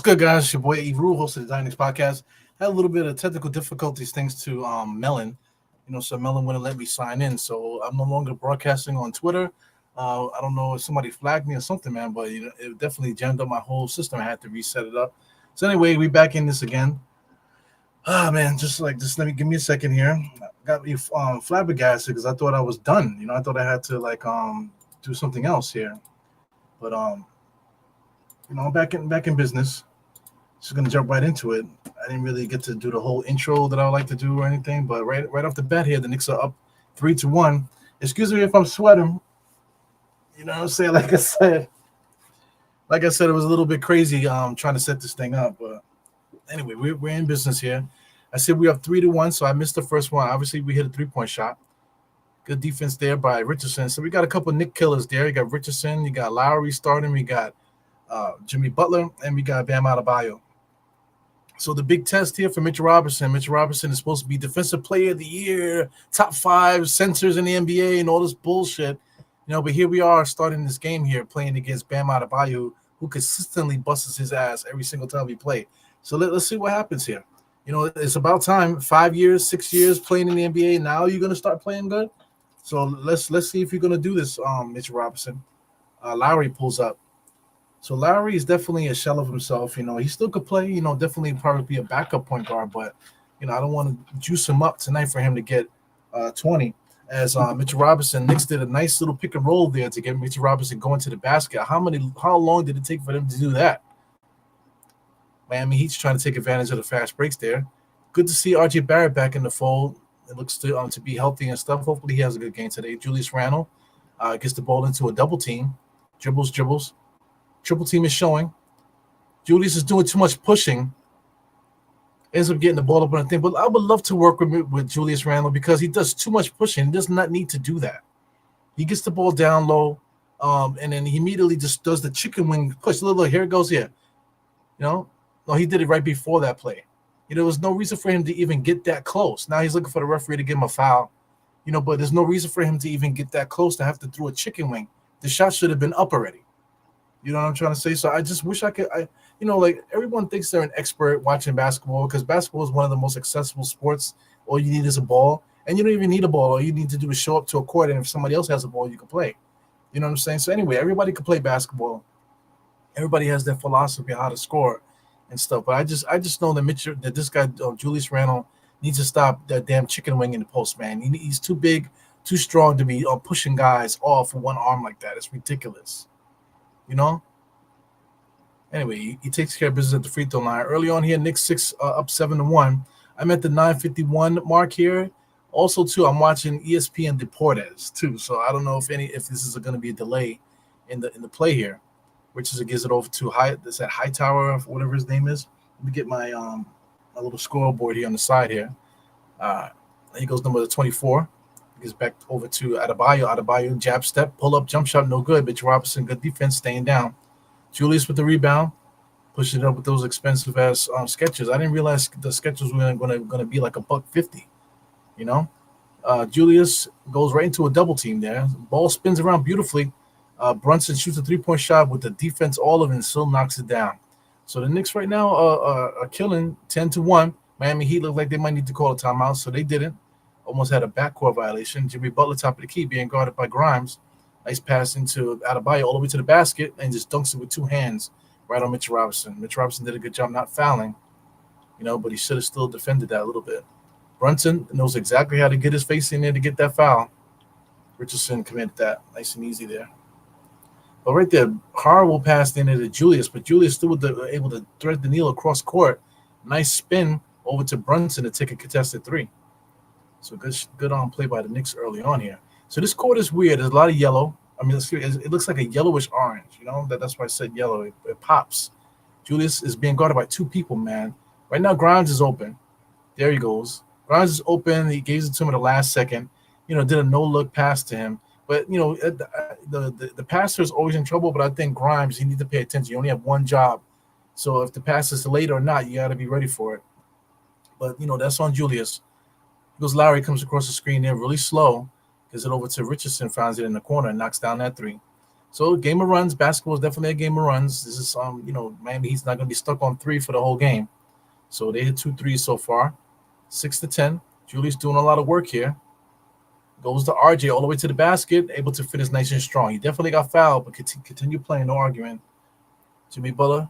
good, guys? It's your boy Eve host of the Dynamics Podcast. Had a little bit of technical difficulties thanks to Melon. So Melon wouldn't let me sign in. So I'm no longer broadcasting on Twitter. I don't know if somebody flagged me or something, man, but it definitely jammed up my whole system. I had to reset it up. So anyway, we back in this again. Man, just let me give me a second here. Got me flabbergasted because I thought I was done. I thought I had to do something else here, but I'm back in business. Just gonna jump right into it. I didn't really get to do the whole intro that I would like to do or anything, but right off the bat here, the Knicks are up 3-1. Excuse me if I'm sweating. You know what I'm saying? Like I said, it was a little bit crazy trying to set this thing up, but anyway, we're in business here. I said we up 3-1, so I missed the first one. Obviously, we hit a 3-point shot. Good defense there by Richardson. So we got a couple Nick killers there. You got Richardson, you got Lowry starting, we got Jimmy Butler, and we got Bam Adebayo. So the big test here for Mitchell Robinson. Mitchell Robinson is supposed to be Defensive Player of the Year, top 5 centers in the NBA, and all this bullshit. But here we are starting this game here, playing against Bam Adebayo, who consistently busts his ass every single time we play. So let's see what happens here. It's about time. 5 years, 6 years playing in the NBA. Now you're gonna start playing good. So let's see if you're gonna do this, Mitchell Robinson. Lowry pulls up. So Lowry is definitely a shell of himself. He still could play. Definitely probably be a backup point guard, but I don't want to juice him up tonight for him to get 20. As Mitchell Robinson, Knicks did a nice little pick and roll there to get Mitchell Robinson going to the basket. How long did it take for them to do that? Miami Heat's trying to take advantage of the fast breaks there. Good to see R.J. Barrett back in the fold. It looks to be healthy and stuff. Hopefully he has a good game today. Julius Randle gets the ball into a double team. Dribbles. Triple team is showing. Julius is doing too much pushing. Ends up getting the ball up on the thing. But I would love to work with Julius Randle because he does too much pushing. He does not need to do that. He gets the ball down low, and then he immediately just does the chicken wing push. Look, here it goes here. No, he did it right before that play. There was no reason for him to even get that close. Now he's looking for the referee to give him a foul. But there's no reason for him to even get that close to have to throw a chicken wing. The shot should have been up already. You know what I'm trying to say? So I just wish I could. Everyone thinks they're an expert watching basketball because basketball is one of the most accessible sports. All you need is a ball, and you don't even need a ball. All you need to do is show up to a court, and if somebody else has a ball, you can play. You know what I'm saying? So anyway, everybody can play basketball. Everybody has their philosophy of how to score and stuff. But I just know that this guy Julius Randle needs to stop that damn chicken wing in the post, man. He's too big, too strong to be pushing guys off with one arm like that. It's ridiculous. Anyway, he takes care of business at the free throw line. Early on here, Knicks 6 up 7-1. I'm at the 9:51 mark here. Also, too, I'm watching ESPN Deportes too. So I don't know if this is going to be a delay in the play here. Richardson gives it over to Hightower, whatever his name is. Let me get my little scoreboard here on the side here. He goes number 24. Gets back over to Adebayo. Adebayo, jab step, pull up, jump shot, no good. Mitch Robinson, good defense, staying down. Julius with the rebound, pushing it up with those expensive ass sketches. I didn't realize the sketches were going to be like $150. Julius goes right into a double team there. Ball spins around beautifully. Brunson shoots a 3-point shot with the defense all of it and still knocks it down. So the Knicks right now are killing 10-1. Miami Heat look like they might need to call a timeout, so they didn't. Almost had a backcourt violation. Jimmy Butler, top of the key, being guarded by Grimes. Nice pass into Adebayo all the way to the basket and just dunks it with 2 hands right on Mitchell Robinson. Mitchell Robinson did a good job not fouling, but he should have still defended that a little bit. Brunson knows exactly how to get his face in there to get that foul. Richardson committed that. Nice and easy there. But right there, horrible pass in there to Julius, but Julius still able to thread the needle across court. Nice spin over to Brunson to take a contested 3. So good on play by the Knicks early on here. So this court is weird. There's a lot of yellow. I mean, it looks like a yellowish orange. That's why I said yellow. It pops. Julius is being guarded by 2 people, man. Right now, Grimes is open. There he goes. Grimes is open. He gave it to him at the last second. Did a no-look pass to him. But, the passer is always in trouble. But I think Grimes, you need to pay attention. You only have one job. So if the pass is late or not, you got to be ready for it. But, that's on Julius. Because Lowry comes across the screen there really slow. Gives it over to Richardson, finds it in the corner, and knocks down that 3. So game of runs. Basketball is definitely a game of runs. This is Miami Heat's not going to be stuck on three for the whole game. So they hit 2 threes so far, 6-10. Julius doing a lot of work here. Goes to RJ all the way to the basket, able to finish nice and strong. He definitely got fouled, but continue playing, no argument. Jimmy Butler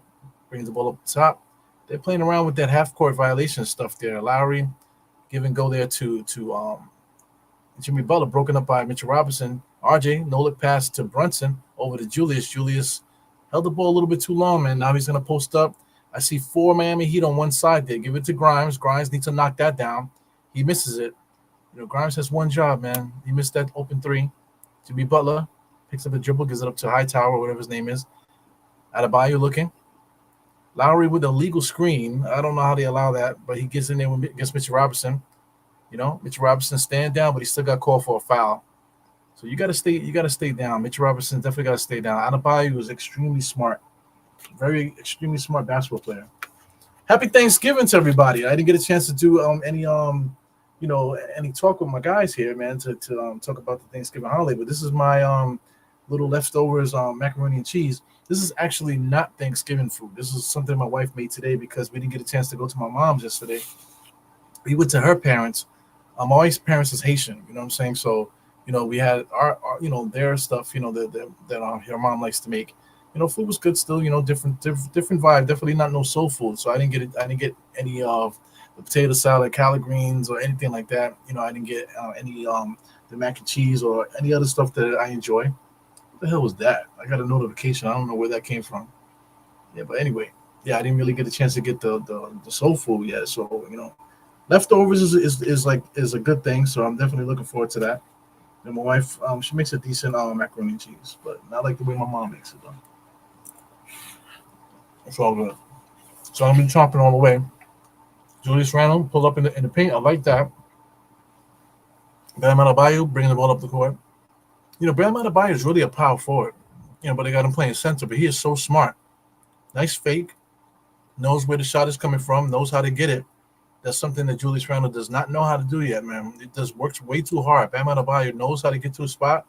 brings the ball up the top. They're playing around with that half court violation stuff there. Lowry give and go there to Jimmy Butler, broken up by Mitchell Robinson. RJ, no look pass to Brunson over to Julius. Julius held the ball a little bit too long, man. Now he's going to post up. I see 4 Miami Heat on one side there. Give it to Grimes. Grimes needs to knock that down. He misses it. Grimes has one job, man. He missed that open three. Jimmy Butler picks up the dribble, gives it up to Hightower, whatever his name is. Adebayo looking. Lowry with a legal screen. I don't know how they allow that, but he gets in there against Mitchell Robinson. Mitchell Robinson stand down, but he still got called for a foul. So you gotta stay down. Mitchell Robinson definitely gotta stay down. Adebayo is extremely smart. Very extremely smart basketball player. Happy Thanksgiving to everybody. I didn't get a chance to do any talk with my guys here, man, to talk about the Thanksgiving holiday. But this is my little leftovers macaroni and cheese. This is actually not Thanksgiving food. This is something my wife made today because we didn't get a chance to go to my mom's yesterday. We went to her parents. My wife's parents is Haitian, you know what I'm saying? So, we had our their stuff, that her mom likes to make. Food was good still, different vibe. Definitely not no soul food. So I didn't get any of the potato salad, collard greens, or anything like that. I didn't get any the mac and cheese or any other stuff that I enjoy. What the hell was that? I got a notification. I don't know where that came from. Yeah, but anyway, yeah, I didn't really get a chance to get the soul food yet. So leftovers is a good thing. So I'm definitely looking forward to that. And my wife, she makes a decent macaroni and cheese, but not like the way my mom makes it though. It's all good. So I'm gonna be chopping all the way. Julius Randle pull up in the paint. I like that. Bam Adebayo bringing the ball up the court. Bam Adebayo is really a power forward. But they got him playing center. But he is so smart. Nice fake. Knows where the shot is coming from. Knows how to get it. That's something that Julius Randle does not know how to do yet, man. It just works way too hard. Bam Adebayo knows how to get to a spot.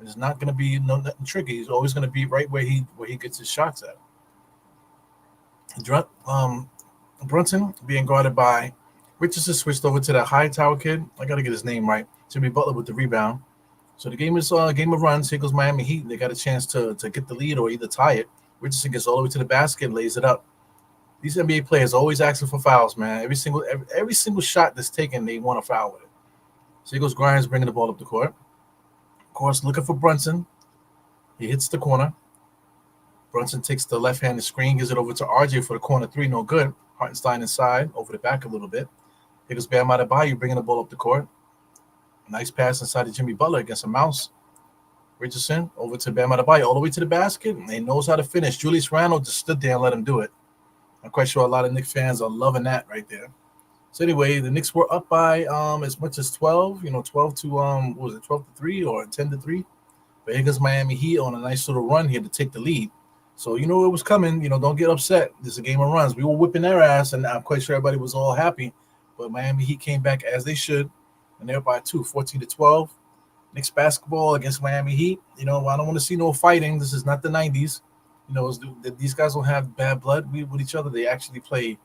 It's not going to be nothing tricky. He's always going to be right where he gets his shots at. Brunson being guarded by Richardson switched over to that Hightower kid. I got to get his name right. Jimmy Butler with the rebound. So the game is a game of runs. Here goes Miami Heat. They got a chance to get the lead or either tie it. Richardson gets all the way to the basket and lays it up. These NBA players always asking for fouls, man. Every single shot that's taken, they want a foul with it. So here goes Grimes bringing the ball up the court. Of course, looking for Brunson. He hits the corner. Brunson takes the left-handed screen, gives it over to RJ for the corner three, no good. Hartenstein inside, over the back a little bit. Here goes Bam Adebayo bringing the ball up the court. Nice pass inside to Jimmy Butler against a mouse. Richardson over to Bam Adebayo all the way to the basket. And he knows how to finish. Julius Randle just stood there and let him do it. I'm quite sure a lot of Knicks fans are loving that right there. So anyway, the Knicks were up by as much as 12, 12 to 12 to 3 or 10 to 3. But here goes Miami Heat on a nice little run here to take the lead. So it was coming. Don't get upset. This is a game of runs. We were whipping their ass, and I'm quite sure everybody was all happy. But Miami Heat came back as they should, and they're by 14 to 12. Knicks basketball against Miami Heat. I don't want to see no fighting. This is not the 90s. These guys don't have bad blood with each other. They actually play,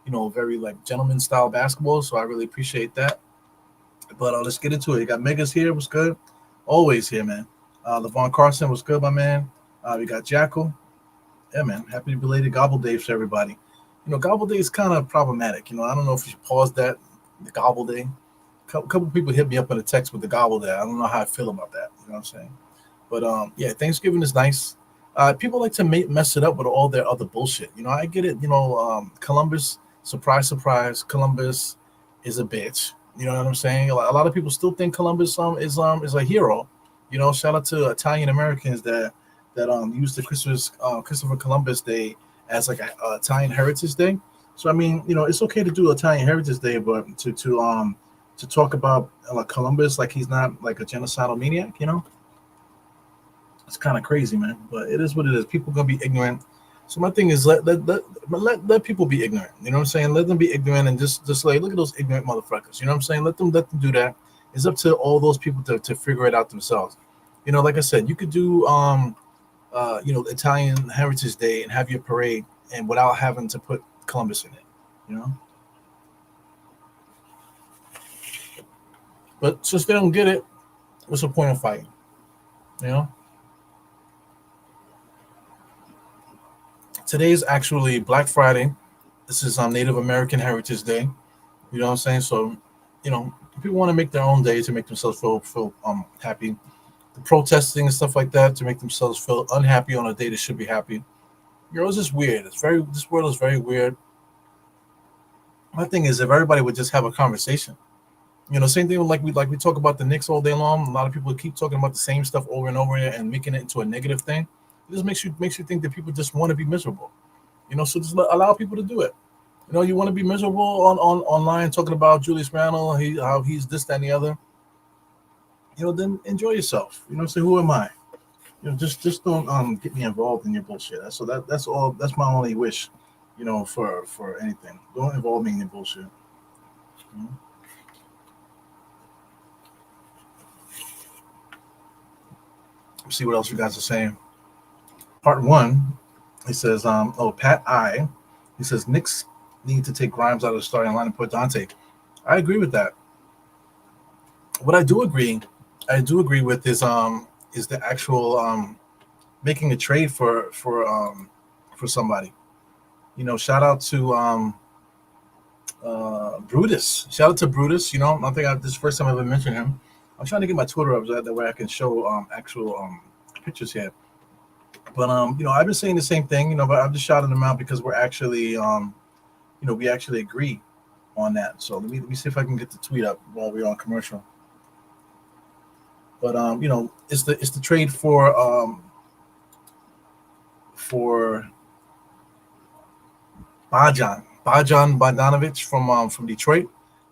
very like gentleman style basketball. So I really appreciate that. But let's get into it. You got Megas here. Was good. Always here, man. LaVon Carson was good, my man. We got Jackal. Yeah, man. Happy belated Gobble Day for everybody. Gobble Day is kind of problematic. I don't know if you should pause that, the Gobble Day. A couple people hit me up in a text with the Gobble Day. I don't know how I feel about that. You know what I'm saying? But, yeah, Thanksgiving is nice. People like to mess it up with all their other bullshit. I get it. Columbus, surprise, surprise, Columbus is a bitch. You know what I'm saying? A lot of people still think Columbus is a hero. Shout out to Italian Americans that use the Christopher Columbus Day as like a Italian Heritage Day. So I mean, it's okay to do Italian Heritage Day, but to talk about Columbus like he's not like a genocidal maniac, it's kind of crazy, man. But it is what it is. People gonna be ignorant. So my thing is let people be ignorant. You know what I'm saying? Let them be ignorant and just like look at those ignorant motherfuckers. You know what I'm saying? Let them do that. It's up to all those people to figure it out themselves. Like I said, you could do Italian Heritage Day and have your parade, and without having to put Columbus in it, you know. But since they don't get it, what's the point of fighting? You know. Today is actually Black Friday. This is on Native American Heritage Day. You know what I'm saying? So, people want to make their own day to make themselves feel happy. The protesting and stuff like that to make themselves feel unhappy on a day they should be happy. It's just weird. This world is very weird. My thing is, if everybody would just have a conversation, same thing with like we talk about the Knicks all day long. A lot of people keep talking about the same stuff over and over again and making it into a negative thing. It just makes you think that people just want to be miserable. So just allow people to do it. You want to be miserable on online talking about Julius Randle, how he's this, that, and the other. Then enjoy yourself. So who am I? Just don't get me involved in your bullshit. That's all. That's my only wish. For anything, don't involve me in your bullshit. You know? Let's see what else you guys are saying. Part one, he says, Pat I. He says Knicks need to take Grimes out of the starting line and put Dante. I agree with that. What I do agree with is the actual making a trade for somebody. Shout out to Brutus. Shout out to Brutus. I think this is the first time I've ever mentioned him. I'm trying to get my Twitter up so that way I can show actual pictures here. But I've been saying the same thing. But I'm just shouting them out because we're actually we actually agree on that. So let me see if I can get the tweet up while we're on commercial. But it's the trade for Bojan Bogdanovic from Detroit.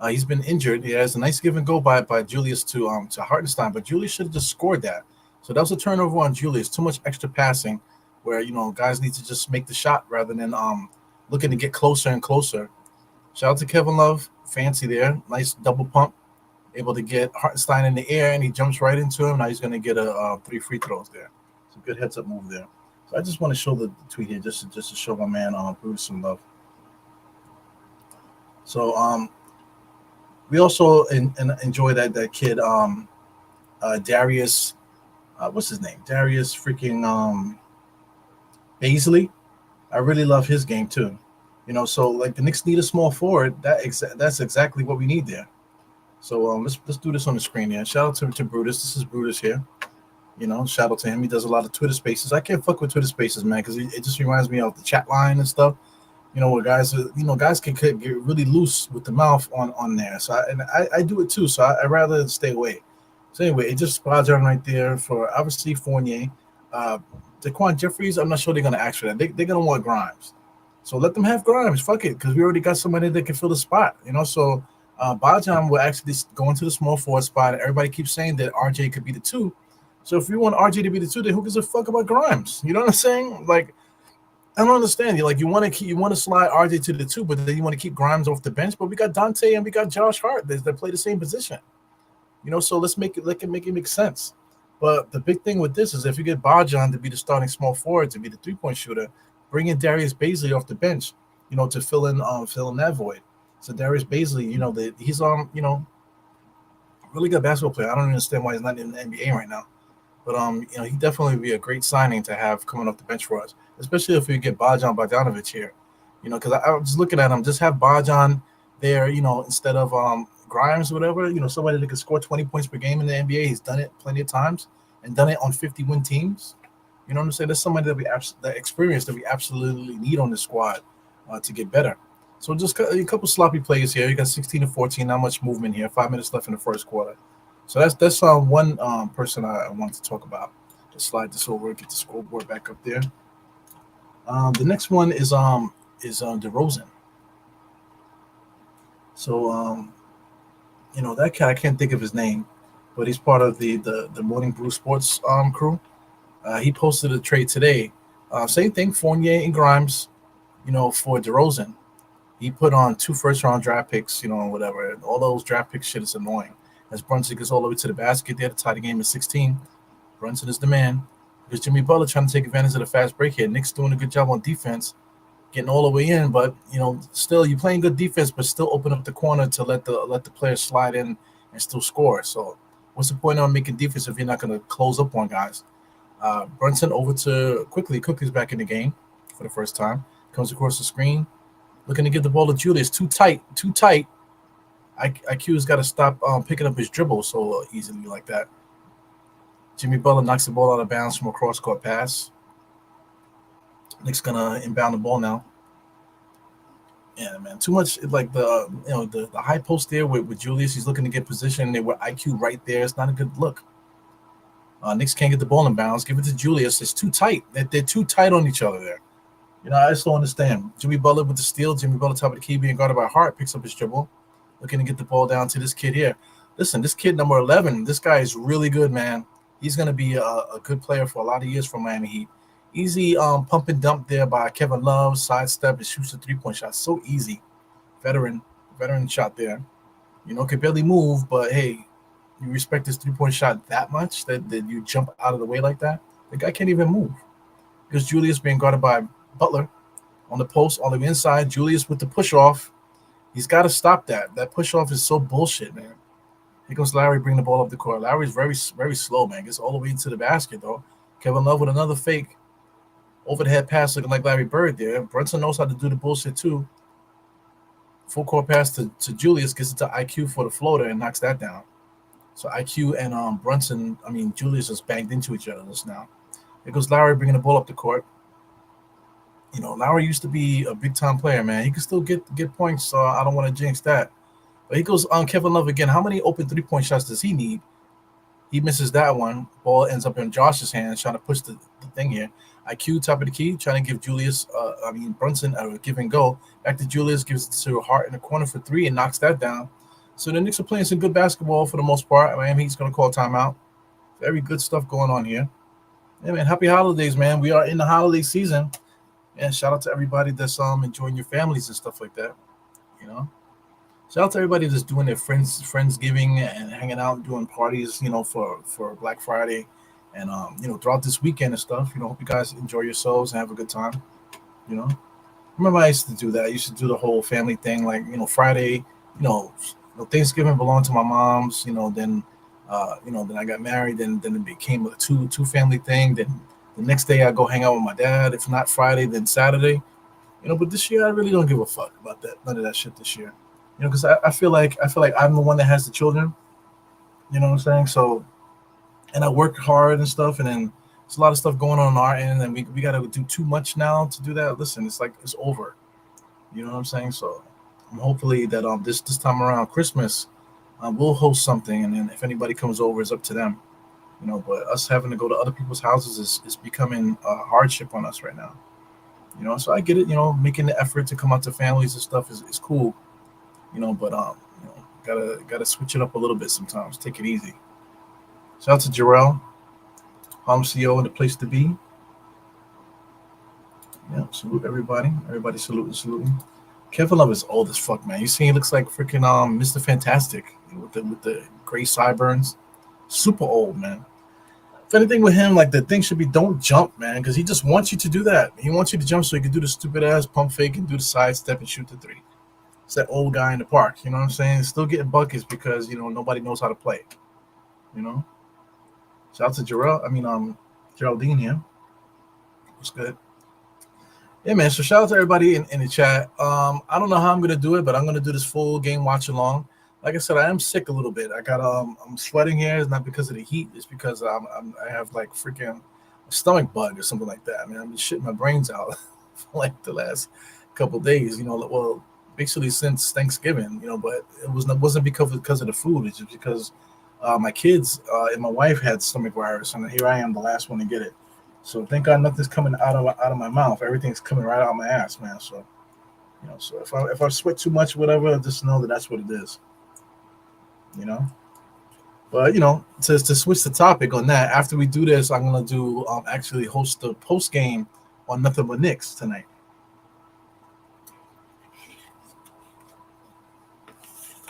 He's been injured. He has a nice give and go by Julius to Hartenstein, but Julius should have just scored that. So that was a turnover on Julius. Too much extra passing, where guys need to just make the shot rather than looking to get closer and closer. Shout out to Kevin Love, fancy there, nice double pump, able to get Hartenstein in the air, and he jumps right into him. Now he's going to get a 3 free throws there. It's a good heads up move there. So I just want to show the tweet here, just to show my man Bruce some love. So we also enjoy that kid Darius. What's his name? Darius freaking Baisley. I really love his game too. So like the Knicks need a small forward. That's exactly what we need there. So let's do this on the screen here. Shout out to Brutus. This is Brutus here. Shout out to him. He does a lot of Twitter Spaces. I can't fuck with Twitter Spaces, man, because it just reminds me of the chat line and stuff. Where guys can get really loose with the mouth on there. So I do it too. So I'd rather stay away. So anyway, it just spots on right there for obviously Fournier. Daquan Jeffries, I'm not sure they're gonna ask for that. They're gonna want Grimes. So let them have Grimes. Fuck it, because we already got somebody that can fill the spot. So Bojan will actually go into the small forward spot. And everybody keeps saying that RJ could be the 2. So if you want RJ to be the 2, then who gives a fuck about Grimes? You know what I'm saying? Like, I don't understand. You want to slide RJ to the 2, but then you want to keep Grimes off the bench. But we got Dante and we got Josh Hart that play the same position. So let's make it make sense. But the big thing with this is if you get Bojan to be the starting small forward, to be the 3-point shooter, bring in Darius Baisley off the bench, to fill in that void. So Darius Baisley, he's really good basketball player. I don't understand why he's not in the NBA right now. But he definitely would be a great signing to have coming off the bench for us, especially if we get Bojan Bogdanovic here. Because I was looking at him, just have Bojan there, instead of Grimes or whatever, somebody that could score 20 points per game in the NBA. He's done it plenty of times and done it on 50-win teams. You know what I'm saying? There's somebody that experience that we absolutely need on the squad to get better. So just a couple sloppy plays here. You got 16-14, not much movement here. 5 minutes left in the first quarter. So that's one person I wanted to talk about. Just slide this over, get the scoreboard back up there. The next one is DeRozan. So that cat, I can't think of his name, but he's part of the Morning Brew Sports crew. He posted a trade today. Same thing, Fournier and Grimes, for DeRozan. He put on 2 first-round draft picks, whatever. All those draft pick shit is annoying. As Brunson gets all the way to the basket there to tie the game at 16. Brunson is the man. because Jimmy Butler trying to take advantage of the fast break here. Knicks doing a good job on defense, getting all the way in, but still you playing good defense, but still open up the corner to let the players slide in and still score. So what's the point of making defense if you're not going to close up on guys? Brunson over to Quickly. Quickly's back in the game for the first time. Comes across the screen, looking to get the ball to Julius. Too tight, too tight. IQ's got to stop picking up his dribble so easily like that. Jimmy Butler knocks the ball out of bounds from a cross-court pass. Nick's gonna inbound the ball now. Yeah, man, too much like the high post there with Julius. He's looking to get position. They were IQ right there. It's not a good look. Knicks can't get the ball in bounds. Give it to Julius. It's too tight. They're too tight on each other there. I just don't understand. Jimmy Butler with the steal. Jimmy Butler top of the key being guarded by Hart. Picks up his dribble. Looking to get the ball down to this kid here. Listen, this kid number 11, this guy is really good, man. He's going to be a good player for a lot of years for Miami Heat. Easy pump and dump there by Kevin Love. Sidestep and shoots a three-point shot. So easy. Veteran shot there. Could barely move, but hey, you respect his three-point shot that much that you jump out of the way like that? The guy can't even move. Because Julius being guarded by Butler on the post, on the inside. Julius with the push-off. He's got to stop that. That push-off is so bullshit, man. Here comes Larry bringing the ball up the court. Larry's very, very slow, man. Gets all the way into the basket, though. Kevin Love with another fake overhead pass looking like Larry Bird there. Brunson knows how to do the bullshit, too. Full court pass to Julius. Gets it to IQ for the floater and knocks that down. So IQ and Julius just banged into each other just now. Here goes Larry bringing the ball up the court. Larry used to be a big-time player, man. He can still get points, so I don't want to jinx that. But he goes on Kevin Love again. How many open three-point shots does he need? He misses that one. Ball ends up in Josh's hands, trying to push the thing here. IQ, top of the key, trying to give Brunson a give and go. Back to Julius, gives it to Hart in the corner for three and knocks that down. So the Knicks are playing some good basketball for the most part. Miami Heat's going to call timeout. Very good stuff going on here. Yeah, man, happy holidays, man. We are in the holiday season. And shout out to everybody that's enjoying your families and stuff like that. Shout out to everybody that's doing their friendsgiving and hanging out and doing parties, for Black Friday and throughout this weekend and stuff. Hope you guys enjoy yourselves and have a good time. Remember I used to do that. I used to do the whole family thing, like Friday, Thanksgiving belonged to my mom's, then I got married, then it became a two family thing. Then the next day I go hang out with my dad. If not Friday, then Saturday. But this year I really don't give a fuck about that. None of that shit this year. Because I feel like I'm the one that has the children. You know what I'm saying? So, and I work hard and stuff, and then there's a lot of stuff going on our end, and we got to do too much now to do that. Listen, it's like it's over. You know what I'm saying? So, hopefully that this time around Christmas, we'll host something, and then if anybody comes over, it's up to them. But us having to go to other people's houses is becoming a hardship on us right now. So I get it. Making the effort to come out to families and stuff is cool. But gotta switch it up a little bit sometimes. Take it easy. Shout out to Jarrell, CO, and the place to be. Yeah, salute everybody. Everybody saluting. Kevin Love is old as fuck, man. You see, he looks like freaking Mr. Fantastic with the gray sideburns. Super old, man. If anything with him, like the thing should be don't jump, man, because he just wants you to do that. He wants you to jump so he can do the stupid ass pump fake and do the side step and shoot the three. It's that old guy in the park, you know what I'm saying? Still getting buckets because nobody knows how to play. Shout out to Geraldine here. What's good? Yeah, man. So shout out to everybody in the chat. I don't know how I'm gonna do it, but I'm gonna do this full game watch along. Like I said, I am sick a little bit. I got I'm sweating here. It's not because of the heat. It's because I have like freaking a stomach bug or something like that. Man, I'm just shitting my brains out for like the last couple of days. Well, basically since Thanksgiving. But it wasn't because of the food. It's just because my kids and my wife had stomach virus, and here I am, the last one to get it. So thank God nothing's coming out of my mouth. Everything's coming right out of my ass, man. So so if I sweat too much, whatever, just know that that's what it is. But to switch the topic on that, after we do this, I'm gonna do actually host the post game on Nothing But Knicks tonight.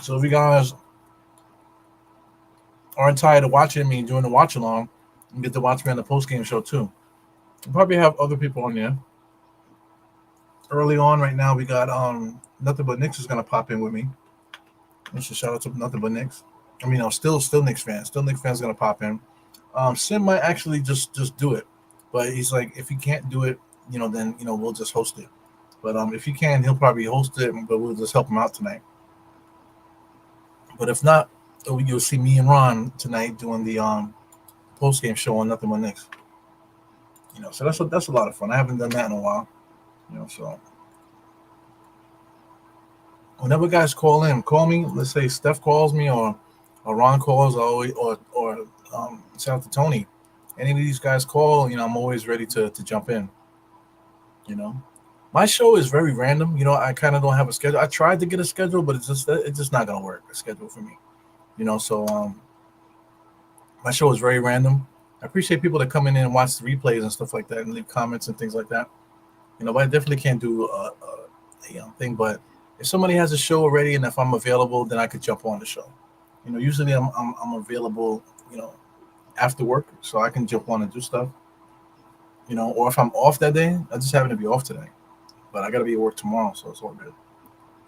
So if you guys aren't tired of watching me during the watch along, you get to watch me on the post game show too. We'll probably have other people on there. Early on, right now, we got Nothing But Knicks is gonna pop in with me. I should shout out to Nothing But Knicks. I mean, no, still Knicks fans. Still Knicks fans gonna pop in. Sim might actually just do it, but he's like, if he can't do it, then we'll just host it. But if he can, he'll probably host it, but we'll just help him out tonight. But if not, you'll see me and Ron tonight doing the post game show on Nothing But Knicks. So that's a lot of fun. I haven't done that in a while. So whenever guys call me. Let's say Steph calls me or Ron calls, or shout out to Tony. Any of these guys call, I'm always ready to jump in. You know, my show is very random. I kind of don't have a schedule. I tried to get a schedule, but it's just not gonna work. A schedule for me. So my show is very random. I appreciate people that come in and watch the replays and stuff like that and leave comments and things like that. But I definitely can't do a thing. But if somebody has a show already and if I'm available, then I could jump on the show. Usually I'm available, after work, so I can jump on and do stuff. Or if I'm off that day, I just happen to be off today. But I got to be at work tomorrow, so it's all good.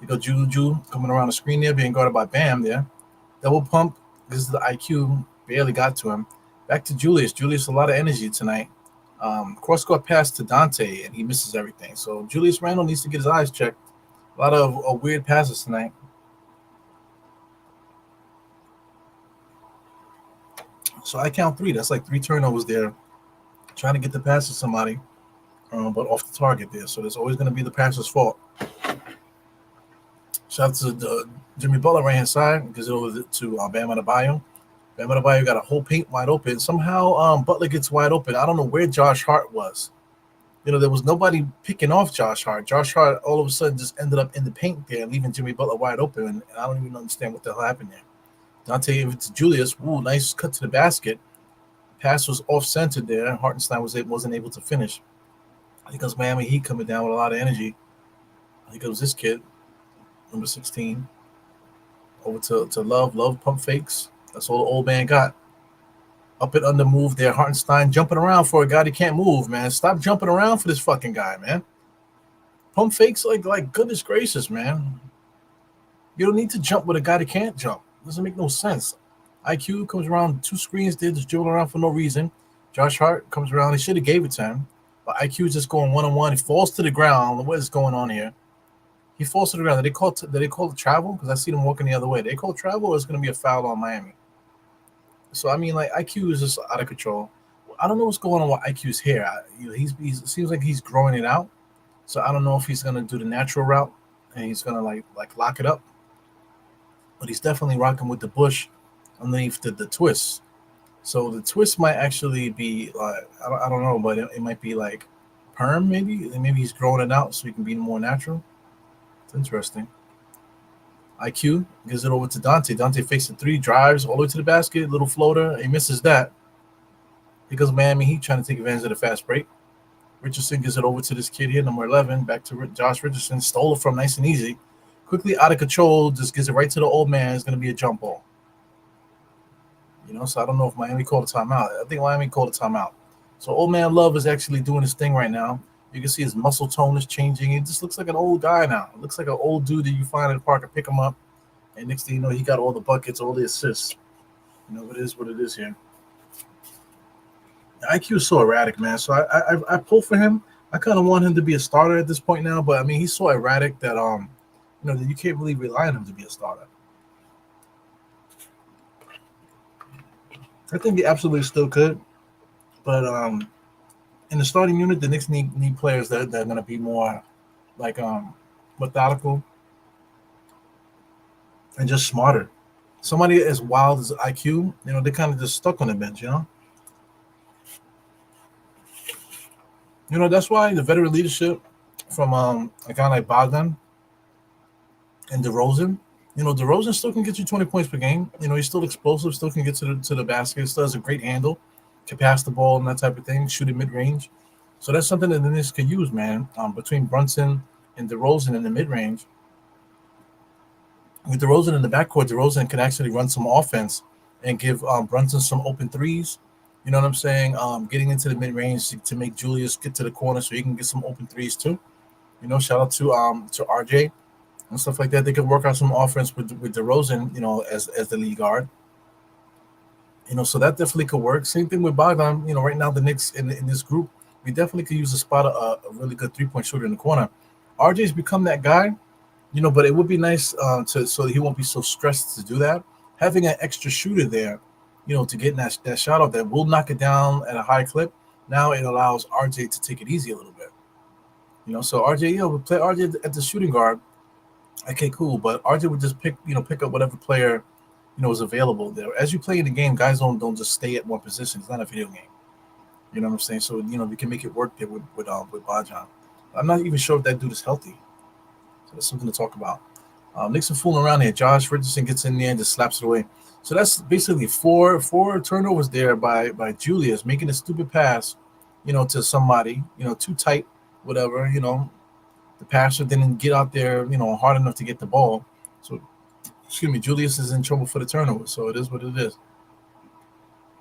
You go Juju coming around the screen there, being guarded by Bam there. Double pump. This is the IQ. Barely got to him. Back to Julius. Julius, a lot of energy tonight. Cross court pass to Dante, and he misses everything. So Julius Randle needs to get his eyes checked. A lot of weird passes tonight. So I count three. That's like three turnovers there. Trying to get the pass to somebody, but off the target there. So there's always going to be the passer's fault. Shout out to Jimmy Butler right hand side. Gives it over to Bam Adebayo. Bam Adebayo got a whole paint wide open. Somehow Butler gets wide open. I don't know where Josh Hart was. There was nobody picking off Josh Hart. Josh Hart all of a sudden just ended up in the paint there, leaving Jimmy Butler wide open. And I don't even understand what the hell happened there. Dante to Julius. Ooh, nice cut to the basket. Pass was off-centered there. Hartenstein wasn't able to finish. I think it was Miami Heat coming down with a lot of energy. I think it was this kid, number 16. Over to Love. Love pump fakes. That's all the old man got. Up and under move there. Hartenstein jumping around for a guy that can't move, man. Stop jumping around for this fucking guy, man. Pump fakes like goodness gracious, man. You don't need to jump with a guy that can't jump. Doesn't make no sense. IQ comes around two screens there, just dribbling around for no reason. Josh Hart comes around. He should have gave it to him. But IQ is just going one-on-one. He falls to the ground. What is going on here? He falls to the ground. Did they call it travel? Because I see them walking the other way. Did they call it travel, or it's going to be a foul on Miami? So, I mean, like, IQ is just out of control. I don't know what's going on with IQ's hair. He seems like he's growing it out. So I don't know if he's going to do the natural route and he's going to, like lock it up. But he's definitely rocking with the bush underneath the twist. So the twist might actually be I don't know, but it might be like perm maybe. Maybe he's growing it out so he can be more natural. It's interesting. IQ gives it over to Dante. Dante fakes the three, drives all the way to the basket, little floater. He misses that because Miami Heat trying to take advantage of the fast break. Richardson gives it over to this kid here, number 11, back to Josh Richardson. Stole it from nice and easy. Quickly out of control, just gives it right to the old man. It's going to be a jump ball. So I don't know if Miami called a timeout. I think Miami called a timeout. So old man Love is actually doing his thing right now. You can see his muscle tone is changing. He just looks like an old guy now. It looks like an old dude that you find in the park and pick him up. And next thing you know, he got all the buckets, all the assists. It is what it is here. IQ is so erratic, man. So I pull for him. I kind of want him to be a starter at this point now, but I mean he's so erratic that that you can't really rely on him to be a starter. I think he absolutely still could, but in the starting unit, the Knicks need players that are going to be more like methodical and just smarter. Somebody as wild as IQ, they're kind of just stuck on the bench, That's why the veteran leadership from a guy like Bogdan and DeRozan. DeRozan still can get you 20 points per game. He's still explosive, still can get to the basket, still has a great handle, can pass the ball and that type of thing, shoot it mid-range. So that's something that the Knicks could use, man, between Brunson and DeRozan in the mid-range. With DeRozan in the backcourt, DeRozan can actually run some offense and give Brunson some open threes You know what I'm saying? Getting into the mid range to make Julius get to the corner so he can get some open threes too. You know, shout out to RJ and stuff like that. They could work out some offense with DeRozan, you know, as the lead guard. You know, so that definitely could work. Same thing with Bogdan. You know, right now the Knicks in this group, we definitely could use a spot a really good 3 point shooter in the corner. RJ's become that guy, you know, but it would be nice to so he won't be so stressed to do that. Having an extra shooter there, you know, to get that shot off that will knock it down at a high clip. Now it allows RJ to take it easy a little bit. You know, so RJ, you know, we play RJ at the shooting guard. Okay, cool. But RJ would just pick up whatever player, you know, is available there. As you play in the game, guys don't just stay at one position. It's not a video game. You know what I'm saying? So you know we can make it work there with Bajan. I'm not even sure if that dude is healthy. So that's something to talk about. Knicks are fooling around here. Josh Richardson gets in there and just slaps it away. So that's basically four turnovers there by Julius making a stupid pass, you know, to somebody, you know, too tight, whatever, you know. The passer didn't get out there, you know, hard enough to get the ball. So excuse me, Julius is in trouble for the turnover. So it is what it is.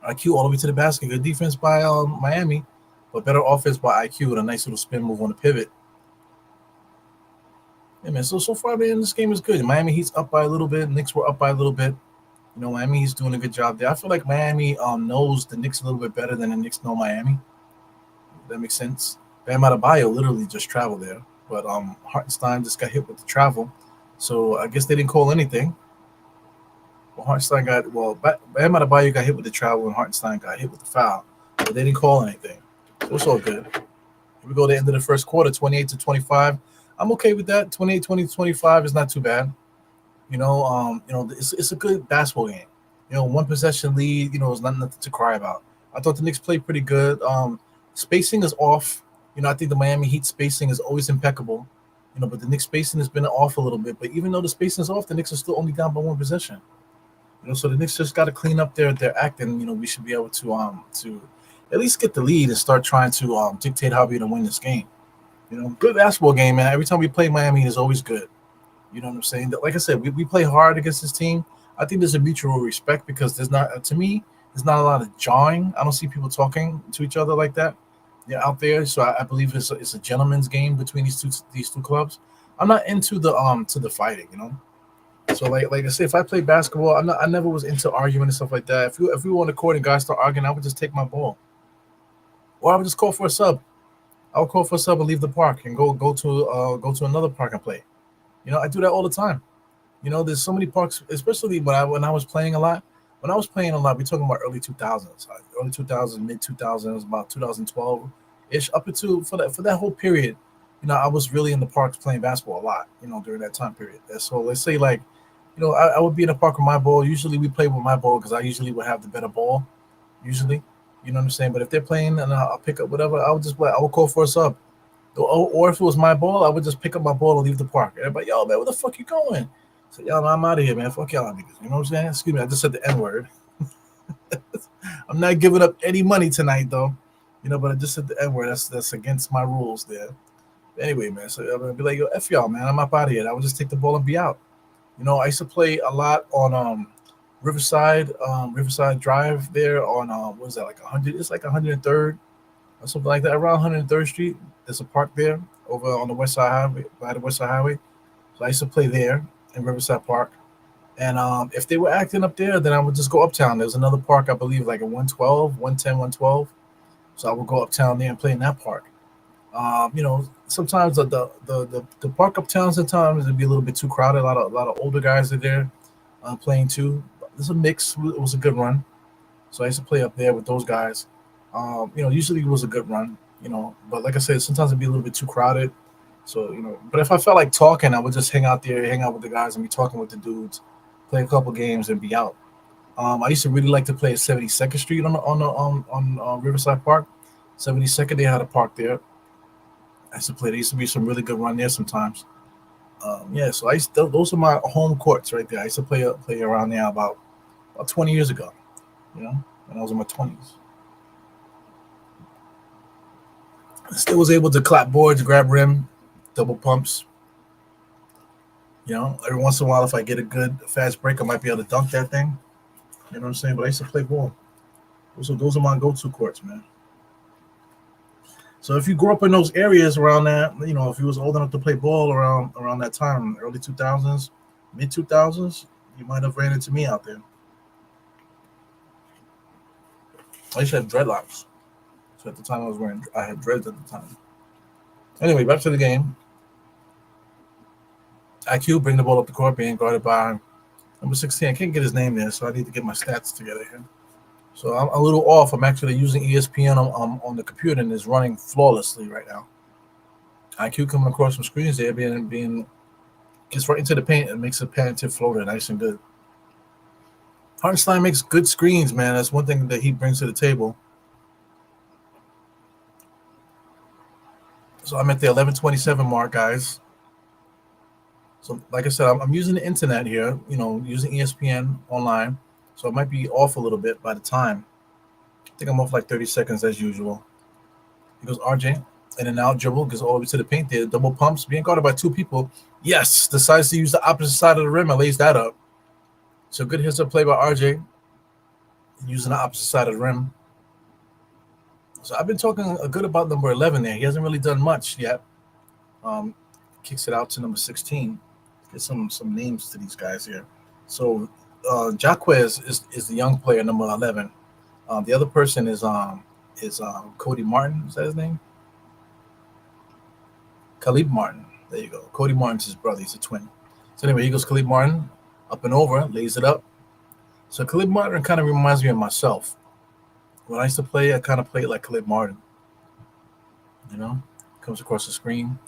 IQ all the way to the basket. Good defense by Miami, but better offense by IQ with a nice little spin move on the pivot. Yeah, man. So far, man, this game is good. Miami Heat's up by a little bit. Knicks were up by a little bit. You know, Miami Heat's doing a good job there. I feel like Miami knows the Knicks a little bit better than the Knicks know Miami. If that makes sense. Bam Adebayo literally just traveled there, but Hartenstein just got hit with the travel, so I guess they didn't call anything. Well, Hartenstein got Bam Adebayo got hit with the travel, and Hartenstein got hit with the foul, but they didn't call anything. So it's all good. Here we go to the end of the first quarter, 28-25. I'm okay with that. 28, 20, 25 is not too bad. It's a good basketball game. You know, one possession lead, you know, is nothing to cry about. I thought the Knicks played pretty good. Spacing is off. You know, I think the Miami Heat spacing is always impeccable. You know, but the Knicks spacing has been off a little bit. But even though the spacing is off, the Knicks are still only down by one possession. You know, so the Knicks just got to clean up their act, and you know, we should be able to at least get the lead and start trying to dictate how we're gonna win this game. You know, good basketball game, man. Every time we play Miami, is always good. You know what I'm saying? Like I said, we play hard against this team. I think there's a mutual respect because there's not, to me, there's not a lot of jawing. I don't see people talking to each other like that. They're out there, so I believe it's a gentleman's game between these two clubs. I'm not into the fighting, you know. So like I say, if I play basketball, I never was into arguing and stuff like that. If we were on the court and guys start arguing, I would just take my ball, or I would just call for a sub. I would call for a sub and leave the park and go to another park and play. You know, I do that all the time. You know, there's so many parks, especially when I was playing a lot. When I was playing a lot, we're talking about early 2000s, early 2000s, mid 2000s, about 2012 ish, up into for that whole period. You know, I was really in the parks playing basketball a lot. You know, during that time period. And so let's say like, you know, I would be in the park with my ball. Usually we play with my ball because I usually would have the better ball. Usually, you know what I'm saying. But if they're playing and I'll pick up whatever, I would call for a sub. Or if it was my ball, I would just pick up my ball and leave the park. Everybody, yo, man, where the fuck you going? So, yo, I'm out of here, man. Fuck y'all niggas. You know what I'm saying? Excuse me, I just said the N word. I'm not giving up any money tonight, though. You know, but I just said the N word. That's against my rules there. But anyway, man. So I'm gonna be like, yo, F y'all, man. I'm up out of here. I would just take the ball and be out. You know, I used to play a lot on Riverside Drive there on what is that, like 100? It's like 103rd or something like that, around 103rd Street. There's a park there over on the West Side Highway, by the West Side Highway. So I used to play there in Riverside Park. And if they were acting up there, then I would just go uptown. There's another park, I believe, like a 112, 110, 112. So I would go uptown there and play in that park. You know, sometimes the park uptown sometimes it'd be a little bit too crowded. A lot of older guys are there playing too. There's a mix. It was a good run. So I used to play up there with those guys. You know, usually it was a good run. You know, but like I said, sometimes it'd be a little bit too crowded. So you know, but if I felt like talking, I would just hang out there, hang out with the guys, and be talking with the dudes, play a couple games, and be out. I used to really like to play at 72nd Street on Riverside Park. 72nd, they had a park there. I used to play. There used to be some really good run there sometimes. Yeah, so those are my home courts right there. I used to play around there about 20 years ago. You know, when I was in my 20s. Still was able to clap boards, grab rim, double pumps. You know, every once in a while, if I get a good fast break, I might be able to dunk that thing. You know what I'm saying? But I used to play ball. So those are my go-to courts, man. So if you grew up in those areas around that, if you was old enough to play ball around that time, early 2000s, mid 2000s, you might have ran into me out there. I used to have dreadlocks. So at the time I had dreads at the time. Anyway, back to the game. IQ bring the ball up the court, being guarded by number 16. I can't get his name there, so I need to get my stats together here. So I'm a little off. I'm actually using ESPN on the computer, and it's running flawlessly right now. IQ coming across some screens there, being gets right into the paint and makes a penetrative floater, nice and good. Hartenstein makes good screens, man. That's one thing that he brings to the table. So I'm at the 11:27 mark, guys. So like I said, I'm using the internet here, using ESPN online. So it might be off a little bit by the time. I think I'm off like 30 seconds as usual. He goes RJ, in and out dribble, goes all the way to the paint there, double pumps, being guarded by two people. Yes, decides to use the opposite side of the rim and lays that up. So good hits up play by RJ, using the opposite side of the rim. So I've been talking good about number 11 there. He hasn't really done much yet. Kicks it out to number 16. Get some names to these guys here. So Jaquez is the young player, number 11. The other person is Cody Martin. Is that his name? Khalid Martin. There you go. Cody Martin's his brother. He's a twin. So anyway, he goes Khalid Martin up and over, lays it up. So Khalid Martin kind of reminds me of myself. When I used to play, I kind of played like Khalid Martin. Comes across the screen.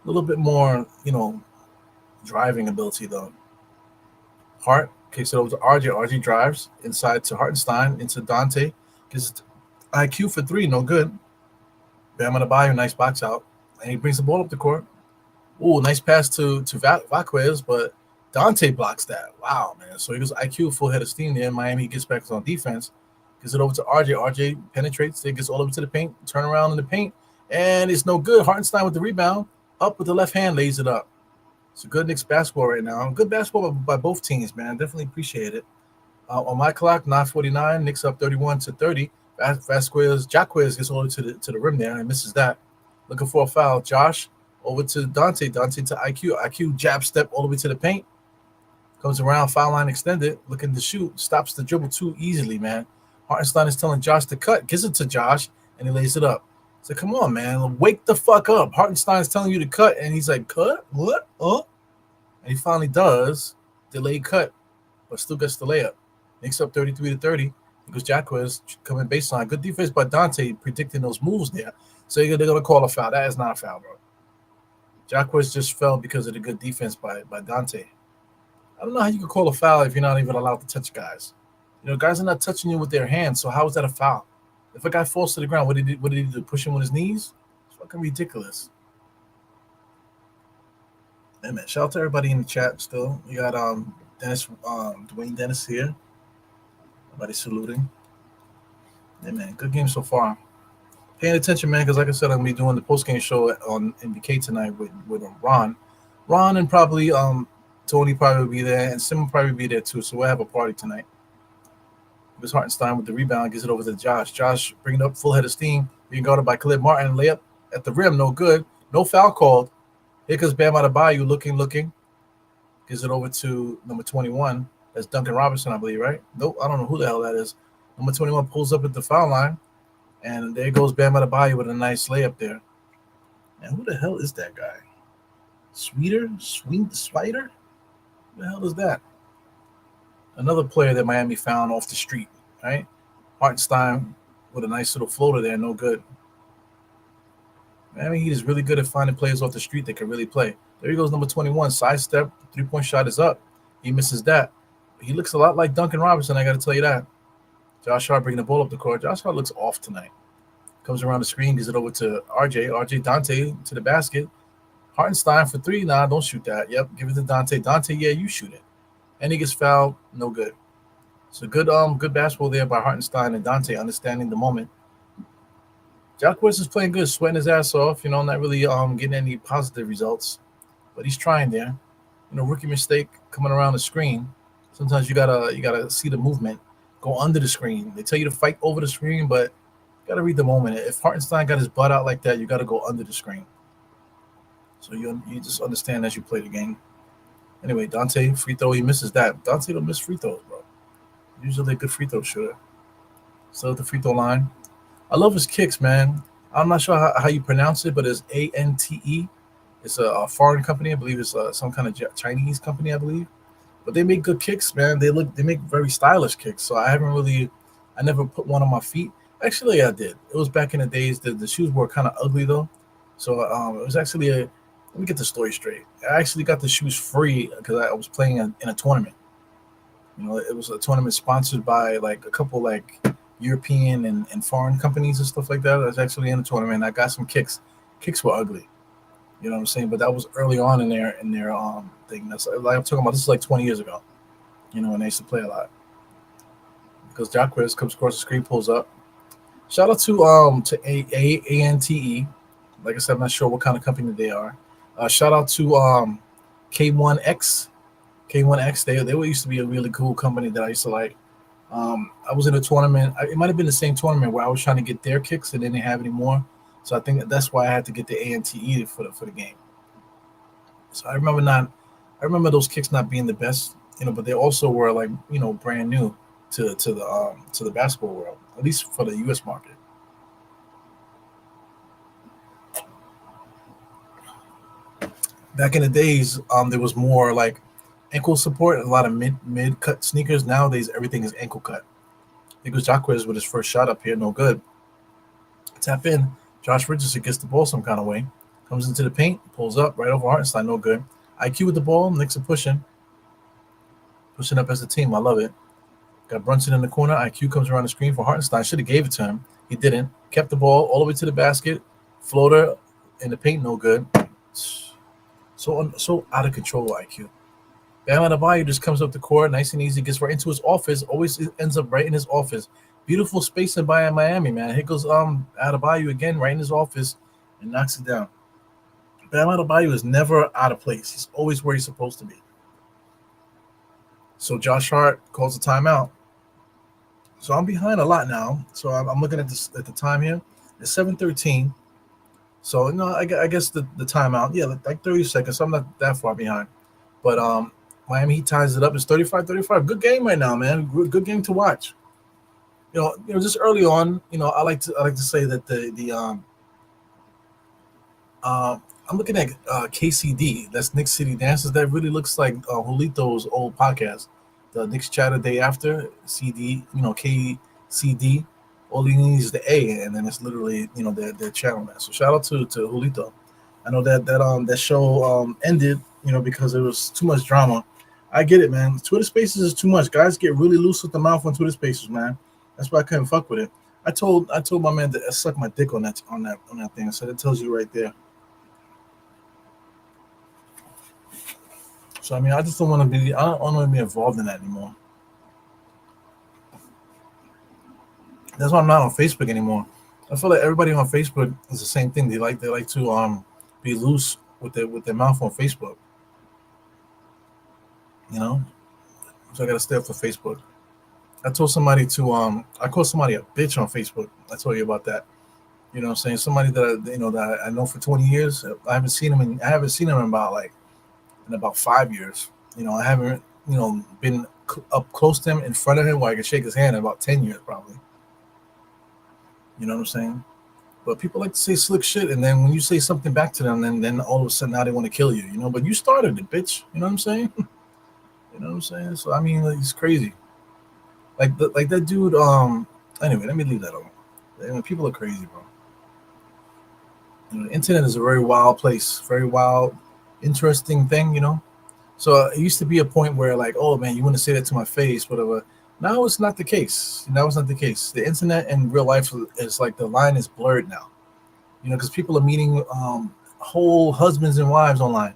A little bit more, driving ability though. Hart kicks it over to RJ. RJ drives inside to Hartenstein, into Dante. Gets IQ for three, no good. Bam Adebayo, nice box out. And he brings the ball up the court. Ooh, nice pass to Vaquez, but Dante blocks that. Wow, man. So he goes IQ, full head of steam there. Miami gets back on defense. Gets it over to RJ. RJ penetrates. It gets all over to the paint. Turn around in the paint. And it's no good. Hartenstein with the rebound. Up with the left hand, lays it up. It's a good Knicks basketball right now. Good basketball by both teams, man. Definitely appreciate it. On my clock, 9:49. Knicks up 31-30. Jaquez gets all to the rim there and misses that. Looking for a foul. Josh over to Dante. Dante to IQ. IQ jab step all the way to the paint. Comes around, foul line extended, looking to shoot. Stops the dribble too easily, man. Hartenstein is telling Josh to cut. Gives it to Josh, and he lays it up. So come on, man. Wake the fuck up. Hartenstein's telling you to cut, and he's like, cut? What? Oh. And he finally does. Delayed cut, but still gets the layup. Knicks up 33-30. He goes Jaquez coming baseline. Good defense by Dante, predicting those moves there. So they're going to call a foul. That is not a foul, bro. Jaquez just fell because of the good defense by Dante. I don't know how you could call a foul if you're not even allowed to touch guys. Guys are not touching you with their hands, so how is that a foul? If a guy falls to the ground, what did he do? Push him with his knees? It's fucking ridiculous. Hey, man, shout out to everybody in the chat still. We got Dennis, Dwayne Dennis here. Everybody saluting. Hey, man, good game so far. Paying attention, man, because like I said, I'm going to be doing the post-game show on NBK tonight with Ron. Ron and probably Tony probably will be there, and Sim will probably be there too, so we'll have a party tonight. It was Hartenstein with the rebound, gives it over to Josh. Josh bringing up full head of steam, being guarded by Khalid Martin. Layup at the rim, no good. No foul called. Here comes Bam Adebayo looking. Gives it over to number 21. That's Duncan Robinson, I believe, right? Nope, I don't know who the hell that is. Number 21 pulls up at the foul line, and there goes Bam Adebayo with a nice layup there. And who the hell is that guy? Spider? Who the hell is that? Another player that Miami found off the street, right? Hartenstein with a nice little floater there, no good. Miami Heat is really good at finding players off the street that can really play. There he goes, number 21, sidestep, three-point shot is up. He misses that. He looks a lot like Duncan Robinson, I got to tell you that. Josh Hart bringing the ball up the court. Josh Hart looks off tonight. Comes around the screen, gives it over to RJ. RJ Dante to the basket. Hartenstein for three. Nah, don't shoot that. Yep, give it to Dante. Dante, yeah, you shoot it. And he gets fouled, no good. So good basketball there by Hartenstein and Dante, understanding the moment. Jaquez is playing good, sweating his ass off, not really getting any positive results. But he's trying there. Rookie mistake coming around the screen. Sometimes you gotta see the movement. go under the screen. They tell you to fight over the screen, but you got to read the moment. If Hartenstein got his butt out like that, you got to go under the screen. So you just understand as you play the game. Anyway, Dante free throw, he misses that. Dante don't miss free throws, bro. Usually a good free throw shooter. Still at the free throw line. I love his kicks, man. I'm not sure how you pronounce it, but it's ANTE. It's a foreign company. I believe it's some kind of Chinese company, I believe. But they make good kicks, man. They make very stylish kicks. So I never put one on my feet. Actually, I did. It was back in the days that the shoes were kind of ugly though. So it was actually a. Let me get the story straight. I actually got the shoes free because I was playing in a tournament. It was a tournament sponsored by like a couple like European and foreign companies and stuff like that. I was actually in a tournament. I got some kicks. Kicks were ugly. You know what I'm saying? But that was early on in their thing. That's like I'm talking about. This is like 20 years ago. When they used to play a lot. Because Jacquez comes across the screen, pulls up. Shout out to ANTE. Like I said, I'm not sure what kind of company they are. Shout out to K1X. K1X. They used to be a really cool company that I used to like. I was in a tournament. It might have been the same tournament where I was trying to get their kicks and they didn't have any more. So I think that's why I had to get the ANTE for the game. So I remember those kicks not being the best, but they also were like brand new to the basketball world, at least for the U.S. market. Back in the days, there was more like ankle support, a lot of mid cut sneakers. Nowadays, everything is ankle cut. I think it was Jacquez with his first shot up here, no good. Tap in. Josh Richardson gets the ball some kind of way. Comes into the paint, pulls up right over Hartenstein, no good. IQ with the ball, Knicks are pushing up as a team. I love it. Got Brunson in the corner. IQ comes around the screen for Hartenstein. Should have gave it to him. He didn't. Kept the ball all the way to the basket. Floater in the paint, no good. So out of control, IQ. Bam Adebayo just comes up the court, nice and easy, gets right into his office. Always ends up right in his office. Beautiful spacing by Miami, man. Here goes Adebayo again, right in his office, and knocks it down. Bam Adebayo is never out of place. He's always where he's supposed to be. So Josh Hart calls a timeout. So I'm behind a lot now. So I'm looking at the time here. It's 7:13. So I guess the timeout, yeah, like 30 seconds. So I'm not that far behind. But Miami Heat ties it up. It's 35-35. Good game right now, man. Good game to watch. Just early on, I like to say that I'm looking at KCD. That's Knicks City Dances. That really looks like Julito's old podcast, the Knicks Chatter Day After CD. KCD. All he needs is the A, and then it's literally their channel now. So shout out to Julito. I know that show ended because it was too much drama. I get it, man. Twitter Spaces is too much. Guys get really loose with the mouth on Twitter Spaces, man. That's why I couldn't fuck with it. I told my man to suck my dick on that thing. So that tells you right there. So I just don't want to be. I don't want to be involved in that anymore. That's why I'm not on Facebook anymore. I feel like everybody on Facebook is the same thing. They like to be loose with their mouth on Facebook. So I gotta stay off of Facebook. I told somebody I called somebody a bitch on Facebook. I told you about that. What I'm saying? Somebody that I know for 20 years. I haven't seen him in about 5 years. I haven't been up close to him in front of him where I could shake his hand in about 10 years probably. You know what I'm saying? But people like to say slick shit, and then when you say something back to them, then all of a sudden now they want to kill you. But you started it, bitch. You know what I'm saying? You know what I'm saying? So it's crazy. Like that dude. Anyway, let me leave that alone. People are crazy, bro. The internet is a very wild place, very wild, interesting thing. So it used to be a point where like, oh man, you want to say that to my face, whatever. Now it's not the case. Now it's not the case. The internet and real life is like the line is blurred now. Because people are meeting whole husbands and wives online.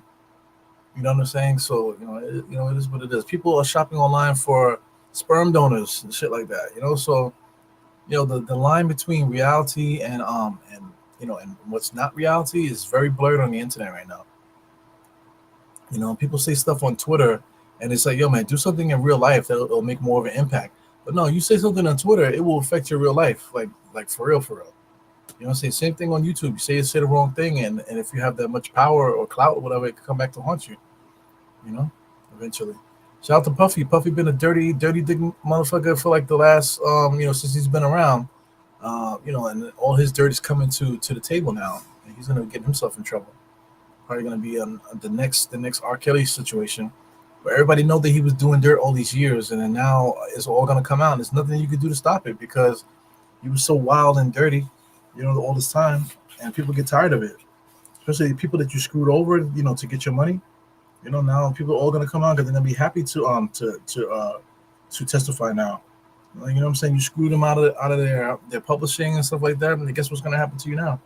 You know what I'm saying? So it is what it is. People are shopping online for sperm donors and shit like that. So the line between reality and what's not reality is very blurred on the internet right now. People say stuff on Twitter, and it's like, yo, man, do something in real life that'll make more of an impact. But no, you say something on Twitter, it will affect your real life, like for real, for real. You know what I'm saying? Same thing on YouTube. You say the wrong thing, and if you have that much power or clout or whatever, it can come back to haunt you. You know, eventually. Shout out to Puffy. Puffy been a dirty, dirty dick motherfucker for like the last since he's been around. And all his dirt is coming to the table now, and he's gonna get himself in trouble. Probably gonna be on the next R. Kelly situation, where everybody know that he was doing dirt all these years, and then now it's all gonna come out. There's nothing you can do to stop it because he was so wild and dirty, all this time, and people get tired of it. Especially the people that you screwed over, to get your money. Now people are all gonna come out because they're gonna be happy to testify now. Like, you know what I'm saying? You screwed them out of their publishing and stuff like that, and guess what's gonna happen to you now?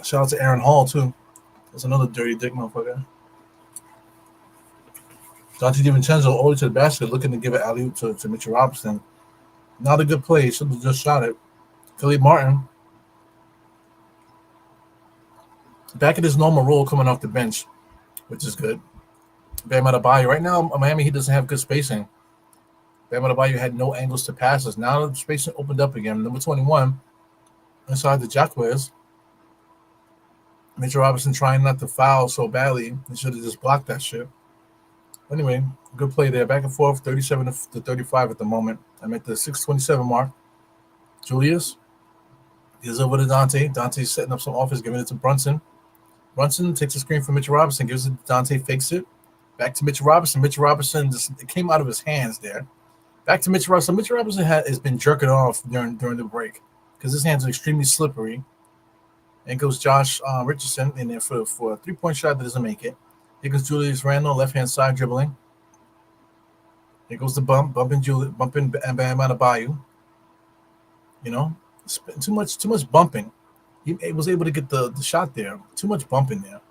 Shout out to Aaron Hall too. That's another dirty dick motherfucker. Dante DiVincenzo all the way to the basket, looking to give an alley oop to Mitchell Robinson. Not a good play. Should have just shot it. Philip Martin back in his normal role, coming off the bench, which is good. Bam Adebayo. Right now, Miami he doesn't have good spacing. Bam Adebayo had no angles to passes. Now the spacing opened up again. Number 21 inside the Jacquez. Mitchell Robinson trying not to foul so badly. He should have just blocked that shit. Anyway, good play there. Back and forth, 37 to 35 at the moment. I'm at the 6:27 mark. Julius gives over to Dante. Dante's setting up some offense, giving it to Brunson. Brunson takes a screen from Mitchell Robinson, gives it to Dante, fakes it. Back to Mitchell Robinson. Mitchell Robinson it came out of his hands there. Back to Mitchell Robinson. Mitchell Robinson has been jerking off during the break because his hands are extremely slippery. And goes Josh Richardson in there for a 3-point shot that doesn't make it. Here goes Julius Randle, left-hand side dribbling. Here goes the bumping Bam Adebayo. Too much bumping. He was able to get the shot there. Too much bumping there.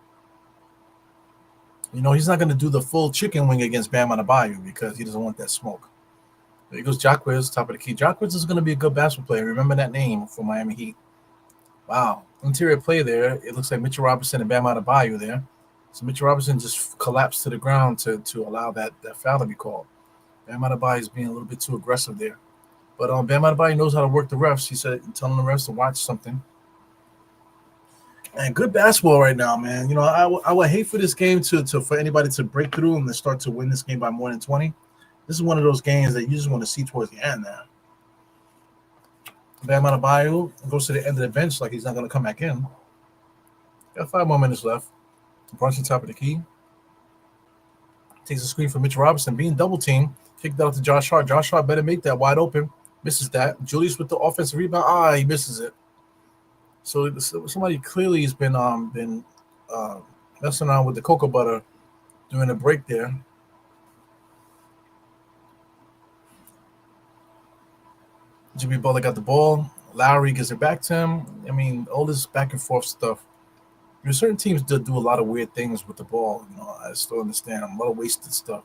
He's not going to do the full chicken wing against Bam Adebayo because he doesn't want that smoke. There goes Jacquez, top of the key. Jacquez is going to be a good basketball player. Remember that name for Miami Heat. Wow. Interior play there. It looks like Mitchell Robinson and Bam Adebayo there. So Mitchell Robinson just collapsed to the ground to allow that foul to be called. Bam Adebayo is being a little bit too aggressive there. But Bam Adebayo knows how to work the refs. He said, telling the refs to watch something. And good basketball right now, man. I would hate for this game for anybody to break through and to start to win this game by more than 20. This is one of those games that you just want to see towards the end now. Bam Adebayo goes to the end of the bench like he's not going to come back in. Got 5 more minutes left. Brunson top of the key. Takes a screen from Mitchell Robinson. Being double teamed. Kicked out to Josh Hart. Josh Hart better make that wide open. Misses that. Julius with the offensive rebound. He misses it. So somebody clearly has been messing around with the cocoa butter during the break there. Jimmy Butler got the ball. Lowry gives it back to him. I mean, all this back and forth stuff. Certain teams do a lot of weird things with the ball. I still understand. A lot of wasted stuff.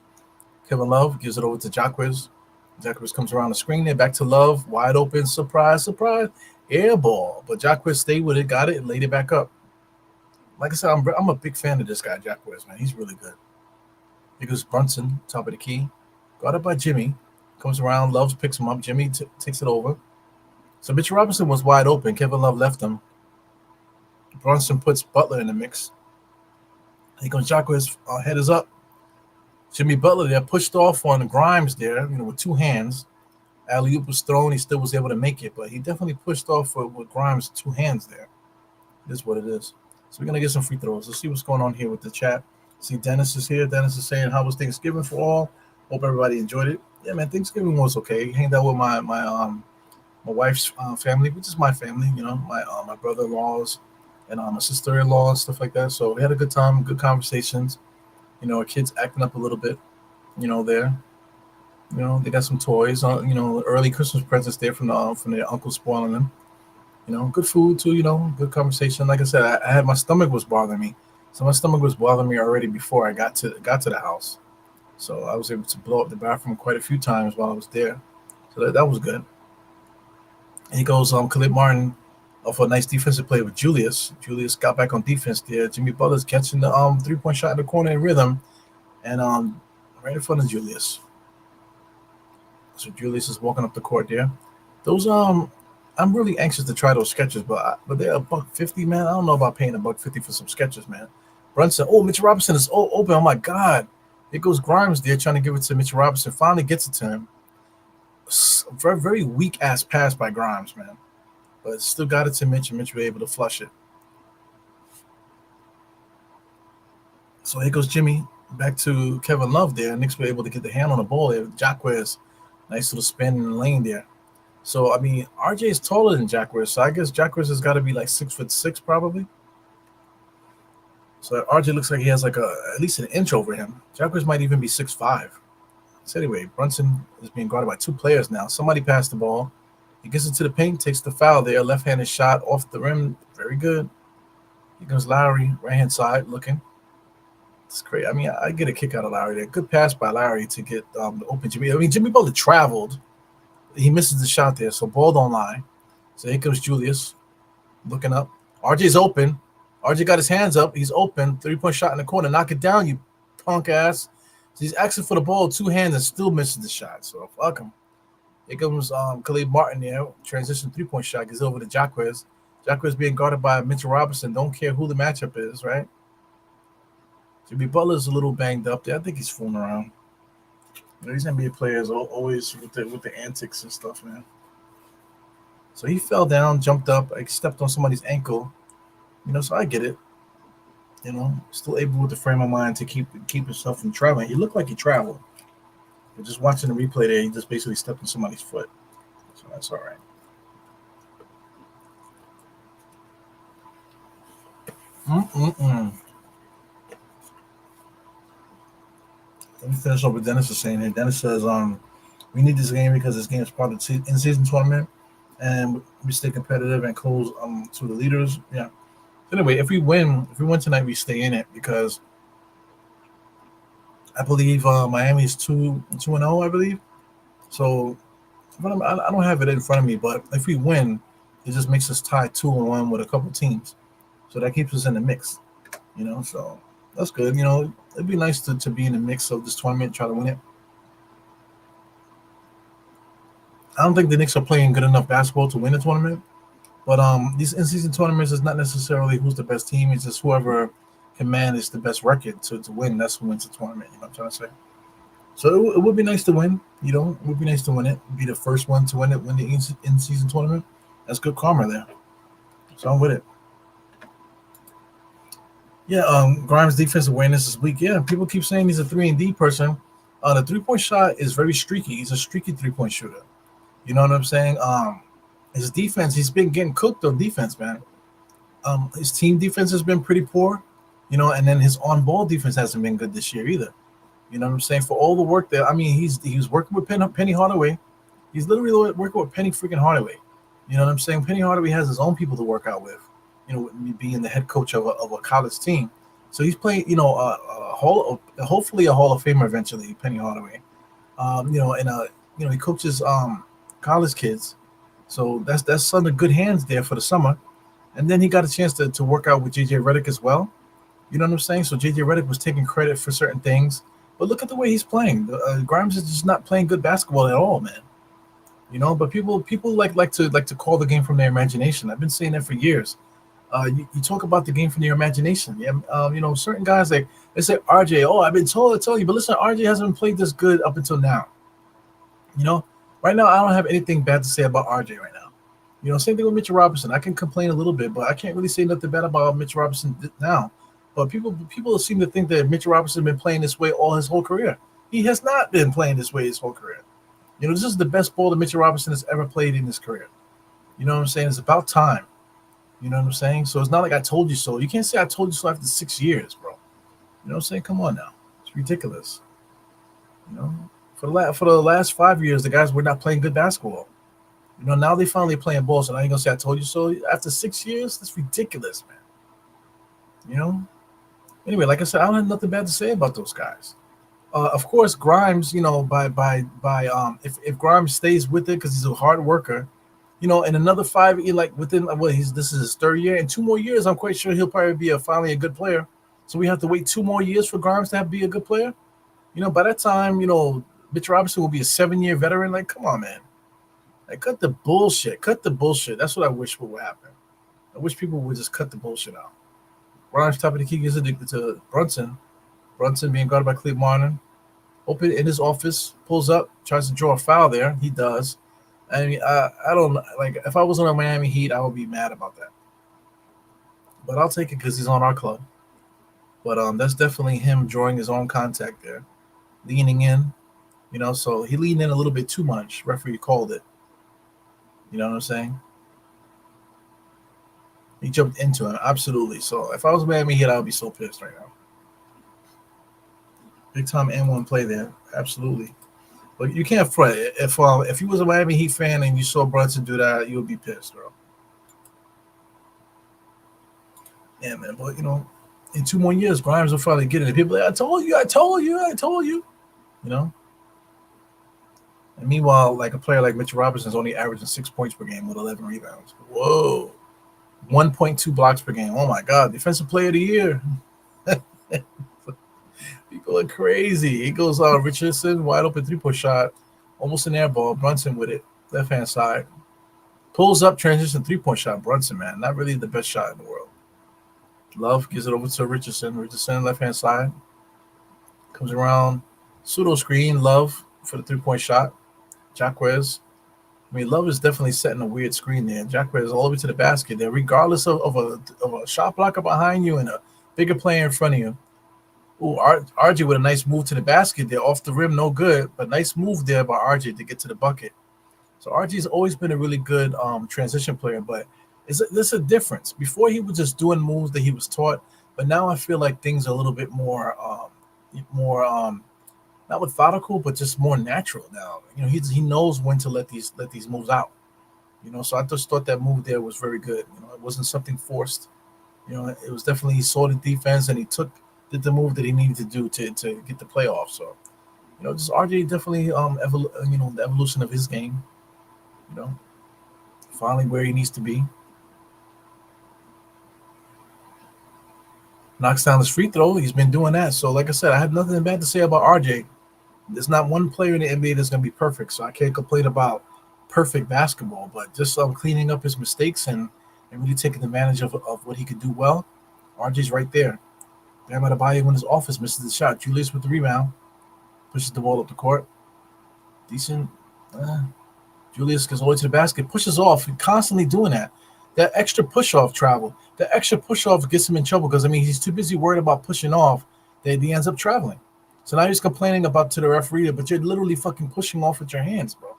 Kevin Love gives it over to Jacquez. Jacquez comes around the screen there. Back to Love. Wide open. Surprise, surprise. Air ball. But Jacquez stayed with it, got it, and laid it back up. Like I said, I'm a big fan of this guy, Jacquez, man. He's really good. Here goes Brunson, top of the key. Guarded by Jimmy. Comes around. Love picks him up. Jimmy takes it over. So Mitchell Robinson was wide open. Kevin Love left him. Brunson puts Butler in the mix. Here comes Jacquez. Head is up. Jimmy Butler there pushed off on Grimes there, with 2 hands. Alley-oop was thrown. He still was able to make it, but he definitely pushed off with Grimes' 2 hands there. It is what it is. So we're going to get some free throws. Let's see what's going on here with the chat. See, Dennis is here. Dennis is saying, how was Thanksgiving for all? Hope everybody enjoyed it. Yeah, man, Thanksgiving was okay. Hanged out with my wife's family, which is my family, my brother-in-laws and my sister-in-law and stuff like that. So we had a good time, good conversations. Our kids acting up a little bit, there. They got some toys, early Christmas presents there from their uncle spoiling them. Good food too, good conversation. Like I said, I had my stomach was bothering me. So my stomach was bothering me already before I got to the house. So I was able to blow up the bathroom quite a few times while I was there. So that was good. And he goes, Khalid Martin off a nice defensive play with Julius. Julius got back on defense there. Jimmy Butler's catching the 3-point shot in the corner in rhythm, and right in front of Julius. So Julius is walking up the court there. Those I'm really anxious to try those sketches, but they're $150, man. I don't know about paying $150 for some sketches, man. Brunson, oh, Mitchell Robinson is open. Oh my God, here goes Grimes there trying to give it to Mitchell Robinson. Finally gets it to him. Very very weak ass pass by Grimes, man. But still got it to Mitch, and Mitch was able to flush it. So here goes Jimmy back to Kevin Love there. Knicks were able to get the hand on the ball there. Jacquez, nice little spin in the lane there. So I mean, RJ is taller than Jacquez, so I guess Jacquez has got to be like 6'6" probably. So RJ looks like he has like at least an inch over him. Jacquez might even be 6'5". So anyway, Brunson is being guarded by two players now. Somebody passed the ball. He gets into the paint, takes the foul there. Left-handed shot off the rim. Very good. Here comes Lowry, right-hand side looking. It's great. I mean, I get a kick out of Lowry there. Good pass by Lowry to get the open Jimmy. I mean, Jimmy Butler traveled. He misses the shot there, so ball don't lie. So here comes Julius looking up. RJ's open. RJ got his hands up. He's open. 3-point shot in the corner. Knock it down, you punk ass. So he's asking for the ball, two hands, and still misses the shot. So fuck him. Here comes Khalid Martin there. Transition 3-point shot. Gets over to Jacquez. Jacquez being guarded by Mitchell Robinson. Don't care who the matchup is, right? Jimmy Butler's a little banged up there. I think he's fooling around. You know, these NBA players are always with the antics and stuff, man. So he fell down, jumped up, like stepped on somebody's ankle. You know, so I get it. You know, still able with the frame of mind to keep himself from traveling. He looked like he traveled. But just watching the replay there, he just basically stepped on somebody's foot. So that's all right. Let me finish up what Dennis is saying here. Dennis says, we need this game because this game is part of the in-season tournament, and we stay competitive and close to the leaders. Yeah. Anyway, if we win tonight, we stay in it because I believe Miami is 2-0, I believe. So I don't have it in front of me, but if we win, it just makes us tie 2-1 with a couple teams. So that keeps us in the mix, you know. So that's good. You know, it'd be nice to be in the mix of this tournament, try to win it. I don't think the Knicks are playing good enough basketball to win the tournament. But these in-season tournaments is not necessarily who's the best team. It's just whoever can manage the best record to win. That's who wins the tournament. You know what I'm trying to say? So it would be nice to win. You know, it would be nice to win it. Be the first one to win it, win the in-season tournament. That's good karma there. So I'm with it. Yeah, Grimes' defensive awareness is weak. Yeah, people keep saying he's a 3-and-D person. The 3-point shot is very streaky. He's a streaky 3-point shooter. You know what I'm saying? His defense, he's been getting cooked on defense, man. His team defense has been pretty poor, you know, and then his on-ball defense hasn't been good this year either. You know what I'm saying? For all the work there, I mean, he was working with Penny Hardaway. He's literally working with Penny freaking Hardaway. You know what I'm saying? Penny Hardaway has his own people to work out with, you know, being the head coach of a college team. So he's playing, you know, hopefully a Hall of Famer eventually, Penny Hardaway. You know, and you know, he coaches college kids. So that's under good hands there for the summer. And then he got a chance to work out with JJ Redick as well. You know what I'm saying? So JJ Redick was taking credit for certain things. But look at the way he's playing. Grimes is just not playing good basketball at all, man. You know, but people like to call the game from their imagination. I've been saying that for years. You talk about the game from your imagination. Yeah, you know, certain guys they say RJ. Oh, I've been told to tell you, but listen, RJ hasn't played this good up until now. You know, right now I don't have anything bad to say about RJ right now. You know, same thing with Mitchell Robinson. I can complain a little bit, but I can't really say nothing bad about Mitchell Robinson now. But people seem to think that Mitchell Robinson has been playing this way all his whole career. He has not been playing this way his whole career. You know, this is the best ball that Mitchell Robinson has ever played in his career. You know what I'm saying? It's about time. You know what I'm saying? So it's not like I told you so. You can't say I told you so after 6 years, bro. You know what I'm saying? Come on now. It's ridiculous. You know, for the last 5 years, the guys were not playing good basketball. You know, now they finally playing ball, so now you're gonna say I told you so. After 6 years, that's ridiculous, man. You know. Anyway, like I said, I don't have nothing bad to say about those guys. Of course, Grimes, you know, if Grimes stays with it because he's a hard worker, in another like within what he's this is his third year. In 2 more years, I'm quite sure he'll probably be finally a good player. So we have to wait 2 more years for Grimes to be a good player. By that time, Mitch Robinson will be a 7-year veteran. Like, come on, man. Like, cut the bullshit. Cut the bullshit. That's what I wish would happen. I wish people would just cut the bullshit out. Grimes top of the key gives it to Brunson. Brunson being guarded by Cleve Martin. Open in his office, pulls up, tries to draw a foul there. He does. I mean, I don't like. If I was on a Miami Heat, I would be mad about that. But I'll take it because he's on our club. But that's definitely him drawing his own contact there, leaning in. So he leaned in a little bit too much. Referee called it. You know what I'm saying? He jumped into him, absolutely. So if I was Miami Heat, I would be so pissed right now. Big time N1 play there, absolutely. But you can't front. If you was a Miami Heat fan and you saw Brunson do that, you would be pissed, bro. Yeah, man. But in 2 more years, Grimes will finally get it. And people are like, I told you. You know. And meanwhile, like a player like Mitchell Robinson is only averaging 6 points per game with 11 rebounds. Whoa. 1.2 blocks per game. Oh my God. Defensive player of the year. People are crazy. He goes Richardson, wide open 3-point shot, almost an air ball. Brunson with it, left hand side. Pulls up, transition 3-point shot. Brunson, man, not really the best shot in the world. Love gives it over to Richardson. Richardson, left hand side. Comes around, pseudo screen. Love for the 3-point shot. Jacquez. I mean, Love is definitely setting a weird screen there. Jacquez all the way to the basket there, regardless of a shot blocker behind you and a bigger player in front of you. Ooh, RJ with a nice move to the basket there, off the rim, no good, but nice move there by RJ to get to the bucket. So RJ's always been a really good transition player, but there's a difference. Before he was just doing moves that he was taught, but now I feel like things are a little bit more not methodical, but just more natural now. He knows when to let these moves out. So I just thought that move there was very good. It wasn't something forced. It was definitely, he saw the defense and he did the move that he needed to do to get the playoff. So, just RJ definitely the evolution of his game. Finally where he needs to be. Knocks down his free throw. He's been doing that. So, like I said, I have nothing bad to say about RJ. There's not one player in the NBA that's going to be perfect, so I can't complain about perfect basketball. But just cleaning up his mistakes and really taking advantage of what he could do well, RJ's right there. Bam Adebayo in his office misses the shot. Julius with the rebound. Pushes the ball up the court. Decent. Julius goes all the way to the basket. Pushes off. Constantly doing that. That extra push-off travel. That extra push-off gets him in trouble because, he's too busy worried about pushing off that he ends up traveling. So now he's complaining to the referee, but you're literally fucking pushing off with your hands, bro.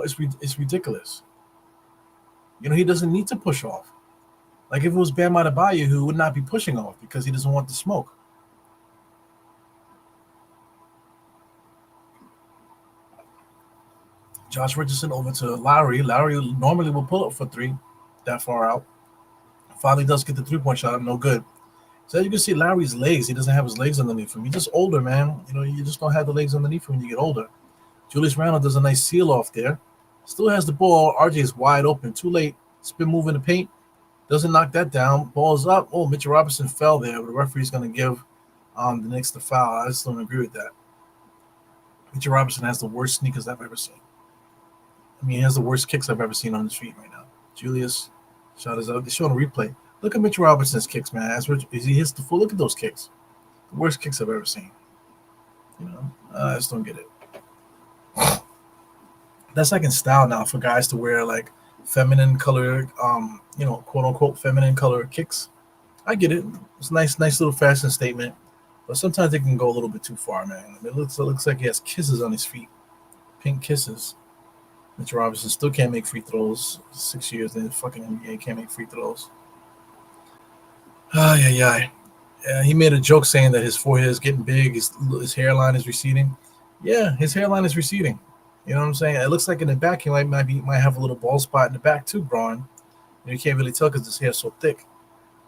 It's ridiculous. He doesn't need to push off. Like if it was Bam Adebayo, who would not be pushing off because he doesn't want the smoke. Josh Richardson over to Lowry. Lowry normally will pull up for three, that far out. Finally does get the 3-point shot up, no good. So as you can see, Lowry's legs, he doesn't have his legs underneath him. He's just older, man. You just don't have the legs underneath him when you get older. Julius Randle does a nice seal off there. Still has the ball. RJ is wide open. Too late. Spin move in the paint. Doesn't knock that down. Ball's up. Oh, Mitchell Robinson fell there. But the referee's going to give the Knicks the foul. I just don't agree with that. Mitchell Robinson has the worst sneakers I've ever seen. He has the worst kicks I've ever seen on his feet right now. Julius shot is out. They're showing a replay. Look at Mitchell Robinson's kicks, man. As he hits the full, look at those kicks. The worst kicks I've ever seen. I just don't get it. That's like in style now for guys to wear like feminine color, quote unquote feminine color kicks. I get it. It's a nice little fashion statement, but sometimes they can go a little bit too far, man. It looks like he has kisses on his feet, pink kisses. Mitchell Robinson still can't make free throws. 6 years in the fucking NBA, can't make free throws. Yeah. He made a joke saying that his forehead is getting big, his hairline is receding. Yeah, his hairline is receding. You know what I'm saying? It looks like in the back he might have a little bald spot in the back too, growing. You can't really tell because his hair's so thick.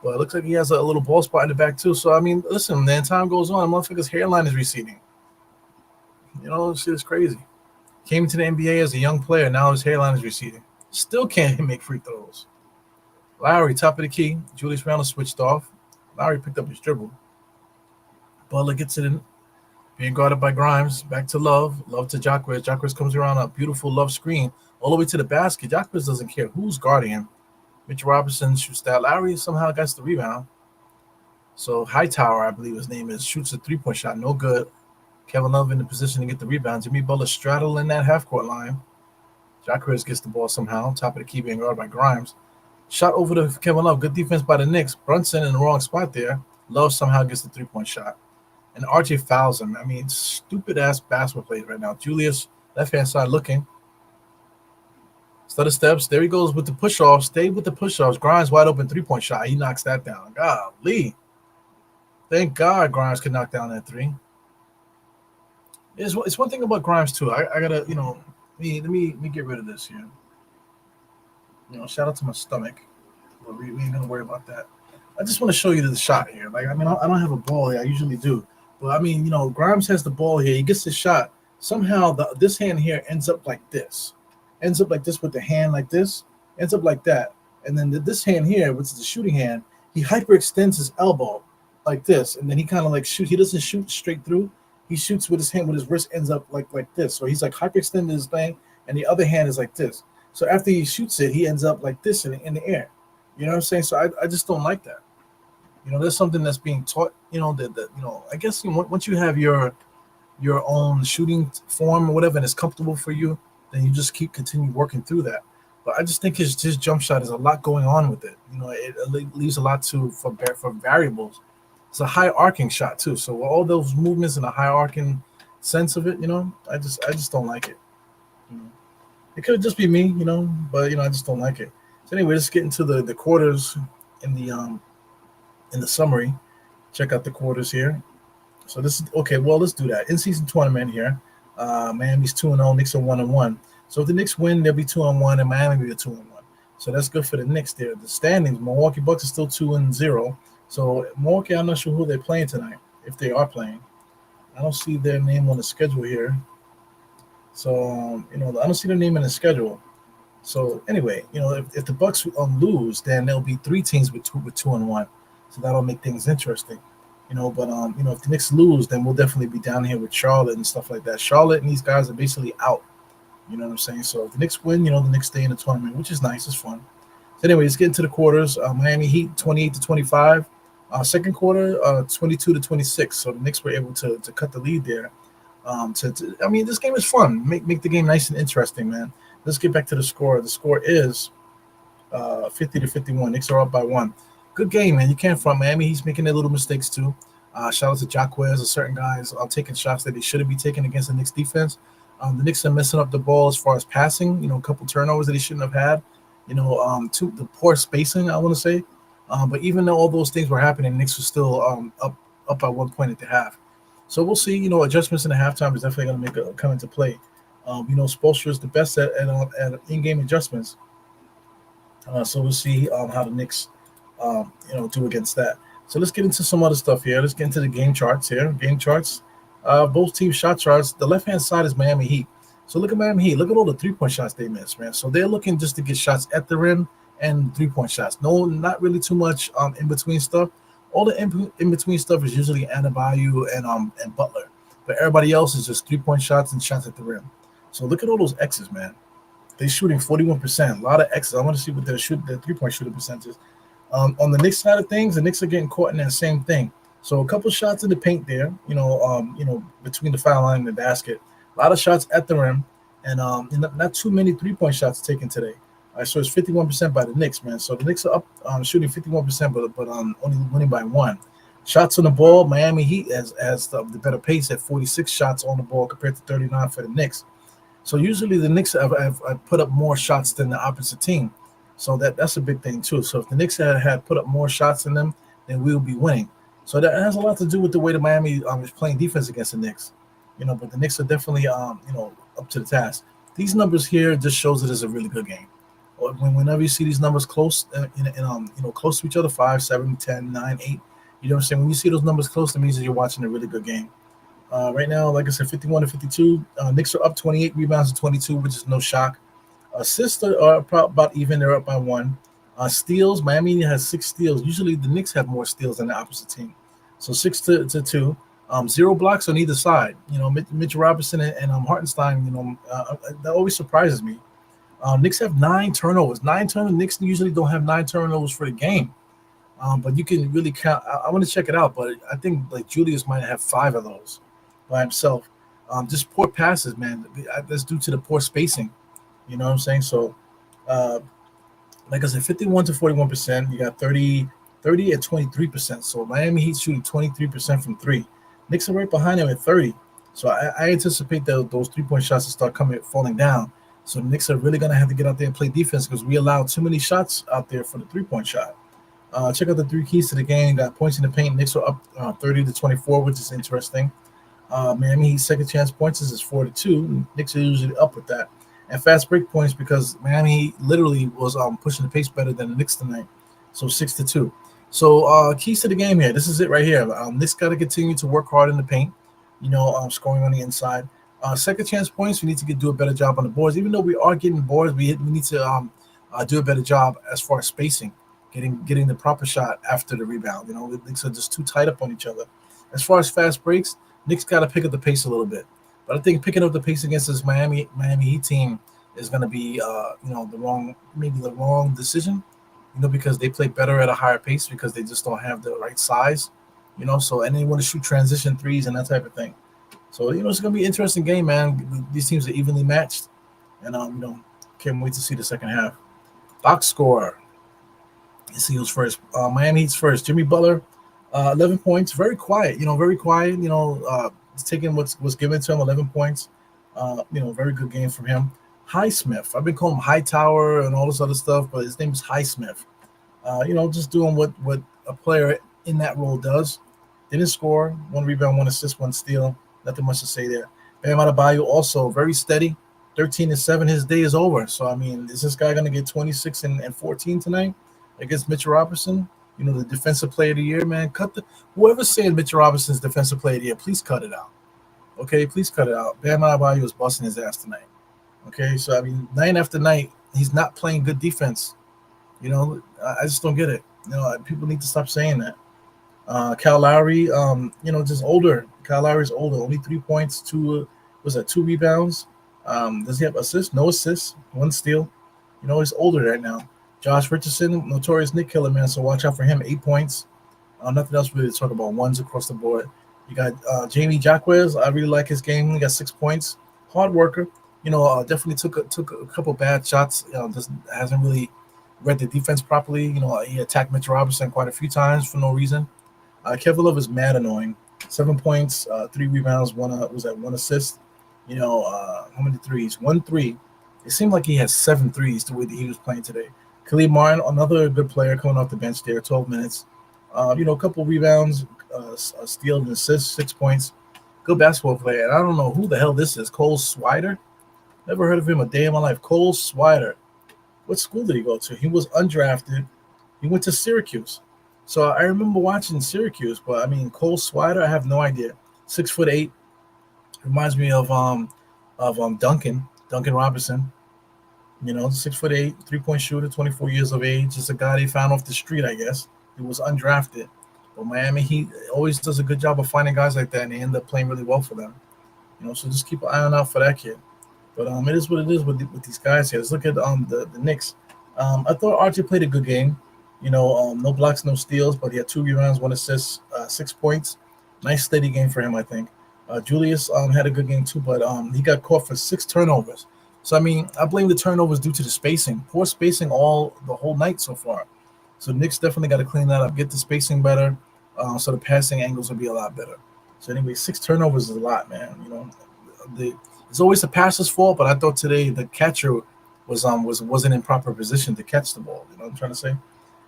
But it looks like he has a little bald spot in the back too. So listen, man, time goes on, motherfucker's hairline is receding. Shit is crazy. Came into the NBA as a young player, now his hairline is receding. Still can't make free throws. Lowry, top of the key. Julius Randle switched off. Lowry picked up his dribble. Butler gets it in, being guarded by Grimes. Back to Love. Love to Jacquez. Jacquez comes around a beautiful Love screen all the way to the basket. Jacquez doesn't care who's guarding him. Mitchell Robinson shoots that. Lowry somehow gets the rebound. So Hightower, I believe his name is, shoots a three-point shot. No good. Kevin Love in the position to get the rebound. Jimmy Butler straddling that half-court line. Jacquez gets the ball somehow. Top of the key being guarded by Grimes. Shot over to Kevin Love. Good defense by the Knicks. Brunson in the wrong spot there. Love somehow gets the three-point shot. And RJ fouls him. I mean, stupid-ass basketball plays right now. Julius, left-hand side looking. Stutter steps. There he goes with the push-offs. Stay with the push-offs. Grimes wide open three-point shot. He knocks that down. Golly. Thank God Grimes could knock down that three. It's one thing about Grimes, too. I got to, let me get rid of this here. Shout out to my stomach. But we ain't going to worry about that. I just want to show you the shot here. I don't have a ball here. I usually do. But, Grimes has the ball here. He gets the shot. Somehow, this hand here ends up like this. Ends up like this with the hand like this. Ends up like that. And then this hand here, which is the shooting hand, he hyperextends his elbow like this. And then he kind of like shoots. He doesn't shoot straight through. He shoots with his hand, with his wrist ends up like this. So he's like hyperextending his thing. And the other hand is like this. So after he shoots it, he ends up like this in the air. You know what I'm saying? So I just don't like that. There's something that's being taught, I guess once you have your own shooting form or whatever, and it's comfortable for you, then you just continue working through that. But I just think his jump shot is a lot going on with it. It leaves a lot for variables. It's a high arcing shot too. So all those movements and a high arcing sense of it, I just don't like it. It could just be me, but I just don't like it. So anyway, let's get into the quarters in the summary. Check out the quarters here. So this is okay. Well, let's do that. In-season tournament here. Miami's 2-0. Knicks are 1-1. So if the Knicks win, they'll be 2-1, and Miami will be 2-1. So that's good for the Knicks there. The standings: Milwaukee Bucks are still 2-0. So Milwaukee, I'm not sure who they're playing tonight, if they are playing. I don't see their name on the schedule here. So I don't see their name in the schedule. So anyway, if the Bucks lose, then there'll be three teams with 2-1. So that'll make things interesting. But if the Knicks lose, then we'll definitely be down here with Charlotte and stuff like that. Charlotte and these guys are basically out. You know what I'm saying? So if the Knicks win, the Knicks stay in the tournament, which is nice. It's fun. So anyway, let's get into the quarters. Miami Heat 28-25. Second quarter 22-26. So the Knicks were able to cut the lead there. This game is fun. Make the game nice and interesting, man. Let's get back to the score. The score is 50-51. Knicks are up by 1. Good game, man. You can't front Miami. He's making their little mistakes too. Shout out to Jacquez. Certain guys are taking shots that they shouldn't be taking against the Knicks defense. The Knicks are messing up the ball as far as passing. A couple turnovers that they shouldn't have had. The poor spacing, I want to say. But even though all those things were happening, Knicks was still up by 1 point at the half. So we'll see. Adjustments in the halftime is definitely going to come into play. Spoelstra is the best at in-game adjustments. So we'll see how the Knicks do against that. So let's get into some other stuff here. Let's get into the game charts here. Game charts. Both teams' shot charts. The left-hand side is Miami Heat. So look at Miami Heat. Look at all the three-point shots they missed, man. So they're looking just to get shots at the rim and three-point shots. No, not really too much in-between stuff. All the in-between stuff is usually Adebayo and Butler. But everybody else is just three-point shots and shots at the rim. So look at all those X's, man. They're shooting 41%. A lot of X's. I want to see what their three-point shooting percentage is. On the Knicks side of things, the Knicks are getting caught in that same thing. So a couple shots in the paint there, between the foul line and the basket. A lot of shots at the rim, and not too many three-point shots taken today. All right, so it's 51% by the Knicks, man. So the Knicks are up shooting 51%, but only winning by 1. Shots on the ball, Miami Heat has the better pace at 46 shots on the ball compared to 39 for the Knicks. So usually the Knicks have put up more shots than the opposite team. So that's a big thing too. So if the Knicks had put up more shots than them, then we will be winning. So that has a lot to do with the way the Miami is playing defense against the Knicks. But the Knicks are definitely up to the task. These numbers here just shows that it's a really good game. Whenever you see these numbers close, close to each other, 5, 7, 10, 9, 8. You know what I'm saying? When you see those numbers close, it means that you're watching a really good game. Right now, like I said, 51-52. Knicks are up 28 rebounds to 22, which is no shock. Assists are about even. They're up by one. Steals, Miami has six steals. Usually the Knicks have more steals than the opposite team. So six to two. Zero blocks on either side. Mitch Robinson and Hartenstein. That always surprises me. Knicks have nine turnovers. Nine turnovers. Knicks usually don't have nine turnovers for the game. But you can really count. I want to check it out, but I think like Julius might have five of those by himself. Just poor passes, man. That's due to the poor spacing. You know what I'm saying? So, uh, like I said, 51 to 41%. You got 30 at 23%. So Miami Heat shooting 23% from three. Knicks are right behind them at 30. So I anticipate that those 3-point shots to start falling down. So the Knicks are really gonna have to get out there and play defense because we allow too many shots out there for the 3-point shot. Check out the three keys to the game. Got points in the paint. Knicks are up 30 to 24, which is interesting. Miami Heat second chance points is 4-2. Knicks are usually up with that. And fast break points because Miami literally was pushing the pace better than the Knicks tonight. So 6-2. So keys to the game here. This is it right here. Knicks got to continue to work hard in the paint. Scoring on the inside. Second chance points. We need to do a better job on the boards. Even though we are getting boards, we need to do a better job as far as spacing, getting the proper shot after the rebound. The Knicks are just too tight up on each other. As far as fast breaks, Knicks got to pick up the pace a little bit. But I think picking up the pace against this Miami Heat team is going to be, the wrong decision. Because they play better at a higher pace because they just don't have the right size. So and they want to shoot transition threes and that type of thing. So it's going to be an interesting game, man. These teams are evenly matched, and can't wait to see the second half. Box score. Let's see who's first. Miami Heat's first. Jimmy Butler, 11 points. Very quiet. Very quiet. He's taking what's given to him. 11 points. Very good game from him. Highsmith. I've been calling him Hightower and all this other stuff, but his name is Highsmith. Just doing what a player in that role does. Didn't score. One rebound, one assist, one steal. Nothing much to say there. Bam Adebayo also very steady. 13-7. His day is over. So is this guy going to get 26 and 14 tonight against Mitchell Robinson? The defensive player of the year, man. Whoever's saying Mitchell Robinson's defensive player of the year, please cut it out. Okay, please cut it out. Bam Adebayo is busting his ass tonight. Okay, so night after night, he's not playing good defense. I just don't get it. People need to stop saying that. Kyle Lowry, just older. Kyle Lowry's older. Only 3 points, two rebounds. Does he have assists? No assists. One steal. He's older right now. Josh Richardson, notorious Nick killer, man. So watch out for him. 8 points. Nothing else really to talk about. Ones across the board. You got Jamie Jaquez. I really like his game. He got 6 points. Hard worker. Definitely took a couple bad shots. Hasn't really read the defense properly. He attacked Mitch Robinson quite a few times for no reason. Kevin Love is mad annoying. 7 points, 3 rebounds, one assist. How many threes? 1 3. It seemed like he had 7 threes the way that he was playing today. Khalid Martin, another good player coming off the bench there, 12 minutes. A couple rebounds, a steal and assist, 6 points. Good basketball player. And I don't know who the hell this is. Cole Swider? Never heard of him a day in my life. Cole Swider. What school did he go to? He was undrafted. He went to Syracuse. So I remember watching Syracuse, but Cole Swider, I have no idea. 6'8". Reminds me of Duncan Robinson. 6'8", 3-point shooter, 24 years of age. Just a guy they found off the street, I guess. He was undrafted. But Miami Heat always does a good job of finding guys like that, and they end up playing really well for them. So just keep an eye out for that kid. But it is what it is with these guys here. Let's look at the Knicks. I thought RJ played a good game. No blocks, no steals, but he had 2 rebounds, 1 assist, 6 points. Nice steady game for him, I think. Julius had a good game too, but he got caught for 6 turnovers. So I blame the turnovers due to the spacing, poor spacing the whole night so far. So Knicks definitely got to clean that up, get the spacing better, so the passing angles will be a lot better. So anyway, 6 turnovers is a lot, man. It's always the passer's fault, but I thought today the catcher wasn't in proper position to catch the ball. You know what I'm trying to say?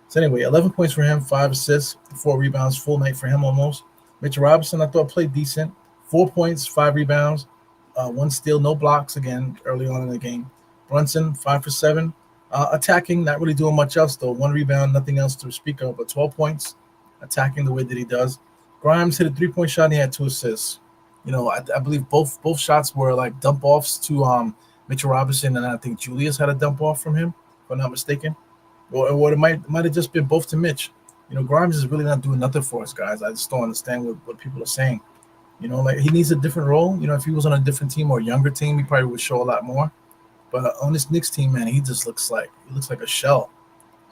So anyway, 11 points for him, 5 assists, 4 rebounds, full night for him almost. Mitchell Robinson, I thought played decent. 4 points, 5 rebounds, 1 steal, no blocks again early on in the game. Brunson, 5 for 7. Attacking, not really doing much else though. 1 rebound, nothing else to speak of, but 12 points. Attacking the way that he does. Grimes hit a 3-point shot and he had 2 assists. I believe both shots were like dump offs to Mitchell Robinson, and I think Julius had a dump off from him, if I'm not mistaken. Or it might have just been both to Mitch. Grimes is really not doing nothing for us, guys. I just don't understand what people are saying. Like he needs a different role. If he was on a different team or a younger team, he probably would show a lot more. But on this Knicks team, man, he looks like a shell.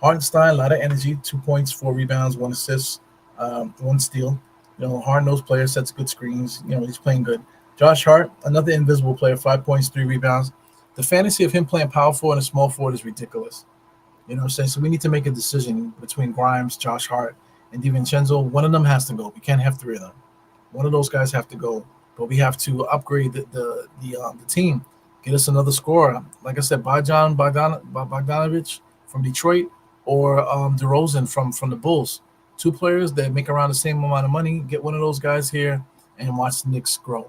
Hartenstein, a lot of energy, 2 points, 4 rebounds, 1 assist, 1 steal. Hard-nosed player, sets good screens. He's playing good. Josh Hart, another invisible player, 5 points, 3 rebounds. The fantasy of him playing power forward and small forward is ridiculous. You know what I'm saying? So we need to make a decision between Grimes, Josh Hart, and DiVincenzo. One of them has to go. We can't have three of them. One of those guys have to go. But we have to upgrade the team. Get us another scorer. Like I said, Bogdanovich from Detroit or DeRozan from the Bulls. Two players that make around the same amount of money. Get one of those guys here and watch the Knicks grow.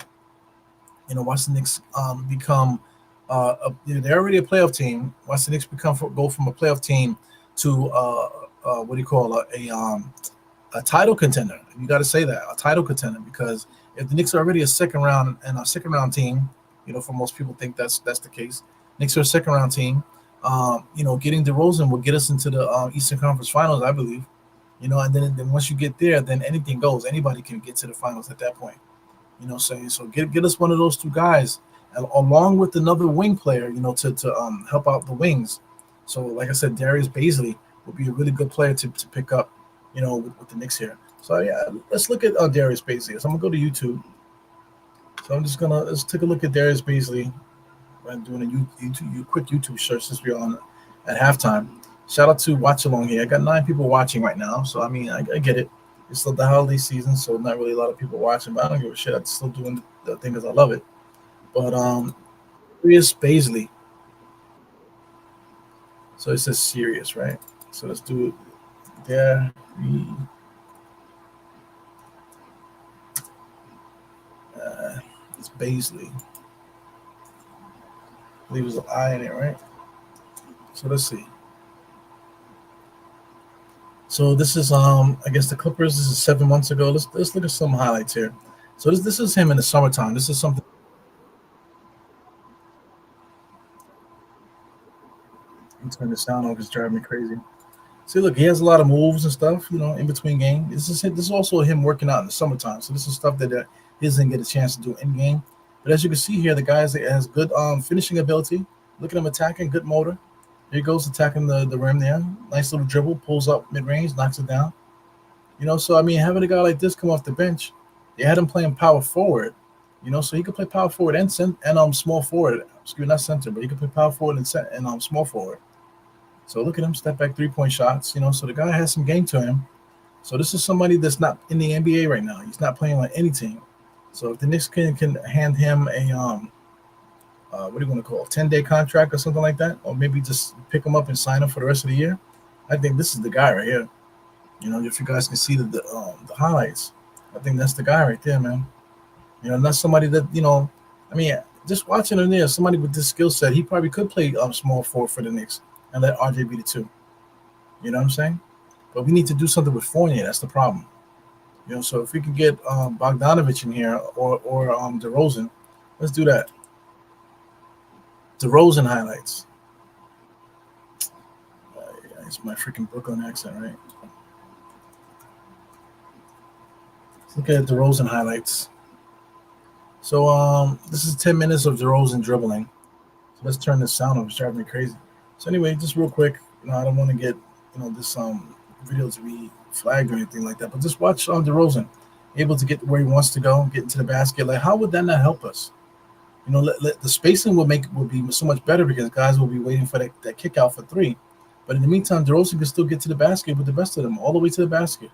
Watch the Knicks become they're already a playoff team. Watch the Knicks go from a playoff team to what do you call a title contender. You got to say that, a title contender, because if the Knicks are already a second round and a second round team, for most people think that's the case. Knicks are a second round team. Getting DeRozan will get us into the Eastern Conference Finals, I believe. And then once you get there, then anything goes. Anybody can get to the finals at that point. So get us one of those two guys, along with another wing player, to help out the wings. So, like I said, Darius Baisley would be a really good player to pick up, with the Knicks here. So yeah, let's look at Darius Baisley. So I'm gonna go to YouTube. So let's take a look at Darius Baisley. I'm doing a quick YouTube search since we're on at halftime. Shout out to Watch Along here. I got 9 people watching right now, so I mean I get it. It's still the holiday season, so not really a lot of people watching, but I don't give a shit. I'm still doing the thing because I love it. But Darius Baisley. So it says serious, right? So let's do it. There. It's Baisley. I believe there's an I in it, right? So let's see. So this is I guess the Clippers. This is 7 months ago. Let's look at some highlights here. So this is him in the summertime. This is something. I'm turning the sound off. It's driving me crazy. See, look, he has a lot of moves and stuff, in between games. This is also him working out in the summertime. So this is stuff that he doesn't get a chance to do in game. But as you can see here, the guy has good finishing ability. Look at him attacking, good motor. Here he goes attacking the rim there. Nice little dribble, pulls up mid range, knocks it down. So I mean, having a guy like this come off the bench, they had him playing power forward. So he could play power forward and small forward. Excuse me, not center, but he could play power forward and small forward. So look at him, step back 3-point shots. So the guy has some game to him. So this is somebody that's not in the NBA right now. He's not playing on any team. So if the Knicks can hand him a what do you want to call 10-day contract or something like that, or maybe just pick him up and sign him for the rest of the year, I think this is the guy right here. If you guys can see the highlights, I think that's the guy right there, man. Not somebody that I mean, just watching him there, somebody with this skill set, he probably could play small forward for the Knicks and let RJ be the 2. You know what I'm saying? But we need to do something with Fournier. That's the problem. So if we could get Bogdanovich in here or DeRozan, let's do that. DeRozan highlights. Yeah, it's my freaking Brooklyn accent, right? Let's look at DeRozan highlights. So this is 10 minutes of DeRozan dribbling. So let's turn this sound off. It's driving me crazy. So anyway, just real quick, I don't want to get this video to be flagged or anything like that, but just watch DeRozan able to get where he wants to go, get into the basket. Like, how would that not help us? The spacing will be so much better because guys will be waiting for that kick out for 3. But in the meantime, DeRozan can still get to the basket with the best of them, all the way to the basket.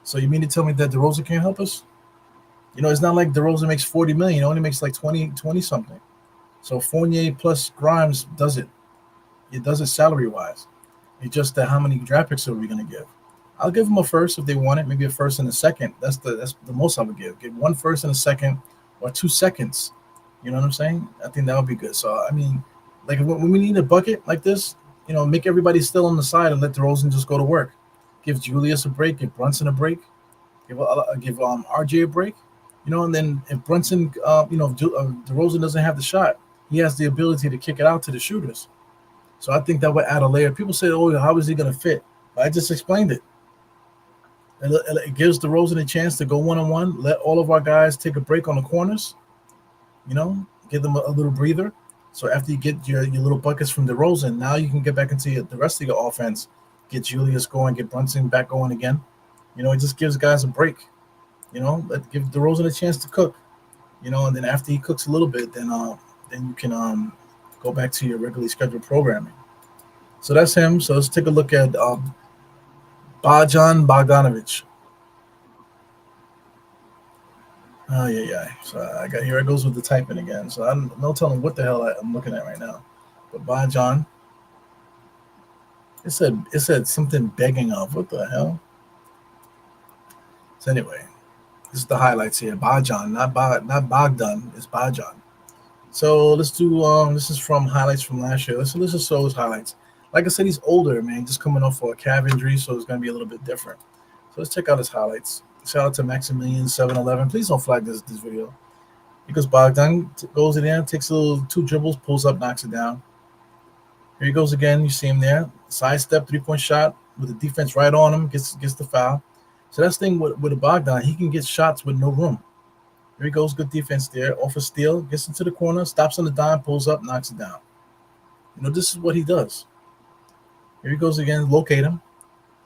So you mean to tell me that DeRozan can't help us? It's not like DeRozan makes 40 million. He only makes like 20 something. So Fournier plus Grimes does it. It does it salary wise. It's just that how many draft picks are we going to give? I'll give them a first if they want it, maybe a first and a second. That's the most I would give. Give 1 first and a second, or 2 seconds. You know what I'm saying? I think that would be good. So I mean, like when we need a bucket like this, make everybody still on the side and let DeRozan just go to work. Give Julius a break, give Brunson a break, give RJ a break. And then if Brunson, if DeRozan doesn't have the shot, he has the ability to kick it out to the shooters. So I think that would add a layer. People say, "Oh, how is he going to fit?" I just explained it. It gives DeRozan a chance to go one on one. Let all of our guys take a break on the corners. You know, give them a little breather. So after you get your little buckets from DeRozan, now you can get back into the rest of your offense. Get Julius going, get Brunson back going again. You know, it just gives guys a break. You know, give DeRozan a chance to cook. You know, and then after he cooks a little bit, then you can go back to your regularly scheduled programming. So that's him. So let's take a look at Bojan Bogdanovic. Oh yeah. So I got here. It goes with the typing again. So I'm no telling what the hell I'm looking at right now. But Bojan, it said something begging of what the hell. So anyway, this is the highlights here. Bojan, not Bogdan. It's Bojan. So let's do. This is from highlights from last year. Let's just show his highlights. Like I said, he's older, man. Just coming off for a calf injury, so it's gonna be a little bit different. So let's check out his highlights. Shout out to Maximilian 711. Please don't flag this video because Bogdan goes in there, takes a little two dribbles, pulls up, knocks it down. Here he goes again. You see him there. Sidestep 3-point shot with the defense right on him. Gets the foul. So that's the thing with a Bogdan. He can get shots with no room. Here he goes. Good defense there. Off a steal. Gets into the corner. Stops on the dime. Pulls up. Knocks it down. You know, this is what he does. Here he goes again. Locate him.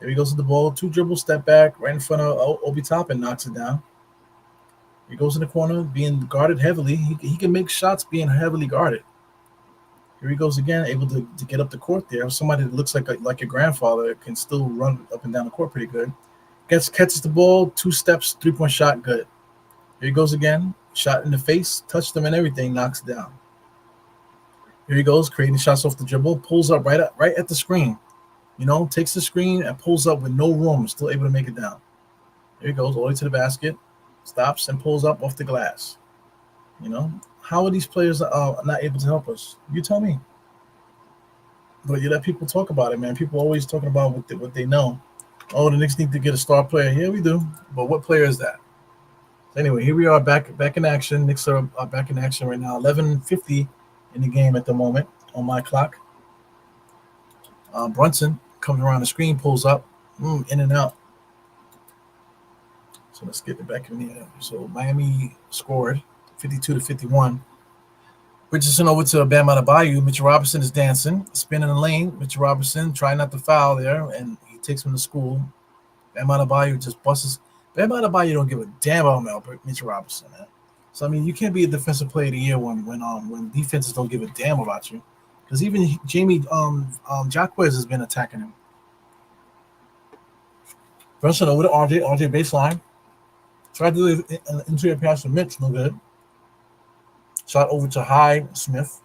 Here he goes to the ball. Two dribbles. Step back. Right in front of Obi Toppin. Knocks it down. He goes in the corner. Being guarded heavily. He can make shots being heavily guarded. Here he goes again, able to get up the court there. Somebody that looks like your grandfather can still run up and down the court pretty good. Catches the ball, 2 steps, 3-point shot, good. Here he goes again, shot in the face, touched him and everything, knocks it down. Here he goes, creating shots off the dribble, pulls up right at the screen. You know, takes the screen and pulls up with no room, still able to make it down. Here he goes, all the way to the basket, stops and pulls up off the glass. You know, how are these players not able to help us? You tell me. But you let people talk about it, man. People always talking about what they know. Oh, the Knicks need to get a star player. Yeah, we do. But what player is that? So anyway, here we are back in action. Knicks are back in action right now. 11:50 in the game at the moment on my clock. Brunson comes around the screen, pulls up, in and out. So let's get it back in here. So Miami scored 52-51. Richardson over to Bam Adebayo. Mitchell Robinson is dancing, spinning the lane. Mitchell Robinson trying not to foul there, and he takes him to school. Bam Adebayo just busts. Bam Adebayo don't give a damn about Mitchell Robinson, man. So I mean, you can't be a defensive player of the year when defenses don't give a damn about you, because even Jamie Jacquez has been attacking him. Brunson over to RJ baseline. Tried to do an interior pass to Mitch, no good. Shot over to Highsmith,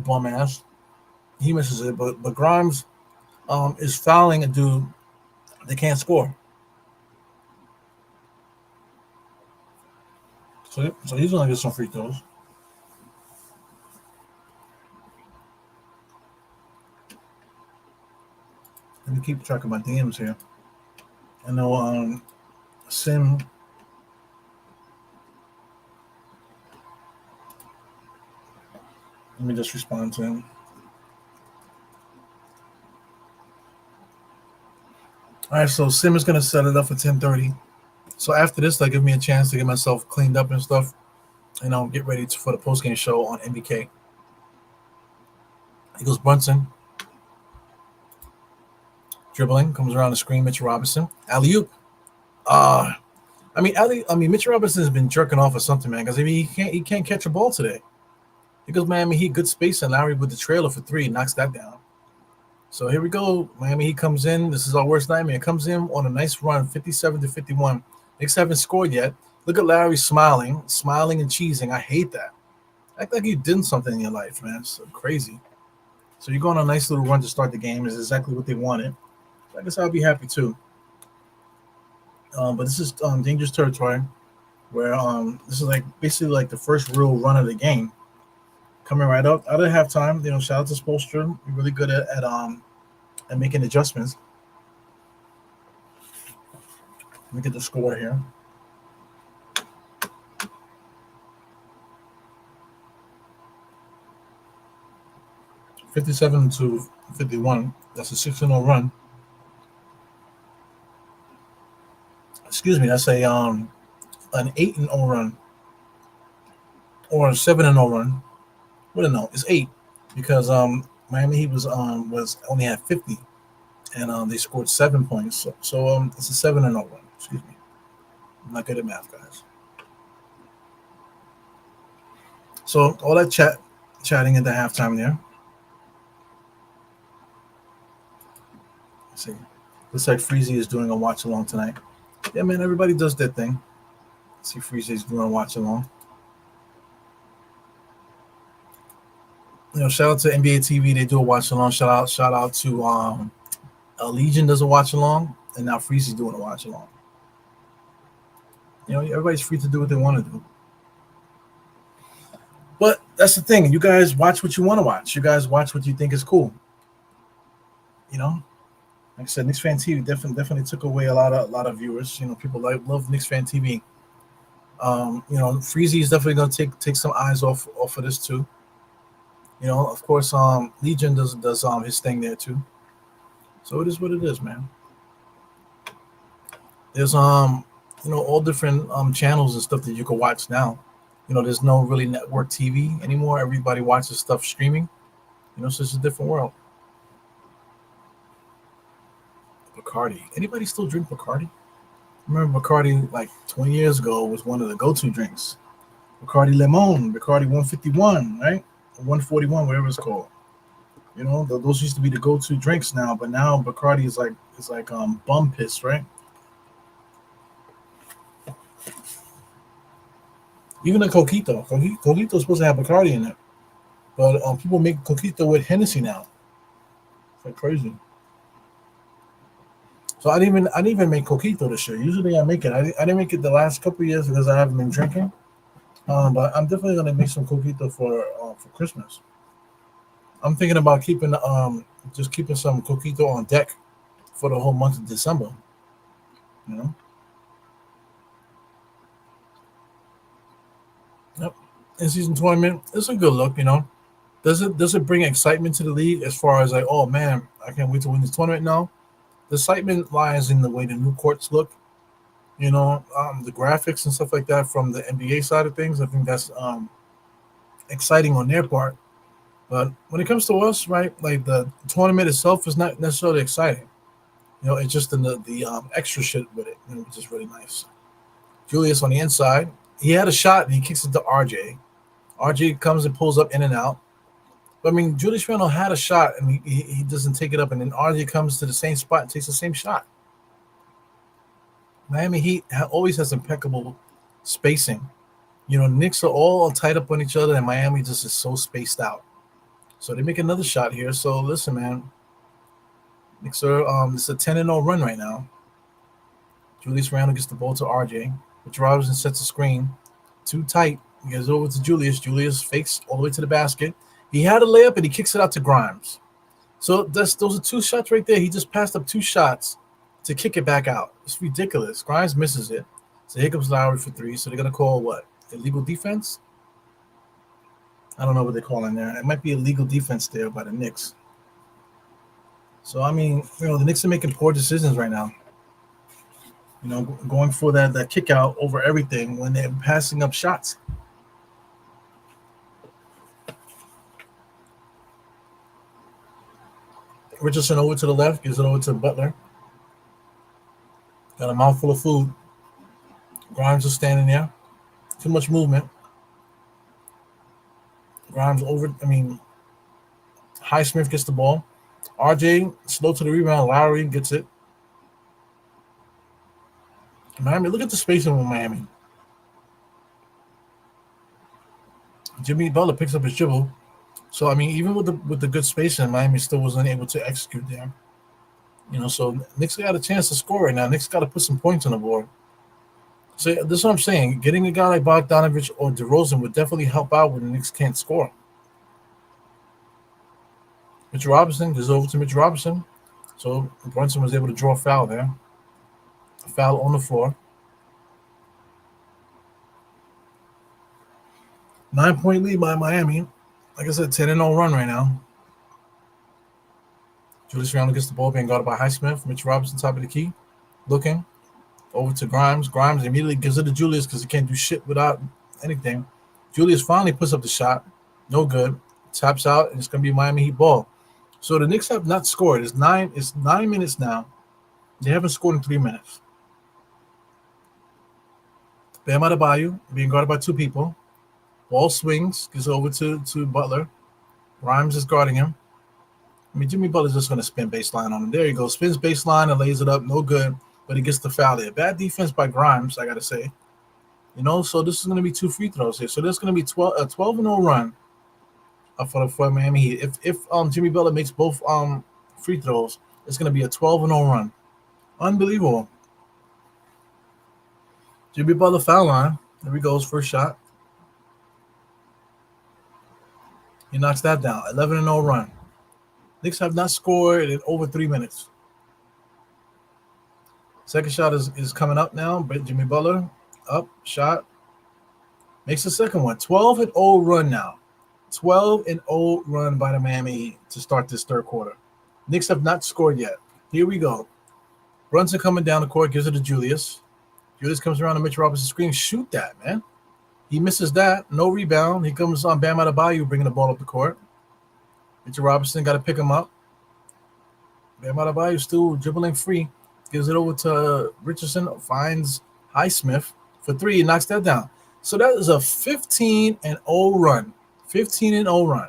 bum ass. He misses it, but Grimes is fouling a dude. They can't score. So he's gonna get some free throws. Let me keep track of my DMs here. I know Sim. Let me just respond to him. All right, so Sim is gonna set it up for 10:30. So after this, that'll give me a chance to get myself cleaned up and stuff, and I'll get ready for the postgame show on NBK. He goes Brunson, dribbling, comes around the screen. Mitchell Robinson, alley-oop. Mitchell Robinson has been jerking off or something, man. Because he can't catch a ball today. He goes Miami Heat, good space, and Lowry with the trailer for 3 knocks that down. So here we go. Miami Heat comes in. This is our worst nightmare. Comes in on a nice run, 57-51. Knicks haven't scored yet. Look at Lowry smiling and cheesing. I hate that. Act like you did something in your life, man. It's so crazy. So you go on a nice little run to start the game. Is exactly what they wanted. So I guess I'll be happy too. But this is dangerous territory, where this is basically like the first real run of the game. Coming right up out of halftime, shout out to Spoelstra. You're really good at making adjustments. Let me get the score here. 57-51. That's a 6-0 run. Excuse me. That's a an 8-0 run or a 7-0 run. Well, no, it's 8 because Miami Heat was only at 50 and they scored 7 points. So it's a 7-0 run. Excuse me. I'm not good at math, guys. So all that chatting at the halftime there. Let's see. Looks like Freezy is doing a watch along tonight. Yeah, man, everybody does their thing. Let's see, Freezy's doing a watch along. Shout out to NBA TV. They do a watch along. Shout out to Legion does a watch along, and now Freezy's doing a watch along. Everybody's free to do what they want to do. But that's the thing. You guys watch what you want to watch. You guys watch what you think is cool. Like I said, Knicks Fan TV definitely took away a lot of viewers. People love Knicks Fan TV. Freezy is definitely gonna take some eyes off of this too. Of course, Legion does his thing there too. So it is what it is, man. There's all different channels and stuff that you can watch now. There's no really network TV anymore. Everybody watches stuff streaming. So it's a different world. Bacardi. Anybody still drink Bacardi? I remember Bacardi like 20 years ago was one of the go-to drinks. Bacardi Lemon, Bacardi 151, right? 141, whatever it's called. Those used to be the go-to drinks now, but now Bacardi is like bum piss, right? Even a coquito. Coquito is supposed to have Bacardi in it, but people make coquito with Hennessy now. It's like crazy. So I didn't even make coquito this year. Usually I make it. I didn't make it the last couple of years because I haven't been drinking. But I'm definitely gonna make some coquito for Christmas. I'm thinking about keeping some coquito on deck for the whole month of December. Yep. In season tournament, it's a good look. Does it bring excitement to the league as far as like, oh man, I can't wait to win this tournament? No, the excitement lies in the way the new courts look. The graphics and stuff like that from the NBA side of things. I think that's exciting on their part. But when it comes to us, right, like the tournament itself is not necessarily exciting. It's just the extra shit with it, which is really nice. Julius on the inside, he had a shot and he kicks it to RJ. RJ comes and pulls up in and out. But I mean, Julius Randle had a shot and he doesn't take it up, and then RJ comes to the same spot and takes the same shot. Miami Heat always has impeccable spacing. Knicks are all tied up on each other, and Miami just is so spaced out. So they make another shot here. So listen, man, Knicks are it's a 10-0 run right now. Julius Randle gets the ball to RJ. Rich Robinson sets the screen. Too tight. He goes over to Julius. Julius fakes all the way to the basket. He had a layup and he kicks it out to Grimes. So those are two shots right there. He just passed up two shots to kick it back out. It's ridiculous. Grimes misses it. So here comes Lowry for three. So they're going to call what? Illegal defense? I don't know what they're calling there. It might be illegal defense there by the Knicks. So, I mean, the Knicks are making poor decisions right now. Going for that kick out over everything when they're passing up shots. Richardson over to the left, gives it over to Butler. Got a mouthful of food. Grimes is standing there. Too much movement. Grimes Highsmith gets the ball. RJ, slow to the rebound. Lowry gets it. Miami, look at the spacing with Miami. Jimmy Butler picks up his dribble. So, I mean, even with the good spacing, Miami still wasn't able to execute there. So Knicks got a chance to score right now. Knicks got to put some points on the board. So this is what I'm saying. Getting a guy like Bogdanovich or DeRozan would definitely help out when the Knicks can't score. Mitch Robinson goes over to Mitch Robinson. So Brunson was able to draw a foul there. A foul on the floor. 9-point lead by Miami. Like I said, 10-0 run right now. Julius Randle gets the ball, being guarded by Highsmith. Mitch Robinson, top of the key, looking over to Grimes. Grimes immediately gives it to Julius because he can't do shit without anything. Julius finally puts up the shot. No good. Taps out, and it's going to be Miami Heat ball. So the Knicks have not scored. It's 9 minutes now. They haven't scored in 3 minutes. Bam Adebayo being guarded by two people. Ball swings, gets over to Butler. Grimes is guarding him. I mean, Jimmy Butler's just going to spin baseline on him. There you go. Spins baseline and lays it up. No good, but he gets the foul there. Bad defense by Grimes, I got to say. So this is going to be 2 free throws here. So there's going to be a 12-0 run for Miami Heat. If Jimmy Butler makes both free throws, it's going to be a 12-0 run. Unbelievable. Jimmy Butler foul line. There he goes, first shot. He knocks that down. 11-0 run. Knicks have not scored in over 3 minutes. Second shot is coming up now. But Jimmy Butler, up, shot. Makes the second one. 12-0 run now. 12-0 run by the Miami Heat to start this third quarter. Knicks have not scored yet. Here we go. Brunson coming down the court, gives it to Julius. Julius comes around to Mitch Robinson screen. Shoot that, man. He misses that. No rebound. He comes on Bam Adebayo bringing the ball up the court. Mitchell Robinson got to pick him up. Bam Adebayo still dribbling free. Gives it over to Richardson. Finds Highsmith for 3. He knocks that down. So that is a 15-0 run. 15-0 run.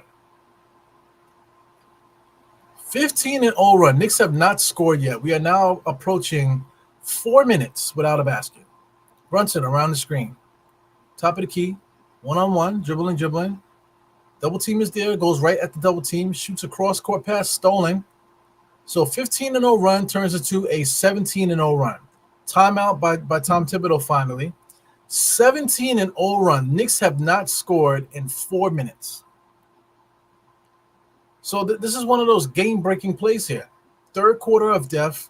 15-0 run. Knicks have not scored yet. We are now approaching 4 minutes without a basket. Brunson around the screen. Top of the key. One-on-one. Dribbling. Double team is there. Goes right at the double team. Shoots a cross-court pass. Stolen. So 15-0 run turns into a 17-0 run. Timeout by Tom Thibodeau finally. 17-0 run. Knicks have not scored in 4 minutes. So this is one of those game-breaking plays here. Third quarter of death.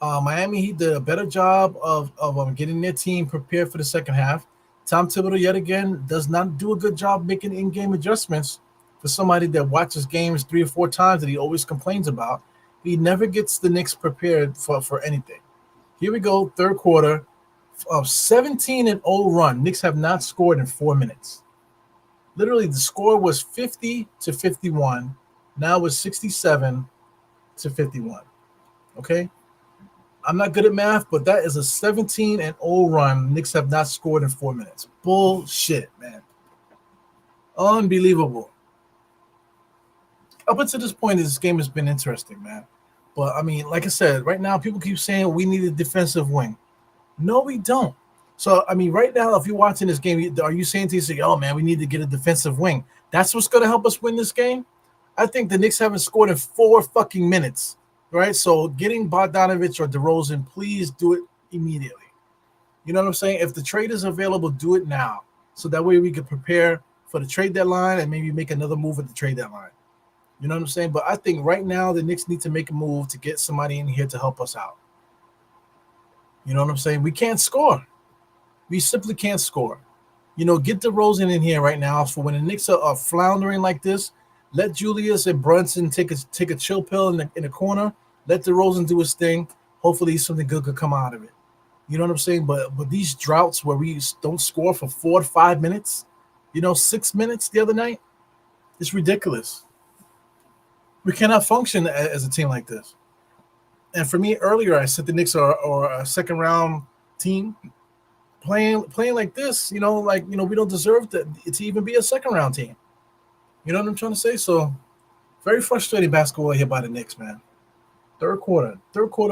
Miami Heat did a better job of getting their team prepared for the second half. Tom Thibodeau, yet again, does not do a good job making in-game adjustments for somebody that watches games 3 or 4 times that he always complains about. He never gets the Knicks prepared for anything. Here we go, third quarter of 17-0 run. Knicks have not scored in 4 minutes. Literally, the score was 50-51. Now it's 67-51. Okay? I'm not good at math, but that is a 17-0 run. Knicks have not scored in 4 minutes. Bullshit, man. Unbelievable. Up until this point, this game has been interesting, man. But, I mean, like I said, right now, people keep saying we need a defensive wing. No, we don't. So, I mean, right now, if you're watching this game, are you saying to yourself, oh, man, we need to get a defensive wing? That's what's going to help us win this game? I think the Knicks haven't scored in 4 fucking minutes. Right, so getting Bogdanovich or DeRozan, please do it immediately. You know what I'm saying? If the trade is available, do it now. So that way we can prepare for the trade deadline and maybe make another move at the trade deadline. You know what I'm saying? But I think right now the Knicks need to make a move to get somebody in here to help us out. You know what I'm saying? We can't score. We simply can't score. Get DeRozan in here right now for when the Knicks are floundering like this. Let Julius and Brunson take a chill pill in the corner. Let DeRozan do his thing. Hopefully something good could come out of it. You know what I'm saying? But these droughts where we don't score for 4 to 5 minutes, 6 minutes the other night, it's ridiculous. We cannot function as a team like this. And for me, earlier I said the Knicks are a second round team. Playing like this, we don't deserve to even be a second round team. You know what I'm trying to say? So, very frustrating basketball here by the Knicks, man. Third quarter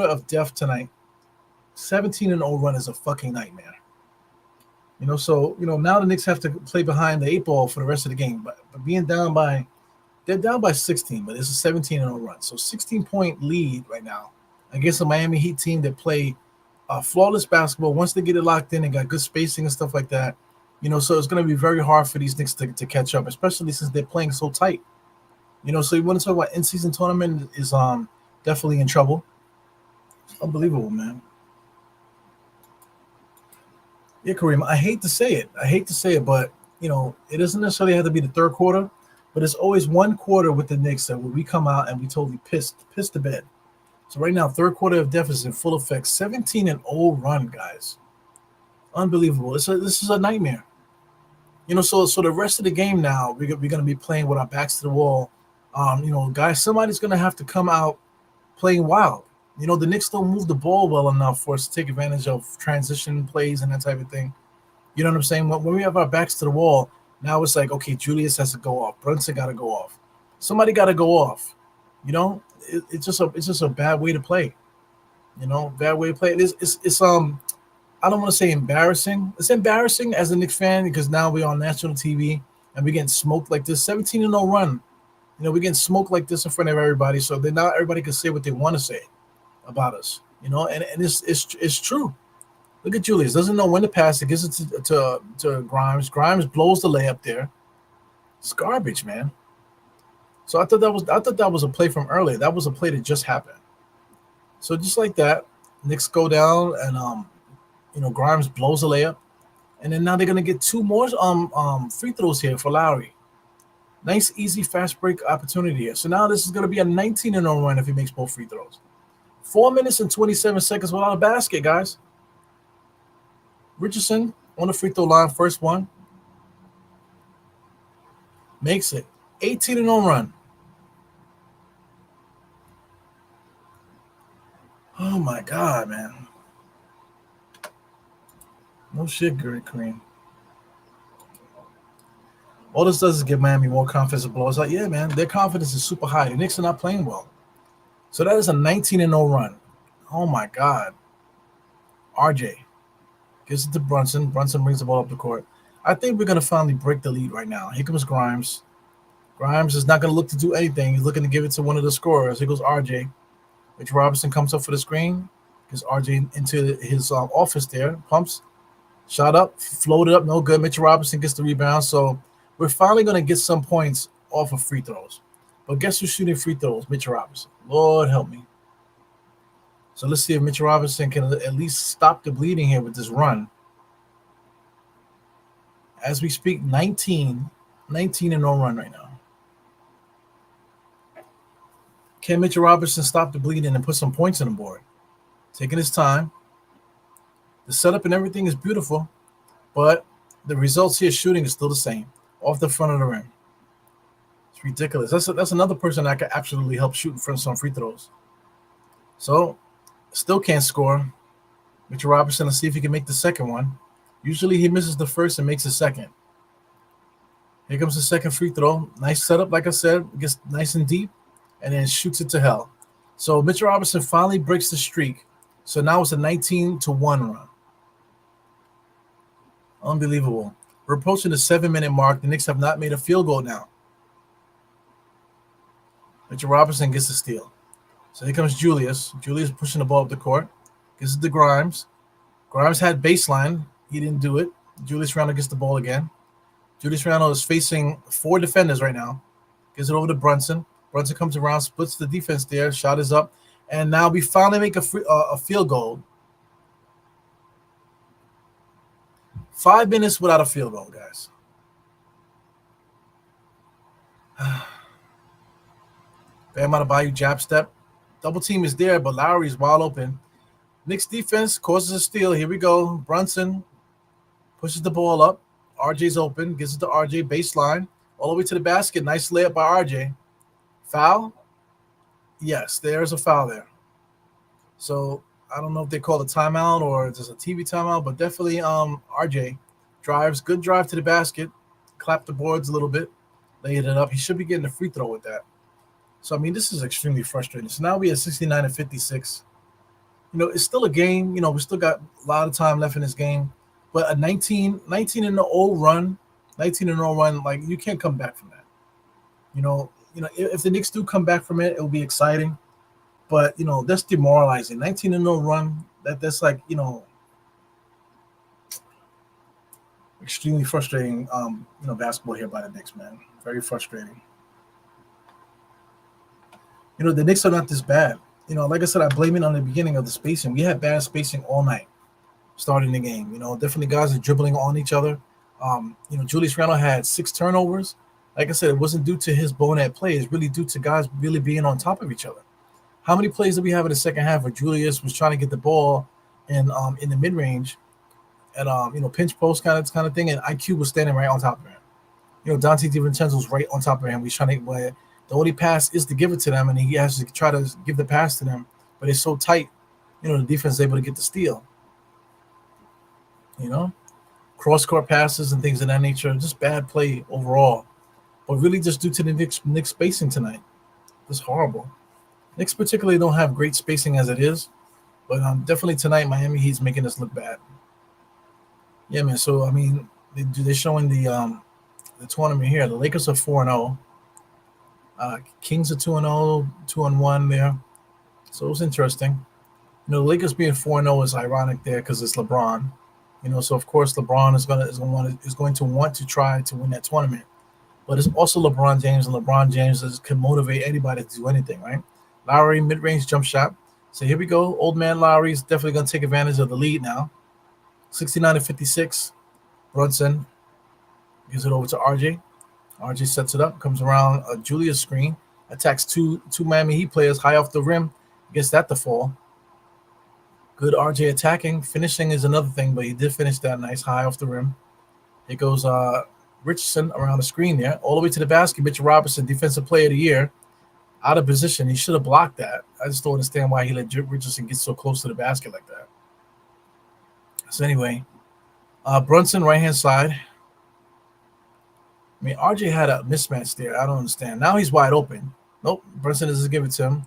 of death tonight. 17-0 run is a fucking nightmare. So now the Knicks have to play behind the 8 ball for the rest of the game. But being they're down by 16, but it's a 17-0 run. So 16-point lead right now against a Miami Heat team that play flawless basketball. Once they get it locked in, they got good spacing and stuff like that. So it's going to be very hard for these Knicks to catch up, especially since they're playing so tight. So you want to talk about in-season tournament is definitely in trouble. It's unbelievable, man. Yeah, Kareem, I hate to say it, but, it doesn't necessarily have to be the third quarter. But it's always one quarter with the Knicks that we come out and we totally pissed the bed. So right now, third quarter of deficit in full effect, 17-0 run, guys. Unbelievable. This is a nightmare. So the rest of the game now, we're gonna be playing with our backs to the wall. Guys, somebody's gonna have to come out playing wild. The Knicks don't move the ball well enough for us to take advantage of transition plays and that type of thing. You know what I'm saying? When we have our backs to the wall, now it's like, okay, Julius has to go off. Brunson got to go off. Somebody got to go off. It's just a bad way to play. Bad way to play. It's I don't want to say embarrassing. It's embarrassing as a Knicks fan because now we're on national TV and we're getting smoked like this. 17-0 run. We're getting smoked like this in front of everybody. So then now everybody can say what they want to say about us. And it's true. Look at Julius. Doesn't know when to pass it. Gives it to Grimes. Grimes blows the layup there. It's garbage, man. So I thought that was a play from earlier. That was a play that just happened. So just like that, Knicks go down and Grimes blows a layup, and then now they're gonna get two more free throws here for Lowry. Nice, easy, fast break opportunity here. So now this is gonna be a 19-0 run if he makes both free throws. 4 minutes and 27 seconds without a basket, guys. Richardson on the free throw line, first one. Makes it. 18-0 run. Oh my God, man. No shit, Kareem. All this does is give Miami more confidence to blow. It's like, yeah, man, their confidence is super high. The Knicks are not playing well. So that is a 19-0 run. Oh my God. RJ gives it to Brunson. Brunson brings the ball up the court. I think we're going to finally break the lead right now. Here comes Grimes. Grimes is not going to look to do anything. He's looking to give it to one of the scorers. Here goes RJ. Mitch Robinson comes up for the screen. Gets RJ into his office there. Pumps. Shot up. Floated up. No good. Mitch Robinson gets the rebound. So we're finally going to get some points off of free throws. But guess who's shooting free throws? Mitch Robinson. Lord help me. So let's see if Mitch Robinson can at least stop the bleeding here with this run. As we speak, 19-0 run right now. Can Mitchell Robinson stop the bleeding and put some points on the board? Taking his time. The setup and everything is beautiful, but the results here shooting is still the same. Off the front of the rim. It's ridiculous. That's another person that could absolutely help shoot in front of some free throws. So, still can't score. Mitchell Robinson, let's see if he can make the second one. Usually he misses the first and makes the second. Here comes the second free throw. Nice setup, like I said. Gets nice and deep, and then shoots it to hell. So Mitchell Robinson finally breaks the streak. So now it's a 19-1 run. Unbelievable. We're approaching the 7-minute mark. The Knicks have not made a field goal now. Mitchell Robinson gets the steal. So here comes Julius. Julius pushing the ball up the court. Gives it to Grimes. Grimes had baseline. He didn't do it. Julius Randle gets the ball again. Julius Randle is facing 4 defenders right now. Gives it over to Brunson. Brunson comes around, splits the defense there. Shot is up. And now we finally make a field goal. 5 minutes without a field goal, guys. Bam Adebayo jab step. Double team is there, but Lowry's wide open. Knicks defense causes a steal. Here we go. Brunson pushes the ball up. RJ's open. Gives it to RJ. Baseline. All the way to the basket. Nice layup by RJ. Foul? Yes, there's a foul there. So I don't know if they call a timeout or just a TV timeout, but definitely RJ drives. Good drive to the basket. Clap the boards a little bit. Laid it up. He should be getting a free throw with that. So, I mean, this is extremely frustrating. So now we have 69-56. It's still a game. We still got a lot of time left in this game. But a 19-0 run, like you can't come back from that. If the Knicks do come back from it, it'll be exciting. But that's demoralizing. 19-0 run, that's like, extremely frustrating basketball here by the Knicks, man. Very frustrating. The Knicks are not this bad. Like I said, I blame it on the beginning of the spacing. We had bad spacing all night starting the game. Definitely guys are dribbling on each other. Julius Randle had 6 turnovers. Like I said, it wasn't due to his bonehead play. It's really due to guys really being on top of each other. How many plays did we have in the second half where Julius was trying to get the ball in the mid range at pinch post kind of thing, and IQ was standing right on top of him. Dante DiVincenzo's right on top of him. He's trying to. Well, the only pass is to give it to them, and he has to try to give the pass to them. But it's so tight, the defense is able to get the steal. Cross court passes and things of that nature. Just bad play overall, but really just due to the Knicks spacing tonight. It's horrible. Knicks particularly don't have great spacing as it is, but definitely tonight Miami Heat's making us look bad. Yeah, man. So I mean, they're showing the tournament here. The Lakers are 4-0. Kings are 2-0, 2-1 there. So it was interesting. The Lakers being 4-0 is ironic there because it's LeBron. So of course LeBron is going to want to try to win that tournament. But it's also LeBron James, and LeBron James can motivate anybody to do anything, right? Lowry mid-range jump shot. So here we go. Old man Lowry is definitely going to take advantage of the lead now. 69-56. Brunson gives it over to RJ. RJ sets it up, comes around Julius screen, attacks two Miami Heat players high off the rim, gets that to fall. Good RJ attacking. Finishing is another thing, but he did finish that nice high off the rim. Here goes Richardson around the screen there, all the way to the basket. Mitchell Robinson, Defensive Player of the Year, out of position. He should have blocked that. I just don't understand why he let Richardson get so close to the basket like that. So anyway, Brunson, right-hand side. I mean, RJ had a mismatch there. I don't understand. Now he's wide open. Nope, Brunson doesn't give it to him.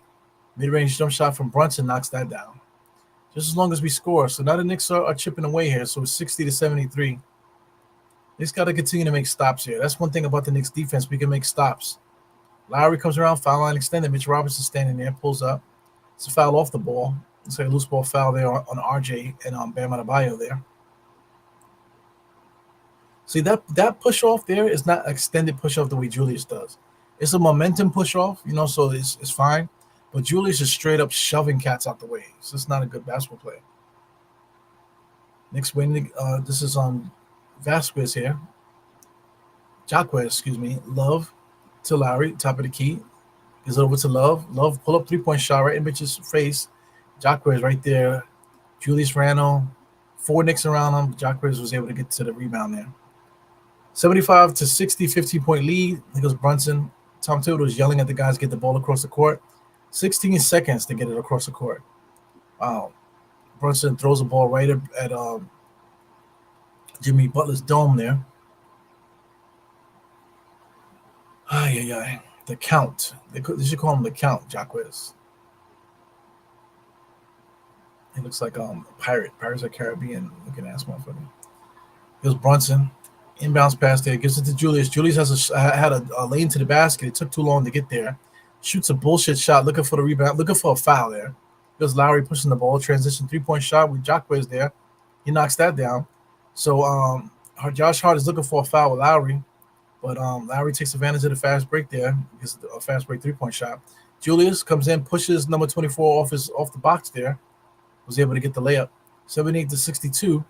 Mid-range jump shot from Brunson knocks that down. Just as long as we score. So now the Knicks are chipping away here. So it's 60-73. Knicks got to continue to make stops here. That's one thing about the Knicks defense. We can make stops. Lowry comes around, foul line extended. Mitch Robinson standing there, pulls up. It's a foul off the ball. It's like a loose ball foul there on RJ and Bam Adebayo there. See, that push off there is not extended push off the way Julius does. It's a momentum push off, so it's fine. But Julius is straight up shoving cats out the way. So it's not a good basketball play. Knicks win. This is on Vasquez here. Jacquez, excuse me. Love to Lowry, top of the key. Gives it over to Love. Love pull up 3-point shot right in Mitch's face. Jacquez right there. Julius Randle. 4 Knicks around him. Jacquez was able to get to the rebound there. 75-60, 15-point lead. Here goes Brunson. Tom Thibodeau was yelling at the guys to get the ball across the court. 16 seconds to get it across the court. Wow. Brunson throws the ball right at Jimmy Butler's dome there. The count. They should call him the count, Jacquez. He looks like a pirate. Pirates of the Caribbean looking ass motherfucker. Here's Brunson. Inbounds pass there. Gives it to Julius. Julius had a lane to the basket. It took too long to get there. Shoots a bullshit shot, looking for the rebound, looking for a foul there. Here's Lowry pushing the ball. Transition 3-point shot with Jacquez there. He knocks that down. So Josh Hart is looking for a foul with Lowry. But Lowry takes advantage of the fast break there. Gets a fast break 3-point shot. Julius comes in, pushes number 24 off the box there. Was able to get the layup. 78-62.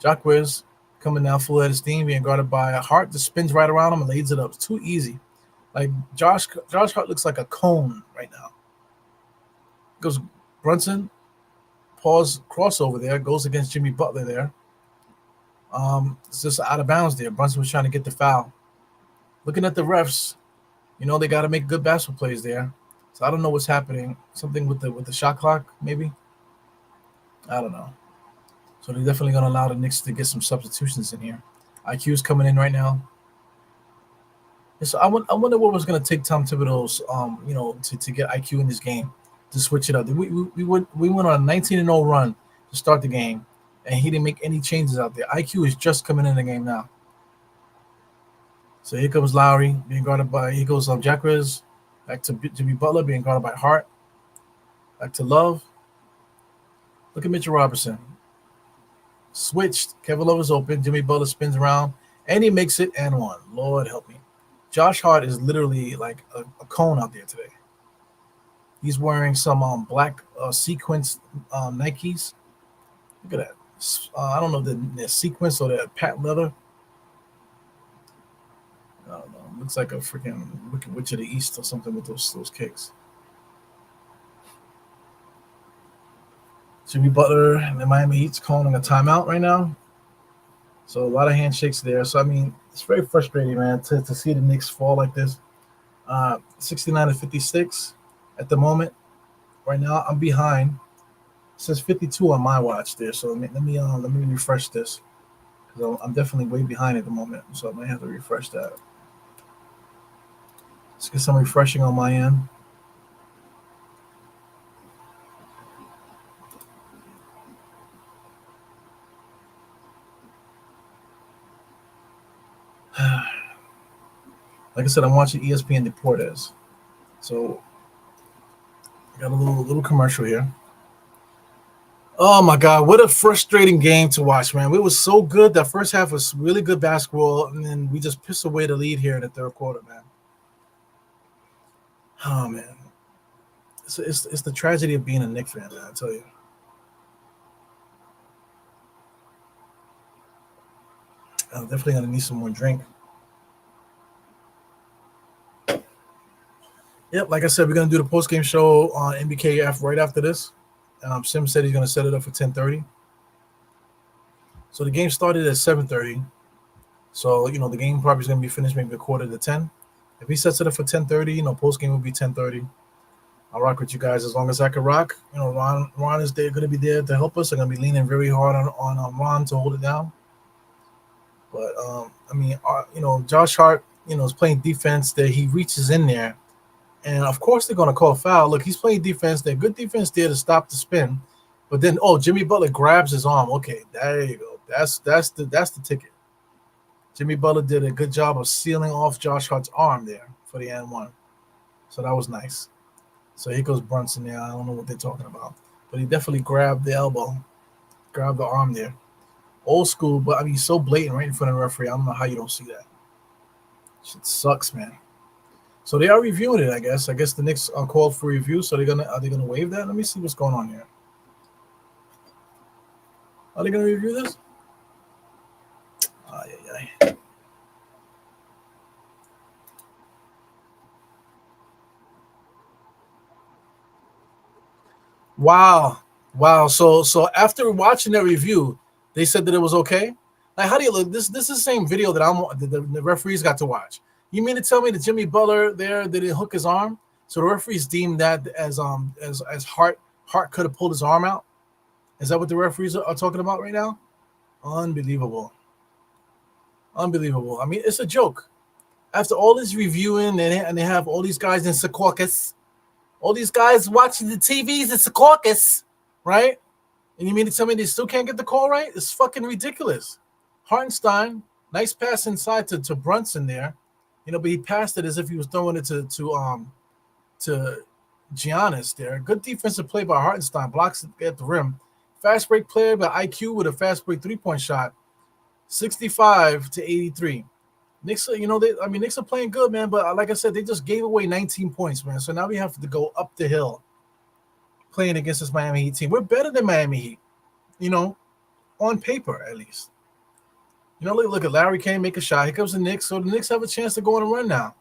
Jacquez coming down full head of steam, being guarded by Hart. Just spins right around him and lays it up. It's too easy. Like Josh Hart looks like a cone right now. Goes Brunson, pause crossover there, goes against Jimmy Butler there. It's just out of bounds there. Brunson was trying to get the foul. Looking at the refs, they got to make good basketball plays there. So I don't know what's happening. Something with the shot clock, maybe. I don't know. So they're definitely going to allow the Knicks to get some substitutions in here. IQ is coming in right now. So I wonder what was going to take Tom Thibodeau's, to get IQ in this game, to switch it up. We went on a 19-0 run to start the game, and he didn't make any changes out there. IQ is just coming in the game now. So here comes Lowry being guarded by. He goes Jacquez back to Jimmy Butler being guarded by Hart. Back to Love. Look at Mitchell Robinson. Switched. Kevin Love is open. Jimmy Butler spins around, and he makes it and one. Lord help me. Josh Hart is literally like a cone out there today. He's wearing some black sequence Nikes. Look at that. I don't know if they're sequence or they're patent leather. I don't know. Looks like a freaking Wicked Witch of the East or something with those kicks. Jimmy Butler and the Miami Heat's calling a timeout right now. So a lot of handshakes there. So I mean, it's very frustrating, man, to see the Knicks fall like this. 69-56 at the moment. Right now, I'm behind. It says 52 on my watch there. So let me refresh this because I'm definitely way behind at the moment. So I might have to refresh that. Let's get some refreshing on my end. Like I said, I'm watching ESPN Deportes. So I got a little commercial here. Oh my God, what a frustrating game to watch, man. It was so good. That first half was really good basketball, and then we just pissed away the lead here in the third quarter, man. Oh man. It's the tragedy of being a Knicks fan, man, I tell you. I'm definitely gonna need some more drink. Yep, like I said, we're gonna do the post game show on NBKF right after this. Sim said he's gonna set it up for 10:30. So the game started at 7:30. So the game probably is gonna be finished maybe a quarter to 10. If he sets it up for 10:30, post game will be 10:30. I'll rock with you guys as long as I can rock. Ron is there, gonna be there to help us. I'm gonna be leaning very hard on Ron to hold it down. But I mean, Josh Hart, is playing defense that he reaches in there. And of course they're gonna call a foul. Look, he's playing defense. They're good defense there to stop the spin. But then Jimmy Butler grabs his arm. Okay, there you go. That's the ticket. Jimmy Butler did a good job of sealing off Josh Hart's arm there for the N1. So that was nice. So here goes Brunson there. I don't know what they're talking about. But he definitely grabbed the elbow, grabbed the arm there. Old school, but I mean so blatant right in front of the referee. I don't know how you don't see that. Shit sucks, man. So they are reviewing it, I guess. I guess the Knicks are called for review. So are they gonna waive that? Let me see what's going on here. Are they gonna review this? Ay, ay, ay. Wow. So after watching the review, they said that it was okay. Like, how do you look? This is the same video that the referees got to watch. You mean to tell me that Jimmy Butler there didn't hook his arm? So the referees deemed that as Hart could have pulled his arm out. Is that what the referees are talking about right now? Unbelievable. I mean, it's a joke. After all this reviewing and they have all these guys in Secaucus, all these guys watching the TVs in Secaucus, right? And you mean to tell me they still can't get the call right? It's fucking ridiculous. Hartenstein, nice pass inside to Brunson there, but he passed it as if he was throwing it to Giannis there. Good defensive play by Hartenstein, blocks it at the rim. Fast break player by IQ with a fast break 3-point shot, 65-83. Knicks, Knicks are playing good, man. But like I said, they just gave away 19 points, man. So now we have to go up the hill playing against this Miami Heat team. We're better than Miami Heat, on paper at least. Look at Larry Kane make a shot. Here comes the Knicks. So the Knicks have a chance to go on a run now.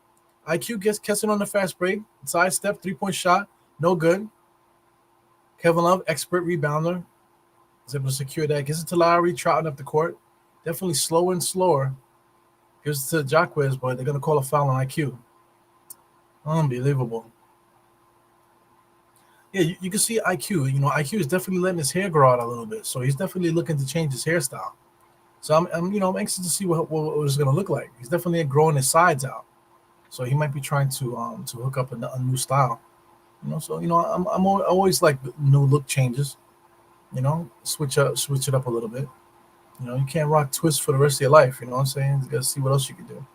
IQ gets Kesson on the fast break. Sidestep, 3-point shot. No good. Kevin Love, expert rebounder. Is able to secure that. Gets it to Lowry, trotting up the court. Definitely slower and slower. Gives it to Jacquez, but they're going to call a foul on IQ. Unbelievable. Yeah, you can see IQ. IQ is definitely letting his hair grow out a little bit. So he's definitely looking to change his hairstyle. So I'm anxious to see what it's going to look like. He's definitely growing his sides out. So he might be trying to hook up a new style. So I'm always like new look changes. Switch it up a little bit. You can't rock twist for the rest of your life. You know what I'm saying? You got to see what else you can do.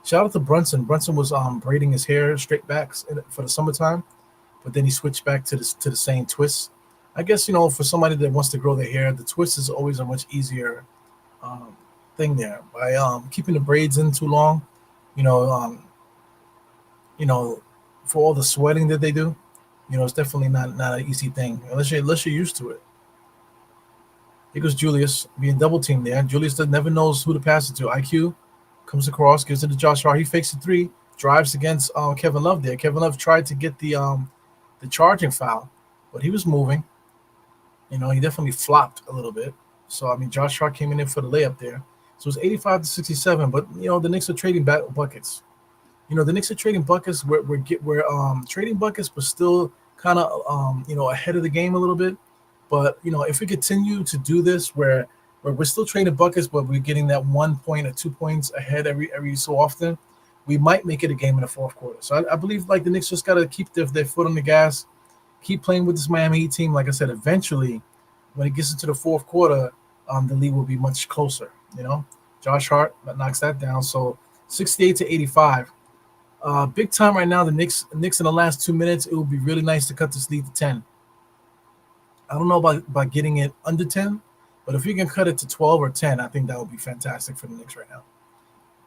Shout out to Brunson. Brunson was braiding his hair straight back for the summertime, but then he switched back to the same twist. I guess for somebody that wants to grow their hair, the twist is always a much easier thing there. By keeping the braids in too long, for all the sweating that they do, it's definitely not an easy thing unless you're used to it. Here goes Julius being double teamed there. Julius never knows who to pass it to. IQ Comes across, gives it to Josh Hart. He fakes a three, drives against Kevin Love there. Kevin Love tried to get the charging foul, but he was moving. He definitely flopped a little bit. So I mean, Josh Hart came in there for the layup there. So it was 85-67. But the Knicks are trading buckets. The Knicks are trading buckets. We're trading buckets, but still kind of ahead of the game a little bit. But if we continue to do this, where we're still trading buckets, but we're getting that 1 point or 2 points ahead every so often, we might make it a game in the fourth quarter. So I believe like the Knicks just got to keep their foot on the gas, keep playing with this Miami Heat team. Like I said, eventually, when it gets into the fourth quarter, the lead will be much closer. Josh Hart knocks that down. So 68-85. Big time right now. The Knicks in the last 2 minutes. It would be really nice to cut this lead to 10. I don't know about getting it under 10, but if we can cut it to 12 or 10, I think that would be fantastic for the Knicks right now.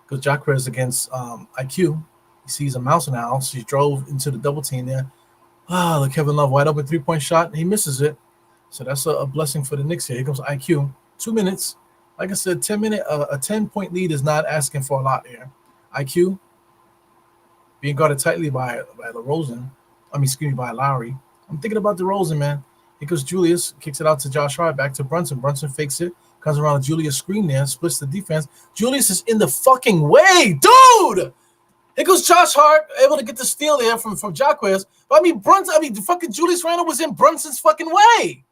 Because Jacquez against IQ, he sees a mouse now. She drove into the double team there. Look, Kevin Love wide open 3-point shot. He misses it. So that's a blessing for the Knicks here. Here comes IQ. 2 minutes. Like I said, 10-minute, a 10-point lead is not asking for a lot here. IQ being guarded tightly by DeRozan. By Lowry. I'm thinking about DeRozan, man. Here goes Julius, kicks it out to Josh Hart, back to Brunson. Brunson fakes it, comes around the Julius screen there, splits the defense. Julius is in the fucking way, dude! Here goes Josh Hart, able to get the steal there from Jacquez. But fucking Julius Randle was in Brunson's fucking way.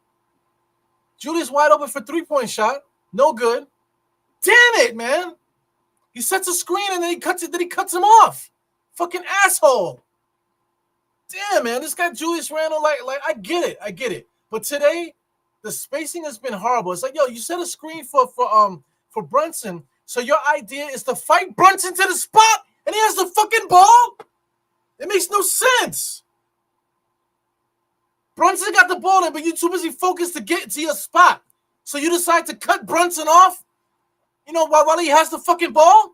Julius wide open for 3-point shot. No good. Damn it, man. He sets a screen and then he cuts him off. Fucking asshole. Damn, man. This guy Julius Randle, like I get it. But today, the spacing has been horrible. It's like, yo, you set a screen for Brunson. So your idea is to fight Brunson to the spot and he has the fucking ball? It makes no sense. Brunson got the ball there, but you're too busy focused to get to your spot. So you decide to cut Brunson off, while he has the fucking ball?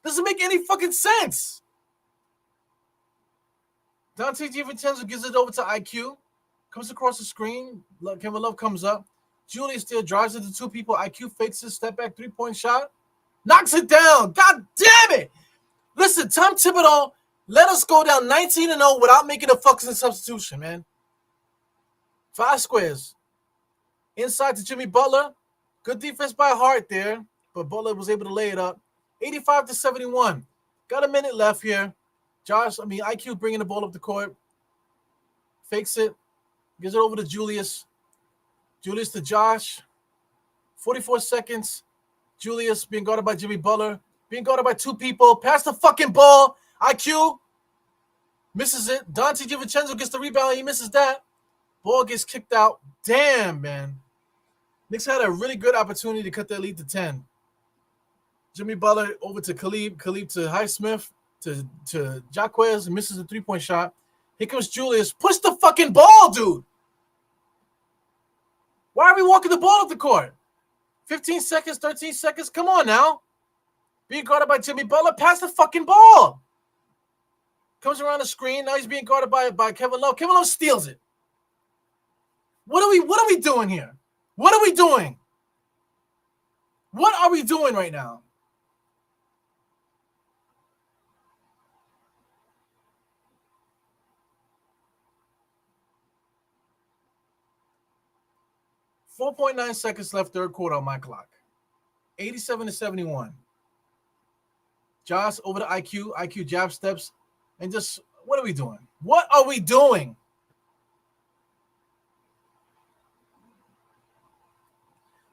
Doesn't make any fucking sense. Dante DiVincenzo gives it over to IQ. Comes across the screen. Kevin Love comes up. Julius still drives into two people. IQ fakes his step back 3-point shot. Knocks it down. God damn it. Listen, Tom Thibodeau let us go down 19-0 without making a fucking substitution, man. 5 squares. Inside to Jimmy Butler. Good defense by Hart there, but Butler was able to lay it up. 85-71. Got a minute left here. IQ bringing the ball up the court. Fakes it. Gives it over to Julius. Julius to Josh. 44 seconds. Julius being guarded by Jimmy Butler. Being guarded by 2 people. Pass the fucking ball. IQ misses it. Dante DiVincenzo gets the rebound. He misses that. Ball gets kicked out. Damn, man. Knicks had a really good opportunity to cut their lead to 10. Jimmy Butler over to Khalib. Khalib to Highsmith. To Jacquez. Misses the 3-point shot. Here comes Julius. Push the fucking ball, dude. Why are we walking the ball up the court? 15 seconds, 13 seconds. Come on now. Being guarded by Jimmy Butler. Pass the fucking ball. Comes around the screen. Now he's being guarded by Kevin Love. Kevin Love steals it. What are we doing here? What are we doing? What are we doing right now? .9 seconds left, third quarter on my clock. 87-71. Josh over to IQ. IQ jab steps. And just, what are we doing? What are we doing?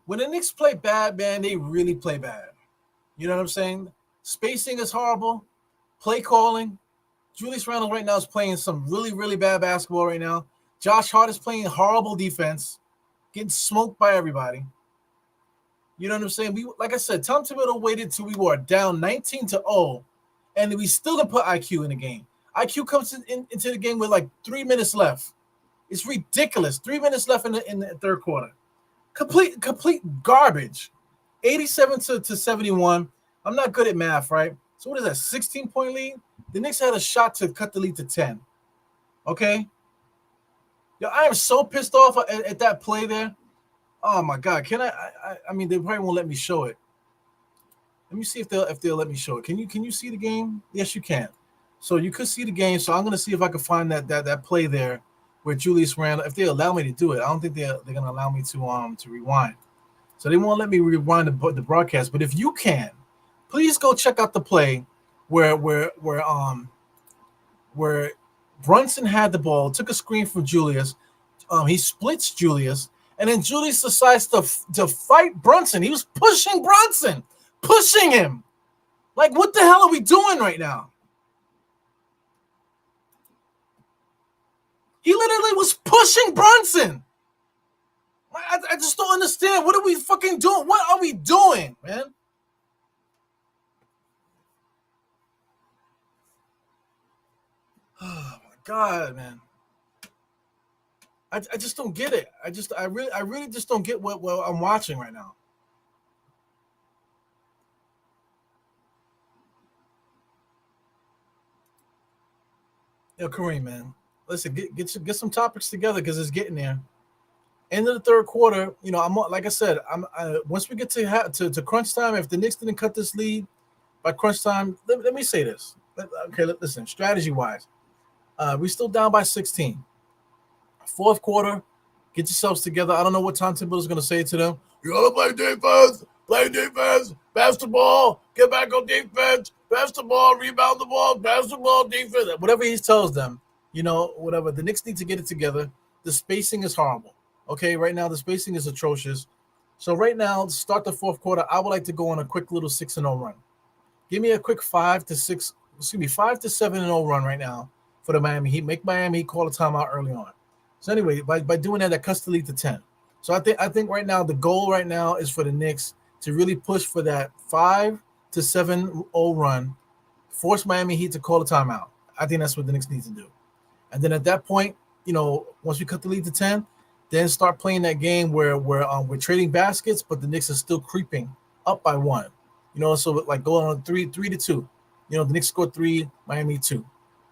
When the Knicks play bad, man, they really play bad. You know what I'm saying? Spacing is horrible. Play calling. Julius Randle right now is playing some really, really bad basketball right now. Josh Hart is playing horrible defense. Getting smoked by everybody. You know what I'm saying? Like I said, Tom Thibodeau waited till we were down 19-0, and we still didn't put IQ in the game. IQ comes into the game with like 3 minutes left. It's ridiculous. 3 minutes left in the third quarter. Complete garbage. 87-71. I'm not good at math, right? So what is that? 16-point lead? The Knicks had a shot to cut the lead to 10. Okay? Yo, I am so pissed off at that play there. Oh my God. I mean, they probably won't let me show it. Let me see if they'll let me show it. Can you see the game? Yes, you can. So you could see the game. So I'm gonna see if I can find that play there where Julius Randle. If they allow me to do it, I don't think they're gonna allow me to rewind. So they won't let me rewind the broadcast. But if you can, please go check out the play where Brunson had the ball, took a screen from Julius. He splits Julius, and then Julius decides to fight Brunson. He was pushing Brunson, pushing him. Like, what the hell are we doing right now? He literally was pushing Brunson. I just don't understand. What are we fucking doing? What are we doing, man? Oh my God, man. I just don't get it. I really just don't get what I'm watching right now. Yo, Kareem, man. Listen, get some topics together because it's getting there. End of the third quarter, I'm like I said, once we get to crunch time, if the Knicks didn't cut this lead by crunch time, let me say this. Listen, strategy wise, we still down by 16. Fourth quarter, get yourselves together. I don't know what Tom Thibodeau is going to say to them. You got to play defense, pass the ball, get back on defense, pass the ball, rebound the ball, pass the ball, defense. Whatever he tells them, whatever. The Knicks need to get it together. The spacing is horrible. Okay, right now the spacing is atrocious. So right now, to start the fourth quarter, I would like to go on a quick little 6-0 run. Give me a quick 5 to 7-0 run right now for the Miami Heat. Make Miami Heat call a timeout early on. So anyway, by doing that cuts the lead to 10. So I think right now the goal right now is for the Knicks to really push for that 5 to 7-0 run, force Miami Heat to call a timeout. I think that's what the Knicks need to do. And then at that point, once we cut the lead to 10, then start playing that game where we're trading baskets, but the Knicks are still creeping up by 1. So like going on 3-2. The Knicks scored 3, Miami 2,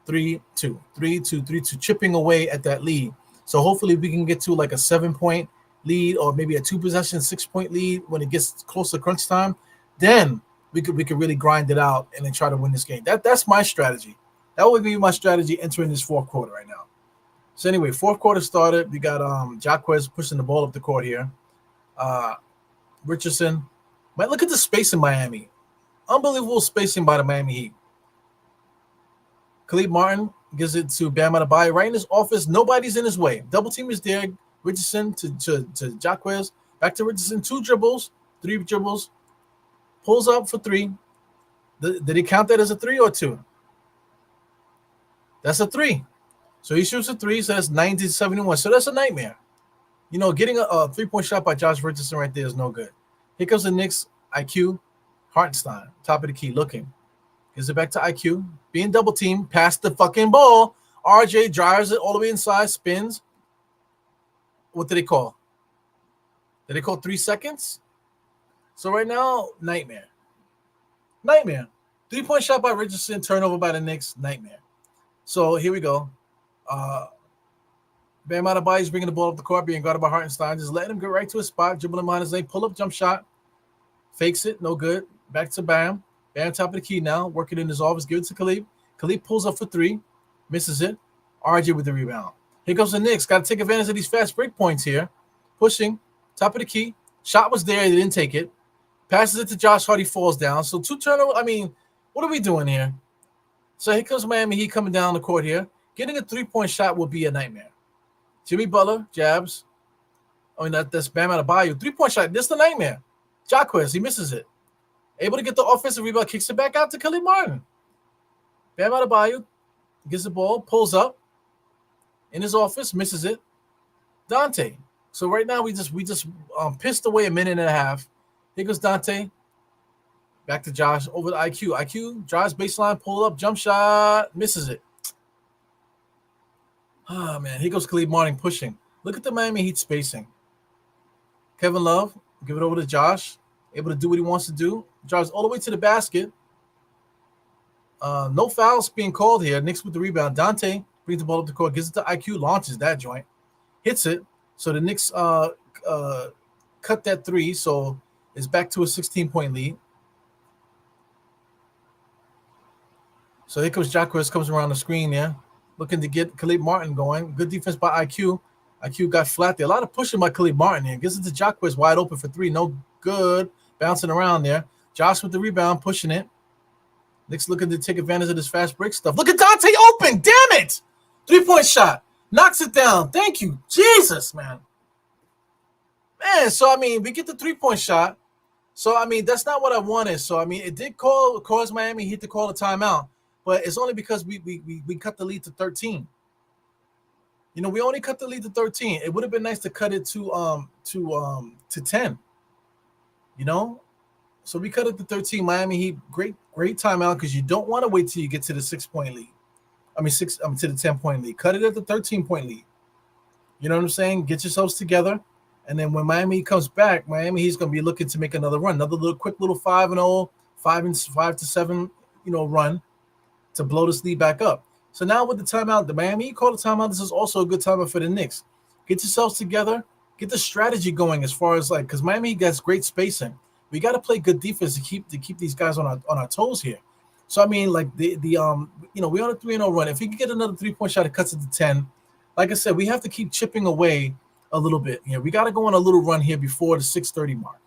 3-2, 3-2, 3-2, chipping away at that lead. So hopefully we can get to like a 7-point lead or maybe a 2-possession 6-point lead when it gets close to crunch time. Then we could really grind it out and then try to win this game. That's my strategy. That would be my strategy entering this fourth quarter right now. So anyway, fourth quarter started. We got Jaquez pushing the ball up the court here. Richardson. Man, look at the space in Miami. Unbelievable spacing by the Miami Heat. Khalid Martin gives it to Bam Adebayo right in his office. Nobody's in his way. Double team is there. Richardson to Jaquez. Back to Richardson. 2 dribbles. 3 dribbles. Pulls up for 3. Did he count that as a 3 or 2? That's a 3. So he shoots a 3, so that's 90-71. So that's a nightmare. Getting a 3-point shot by Josh Richardson right there is no good. Here comes the Knicks. IQ. Hartenstein. Top of the key looking. Gives it back to IQ. Being double teamed. Pass the fucking ball. RJ drives it all the way inside. Spins. What did they call? Did they call 3 seconds? So right now, nightmare. 3-point shot by Richardson. Turnover by the Knicks. Nightmare. So here we go. Bam Adebayo is bringing the ball up the court, being guarded by Hartenstein. Just letting him get right to his spot. Dribbling behind his lane. Pull up jump shot. Fakes it. No good. Back to Bam. Bam top of the key now. Working in his office. Give it to Khalid. Khalid pulls up for 3. Misses it. RJ with the rebound. Here comes the Knicks. Got to take advantage of these fast break points here. Pushing. Top of the key. Shot was there. They didn't take it. Passes it to Josh Hart. He falls down. So 2 turnovers. I mean, what are we doing here? So here comes Miami Heat coming down the court here. Getting a 3-point shot will be a nightmare. Jimmy Butler jabs. That's Bam Adebayo. 3-point shot. This is the nightmare. Jaquez, he misses it. Able to get the offensive rebound, kicks it back out to Khalid Martin. Bam Adebayo gets the ball, pulls up in his office, misses it. Dante. So right now we just pissed away a minute and a half. Here goes Dante. Back to Josh over to IQ. IQ drives baseline, pull up, jump shot, misses it. Oh man, here goes Khalid Martin pushing. Look at the Miami Heat spacing. Kevin Love, give it over to Josh. Able to do what he wants to do. Drives all the way to the basket. No fouls being called here. Knicks with the rebound. Dante brings the ball up the court, gives it to IQ, launches that joint, hits it. So the Knicks cut that 3, so it's back to a 16-point lead. So here comes Jacquez, comes around the screen there, looking to get Khalid Martin going. Good defense by IQ. IQ got flat there. A lot of pushing by Khalid Martin there. Gets it to Jacquez wide open for three. No good. Bouncing around there. Josh with the rebound, pushing it. Knicks looking to take advantage of this fast break stuff. Look at Dante open. Damn it. 3-point shot. Knocks it down. Thank you. Jesus, man. Man, so, I mean, we get the 3-point shot. So, I mean, that's not what I wanted. So, I mean, it did cause Miami Heat to call a timeout. But it's only because we cut the lead to 13. You know, we only cut the lead to 13. It would have been nice to cut it to 10. You know? So we cut it to 13. Miami Heat, great timeout because you don't want to wait till you get to the 6-point lead. To the 10-point lead. Cut it at the 13-point lead. You know what I'm saying? Get yourselves together. And then when Miami comes back, Miami Heat's going to be looking to make another run. Another quick little 5-0, 5-7, run to blow this lead back up. So now with the timeout, the Miami Heat called a timeout. This is also a good timeout for the Knicks. Get yourselves together. Get the strategy going as far as because Miami Heat has great spacing. We got to play good defense to keep these guys on our toes here. So I mean, we're on a 3-0 run. If we can get another 3-point shot, it cuts it to 10. Like I said, we have to keep chipping away a little bit. We got to go on a little run here before the 6:30 mark.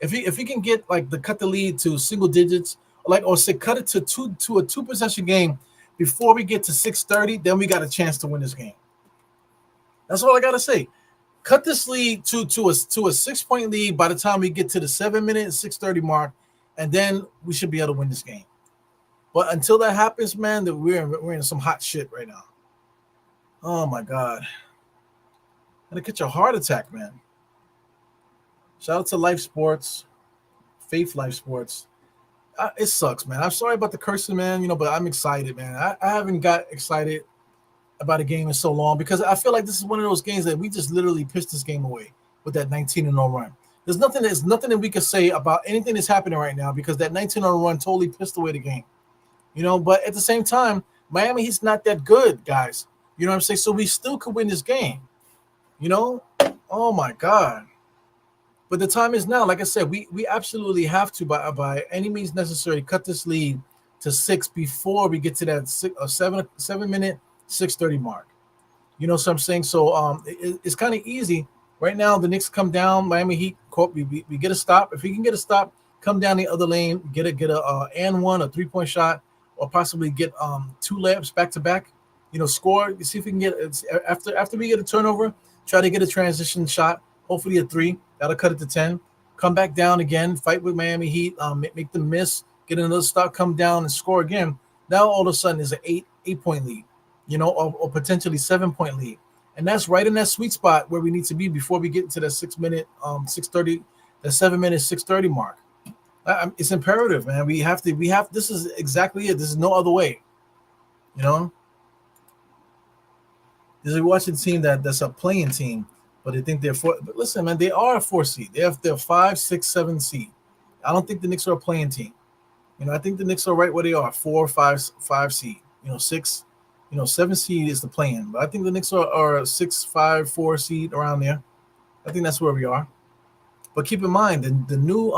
If we can get cut the lead to single digits, cut it to a 2-possession game before we get to 6:30, then we got a chance to win this game. That's all I gotta say. Cut this lead to a 6-point lead by the time we get to the 7-minute and 6:30 mark, and then we should be able to win this game. But until that happens, man, we're in some hot shit right now. Oh my God. I'm gonna catch a heart attack, man. Shout out to Life Sports, Faith Life Sports. It sucks, man. I'm sorry about the cursing, man, but I'm excited, man. I haven't got excited about a game in so long because I feel like this is one of those games that we just literally pitched this game away with that 19-0 run. There's nothing that we can say about anything that's happening right now because that 19-0 run totally pissed away the game. But at the same time, Miami Heat's not that good, guys. You know what I'm saying? So we still could win this game. Oh my God. But the time is now. Like I said, we absolutely have to, by any means necessary, cut this lead to 6 before we get to that 7-minute, 6:30 mark. You know what I'm saying? So it's kind of easy. Right now, the Knicks come down. Miami Heat, we get a stop. If we can get a stop, come down the other lane, get a and one, a 3-point shot, or possibly get 2 layups back to back. Score. You see if we can get after we get a turnover, try to get a transition shot. Hopefully a 3. That'll cut it to 10. Come back down again, fight with Miami Heat, make them miss, get another stop, come down and score again. Now all of a sudden is an 8-point lead, or potentially 7-point lead. And that's right in that sweet spot where we need to be before we get into the 6-minute, 6:30, the 7-minute, 6:30 mark. It's imperative, man. This is exactly it. This is no other way. There's a Washington team that's a playing team. But they think they're 4. But listen, man, they are a 4 seed. They're 5, 6, 7 seed. I don't think the Knicks are a playing team. I think the Knicks are right where they are, 4, 5 seed. 6, 7 seed is the playing. But I think the Knicks are a 6, 5, 4 seed around there. I think that's where we are. But keep in mind, the new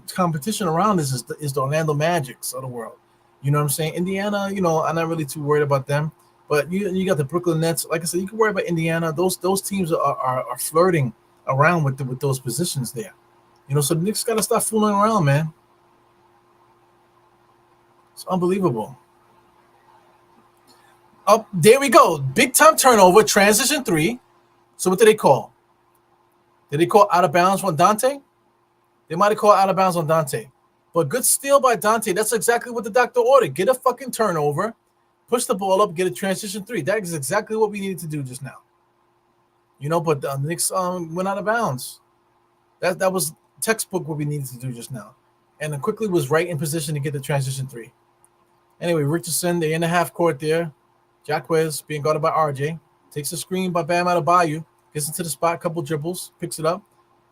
competition around this is the Orlando Magics of the world. You know what I'm saying? Indiana, I'm not really too worried about them. But you got the Brooklyn Nets. Like I said, you can worry about Indiana. Those teams are flirting around with those positions there. So the Knicks got to stop fooling around, man. It's unbelievable. Oh, there we go. Big time turnover, transition 3. So what did they call? Did they call out of bounds on Dante? They might have called out of bounds on Dante. But good steal by Dante. That's exactly what the doctor ordered. Get a fucking turnover. Push the ball up, get a transition 3. That is exactly what we needed to do just now. But the Knicks went out of bounds. That was textbook what we needed to do just now. And then quickly was right in position to get the transition 3. Anyway, Richardson, they're in the half court there. Jacquez being guarded by RJ. Takes a screen by Bam Adebayo. Gets into the spot, couple dribbles, picks it up,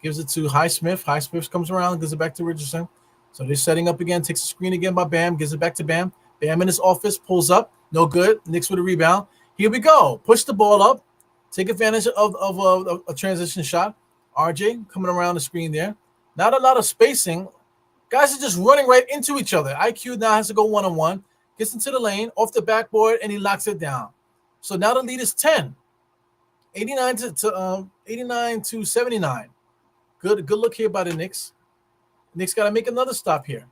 gives it to Highsmith. Highsmith comes around, gives it back to Richardson. So they're setting up again, takes a screen again by Bam, gives it back to Bam. Bam in his office, pulls up. No good. Knicks with a rebound. Here we go. Push the ball up. Take advantage of a transition shot. RJ coming around the screen there. Not a lot of spacing. Guys are just running right into each other. IQ now has to go one-on-one. gets into the lane, off the backboard, and he locks it down. So now the lead is 10. 89 to 79. Good look here by the Knicks. Knicks got to make another stop here.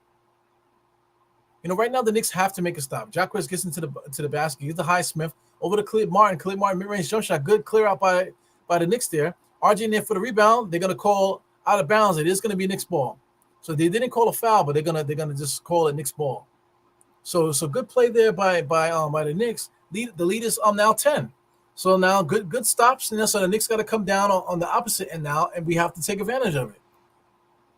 Right now the Knicks have to make a stop. Jacquez gets into the basket. Gets the Highsmith over to Khalid Martin. Khalid Martin mid-range jump shot. Good clear out by the Knicks there. RJ in there for the rebound. They're gonna call out of bounds. It is gonna be Knicks ball. So they didn't call a foul, but they're gonna just call it Knicks ball. So good play there by the Knicks. The lead is now 10. So now good stops, and so the Knicks got to come down on the opposite end now, and we have to take advantage of it.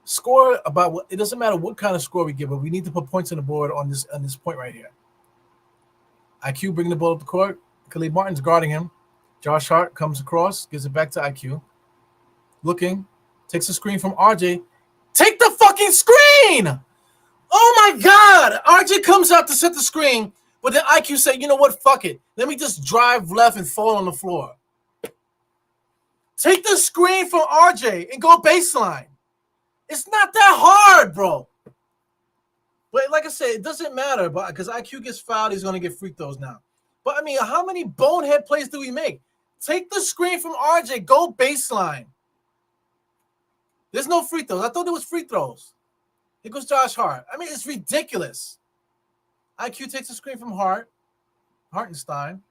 Score about it doesn't matter what kind of score we give, but we need to put points on the board on this point right here. IQ bringing the ball up the court. Khalid Martin's guarding him. Josh Hart comes across, gives it back to IQ. Looking, takes a screen from RJ. Take the fucking screen! Oh my God! RJ comes out to set the screen, but then IQ said, you know what? Fuck it. Let me just drive left and fall on the floor. Take the screen from RJ and go baseline. It's not that hard, bro. But like I said, it doesn't matter, but because IQ gets fouled, he's going to get free throws now. But I mean, how many bonehead plays do we make? Take the screen from RJ, go baseline. There's no free throws. I thought there was free throws. Here goes Josh Hart. I mean, it's ridiculous. IQ takes a screen from Hartenstein.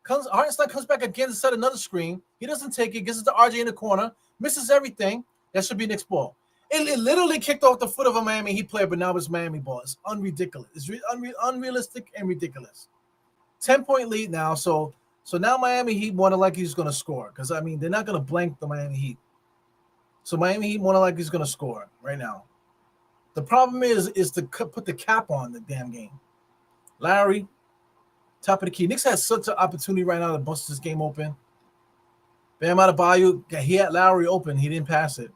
Hartenstein comes back again to set another screen. He doesn't take it. Gets it to RJ in the corner. Misses everything. That should be Knicks ball. It literally kicked off the foot of a Miami Heat player, but now it's Miami ball. It's unridiculous. It's unrealistic and ridiculous. 10-point lead now. So now Miami Heat more than likely he's going to score because, I mean, they're not going to blank the Miami Heat. So Miami Heat more than likely is going to score right now. The problem is to put the cap on the damn game. Larry, top of the key. Knicks has such an opportunity right now to bust this game open. Bam Adebayo, he had Lowry open. He didn't pass it.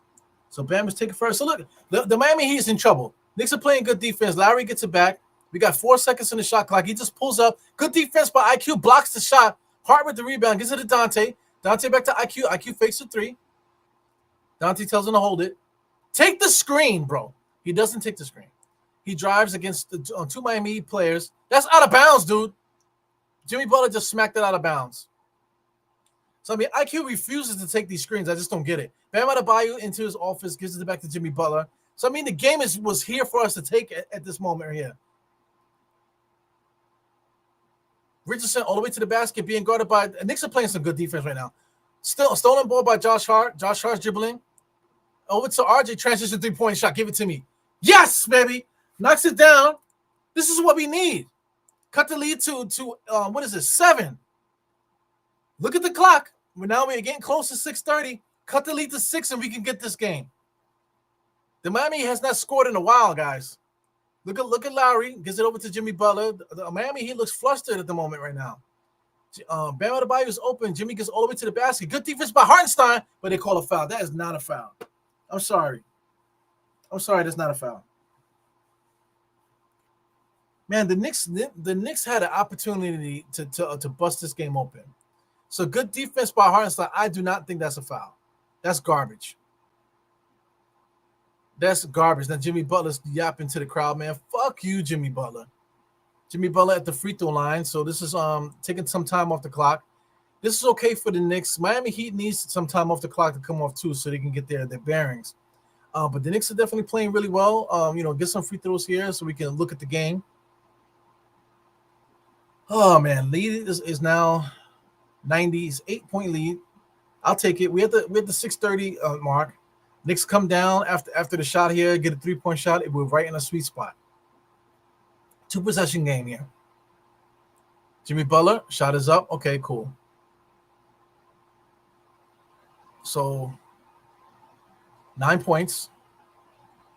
So Bam is taking first. So look, the Miami Heat is in trouble. Knicks are playing good defense. Larry gets it back. We got 4 seconds in the shot clock. He just pulls up. Good defense by IQ. Blocks the shot. Hart with the rebound. Gives it to Dante. Dante back to IQ. IQ fakes the 3. Dante tells him to hold it. Take the screen, bro. He doesn't take the screen. He drives against the 2 Miami Heat players. That's out of bounds, dude. Jimmy Butler just smacked it out of bounds. So, I mean, IQ refuses to take these screens. I just don't get it. Bam Adebayo into his office, gives it back to Jimmy Butler. So, I mean, the game was here for us to take at this moment right here. Richardson all the way to the basket, being guarded by – Knicks are playing some good defense right now. Still stolen ball by Josh Hart. Josh Hart's dribbling. Over to RJ, transition 3-point shot. Give it to me. Yes, baby. Knocks it down. This is what we need. Cut the lead to 7. Look at the clock. Now we're getting close to 6:30. Cut the lead to 6, and we can get this game. The Miami has not scored in a while, guys. Look at Lowry. Gives it over to Jimmy Butler. The Miami, he looks flustered at the moment right now. Bam Adebayo is open. Jimmy gets all the way to the basket. Good defense by Hartenstein, but they call a foul. That is not a foul. I'm sorry. That's not a foul. Man, the Knicks had an opportunity to bust this game open. So good defense by Hartenstein. I do not think that's a foul. That's garbage. That's garbage. Now Jimmy Butler's yapping to the crowd, man. Fuck you, Jimmy Butler. Jimmy Butler at the free throw line. So this is taking some time off the clock. This is okay for the Knicks. Miami Heat needs some time off the clock to come off too, so they can get their bearings. But the Knicks are definitely playing really well. Get some free throws here so we can look at the game. Oh man, lead is now 90s, 8-point lead. I'll take it. We had the 6:30 mark. Knicks come down after the shot here, get a 3-point shot. We're right in a sweet spot. 2-possession game here. Jimmy Butler, shot is up. Okay, cool. So 9 points.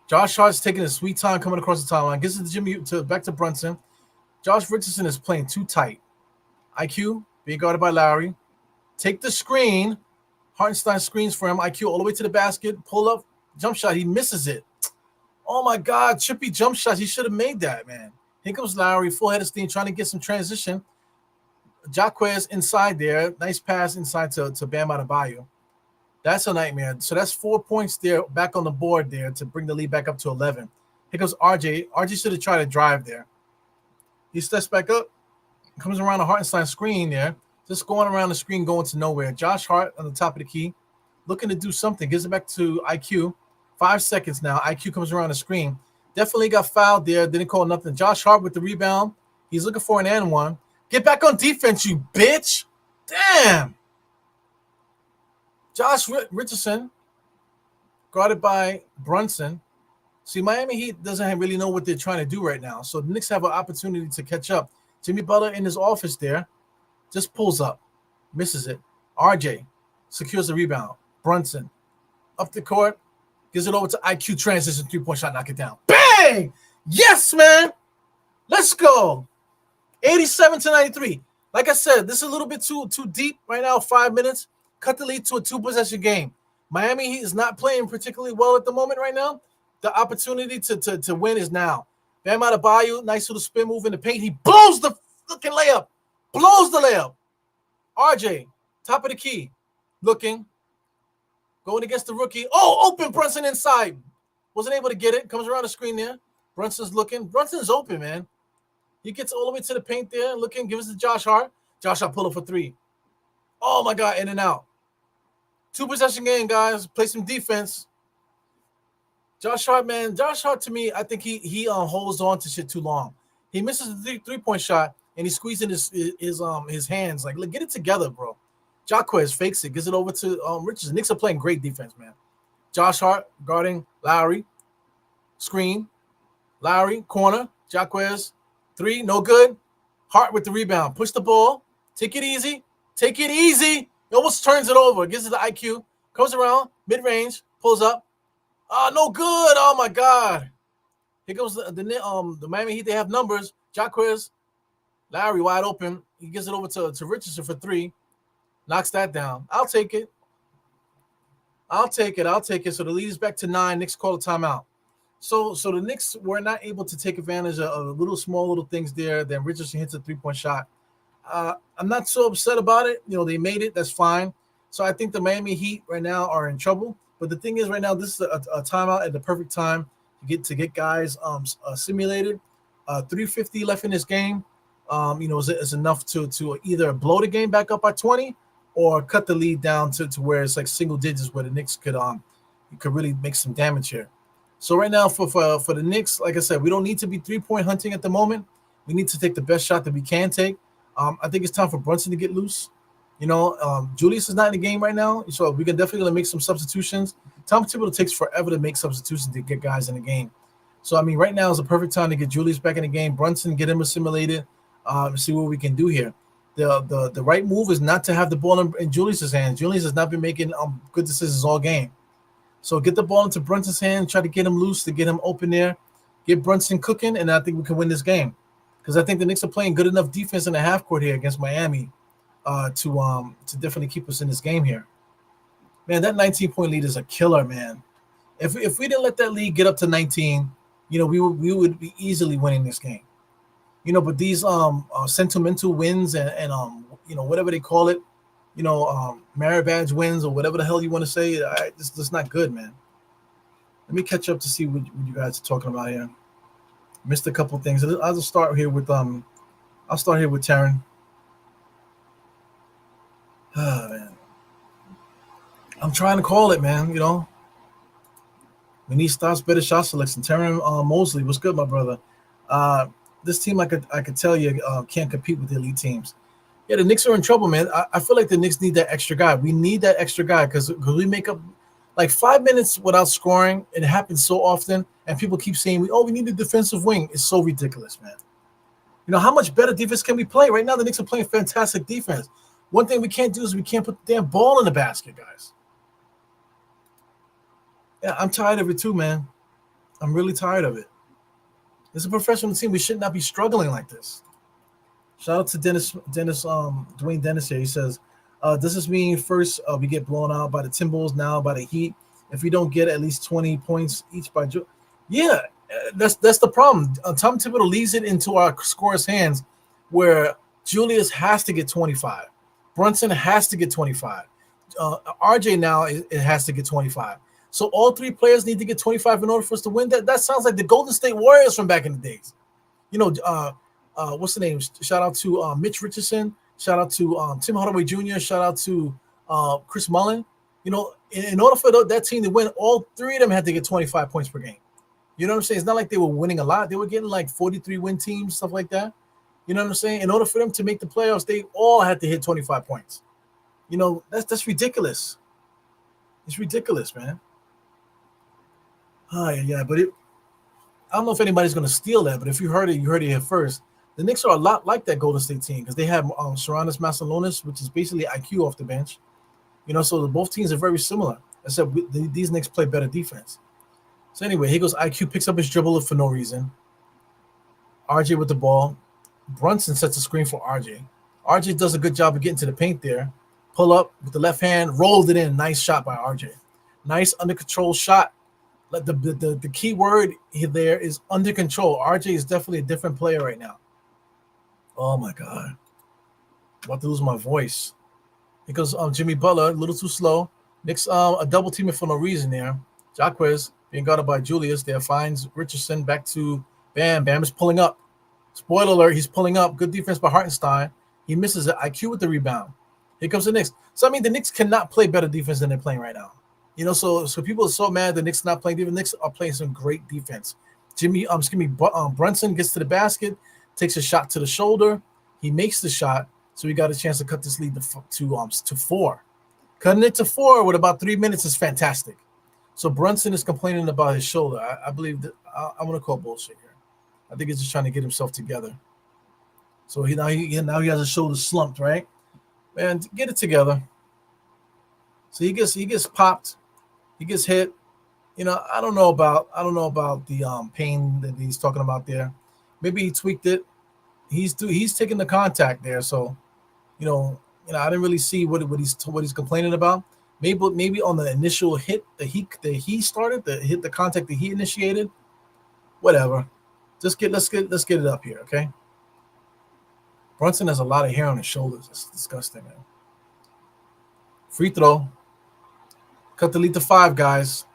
Josh Hart's taking a sweet time coming across the timeline. Gives it to back to Brunson. Josh Richardson is playing too tight. IQ being guarded by Lowry. Take the screen. Hartenstein screens for him. IQ all the way to the basket. Pull up. Jump shot. He misses it. Oh, my God. Trippy jump shots. He should have made that, man. Here comes Lowry. Full head of steam. Trying to get some transition. Jacquez inside there. Nice pass inside to Bam Adebayo. That's a nightmare. So that's 4 points there back on the board there to bring the lead back up to 11. Here comes RJ. RJ should have tried to drive there. He steps back up, comes around the Hartenstein screen there, just going around the screen, going to nowhere. Josh Hart on the top of the key, looking to do something, gives it back to IQ. 5 seconds now. IQ comes around the screen. Definitely got fouled there. Didn't call nothing. Josh Hart with the rebound. He's looking for an and one. Get back on defense, you bitch. Damn. Josh Richardson, guarded by Brunson. See, Miami Heat doesn't really know what they're trying to do right now. So the Knicks have an opportunity to catch up. Jimmy Butler in his office there just pulls up, misses it. RJ secures the rebound. Brunson up the court, gives it over to IQ, transition, three-point shot, knock it down. Bang! Yes, man. Let's go. 87-93. Like I said, this is a little bit too deep right now, 5 minutes. Cut the lead to a 2-possession game. Miami Heat is not playing particularly well at the moment right now. The opportunity to win is now. Bam Adebayo, nice little spin move in the paint. He blows the fucking layup. Blows the layup. RJ, top of the key. Looking. Going against the rookie. Oh, open Brunson inside. Wasn't able to get it. Comes around the screen there. Brunson's looking. Brunson's open, man. He gets all the way to the paint there. Looking. Gives it to Josh Hart. Josh Hart pull up for three. Oh, my God. In and out. 2-possession game, guys. Play some defense. Josh Hart, man. Josh Hart, to me, I think he holds on to shit too long. He misses the three-point shot, and he's squeezing his hands. Like, get it together, bro. Jaquez fakes it, gives it over to Richardson. Knicks are playing great defense, man. Josh Hart guarding Lowry. Screen. Lowry, corner. Jaquez, three, no good. Hart with the rebound. Push the ball. Take it easy. Take it easy. He almost turns it over. Gives it to IQ. Comes around. Mid-range. Pulls up. No good. Oh, my God. Here goes the Miami Heat. They have numbers. Jaquez. Lowry wide open. He gives it over to Richardson for three. Knocks that down. I'll take it. I'll take it. So the lead is back to 9. Knicks call a timeout. So the Knicks were not able to take advantage of little things there. Then Richardson hits a three-point shot. I'm not so upset about it. You know, they made it. That's fine. So I think the Miami Heat right now are in trouble. But the thing is, right now, this is a timeout at the perfect time to get guys simulated. 3:50 left in this game. Is enough to either blow the game back up by 20 or cut the lead down to where it's like single digits, where the Knicks could really make some damage here. So right now for the Knicks, like I said, we don't need to be 3-point hunting at the moment. We need to take the best shot that we can take. I think it's time for Brunson to get loose. Julius is not in the game right now, so we can definitely make some substitutions. Tom Thibodeau takes forever to make substitutions to get guys in the game. So, I mean, right now is the perfect time to get Julius back in the game. Brunson, get him assimilated, and see what we can do here. The right move is not to have the ball in Julius's hands. Julius has not been making good decisions all game. So get the ball into Brunson's hand, try to get him loose, to get him open there, get Brunson cooking, and I think we can win this game. Because I think the Knicks are playing good enough defense in the half court here against Miami to definitely keep us in this game here. Man, that 19-point lead is a killer, man. If we didn't let that lead get up to 19, we would be easily winning this game. But these sentimental wins and whatever they call it, merit badge wins or whatever the hell you want to say, this is not good, man. Let me catch up to see what you guys are talking about here. Missed a couple things. I'll just start here with Taryn. Oh, man. I'm trying to call it, man. We need stops, better shot selection. Taryn Mosley, what's good, my brother? This team, I could tell you, can't compete with the elite teams. Yeah, the Knicks are in trouble, man. I feel like the Knicks need that extra guy. We need that extra guy because we make up like 5 minutes without scoring. It happens so often, and people keep saying, we need a defensive wing. It's so ridiculous, man. How much better defense can we play? Right now, the Knicks are playing fantastic defense. One thing we can't do is we can't put the damn ball in the basket, guys. Yeah, I'm tired of it too, man. I'm really tired of it. It's a professional team. We should not be struggling like this. Shout out to Dwayne Dennis here. He says, does this mean first we get blown out by the Timberwolves, now by the Heat? If we don't get at least 20 points each by yeah, that's the problem. Tom Thibodeau leaves it into our scorers' hands where Julius has to get 25. Brunson has to get 25. RJ now it has to get 25. So all three players need to get 25 in order for us to win. That sounds like the Golden State Warriors from back in the days. what's the name? Shout out to Mitch Richardson. Shout out to Tim Hardaway Jr. Shout out to Chris Mullin. You know, in order for that team to win, all three of them had to get 25 points per game. You know what I'm saying? It's not like they were winning a lot. They were getting like 43 win teams, stuff like that. You know what I'm saying? In order for them to make the playoffs, they all had to hit 25 points. You know, that's ridiculous. It's ridiculous, man. Yeah, but I don't know if anybody's going to steal that, but if you heard it here first. The Knicks are a lot like that Golden State team because they have Sarunas Masalonis, which is basically IQ off the bench. You know, so both teams are very similar, except these Knicks play better defense. So anyway, here goes IQ, picks up his dribble for no reason. RJ with the ball. Brunson sets a screen for RJ. RJ does a good job of getting to the paint there. Pull up with the left hand, rolled it in. Nice shot by RJ. Nice under control shot. The key word there is under control. RJ is definitely a different player right now. Oh my God. I'm about to lose my voice. Because Jimmy Butler, a little too slow. Knicks a double teaming for no reason there. Jaquez being guarded by Julius there finds Richardson back to Bam. Bam is pulling up. Spoiler alert, he's pulling up. Good defense by Hartenstein. He misses it. IQ with the rebound. Here comes the Knicks. So I mean, the Knicks cannot play better defense than they're playing right now. You know, so people are so mad the Knicks not playing defense. The Knicks are playing some great defense. Brunson gets to the basket, takes a shot to the shoulder. He makes the shot, so we got a chance to cut this lead to 4. Cutting it to 4 with about 3 minutes is fantastic. So Brunson is complaining about his shoulder. I believe that I'm gonna call bullshit here. I think he's just trying to get himself together. So now he has a shoulder slumped, right? Man, get it together. So he gets popped. He gets hit. You know, I don't know about the pain that he's talking about there. Maybe he tweaked it. He's taking the contact there. So, you know, I didn't really see what he's complaining about. Maybe on the initial hit that he started, the contact that he initiated. Whatever. Let's get it up here, okay? Brunson has a lot of hair on his shoulders. It's disgusting, man. Free throw. Cut the lead to 5, guys.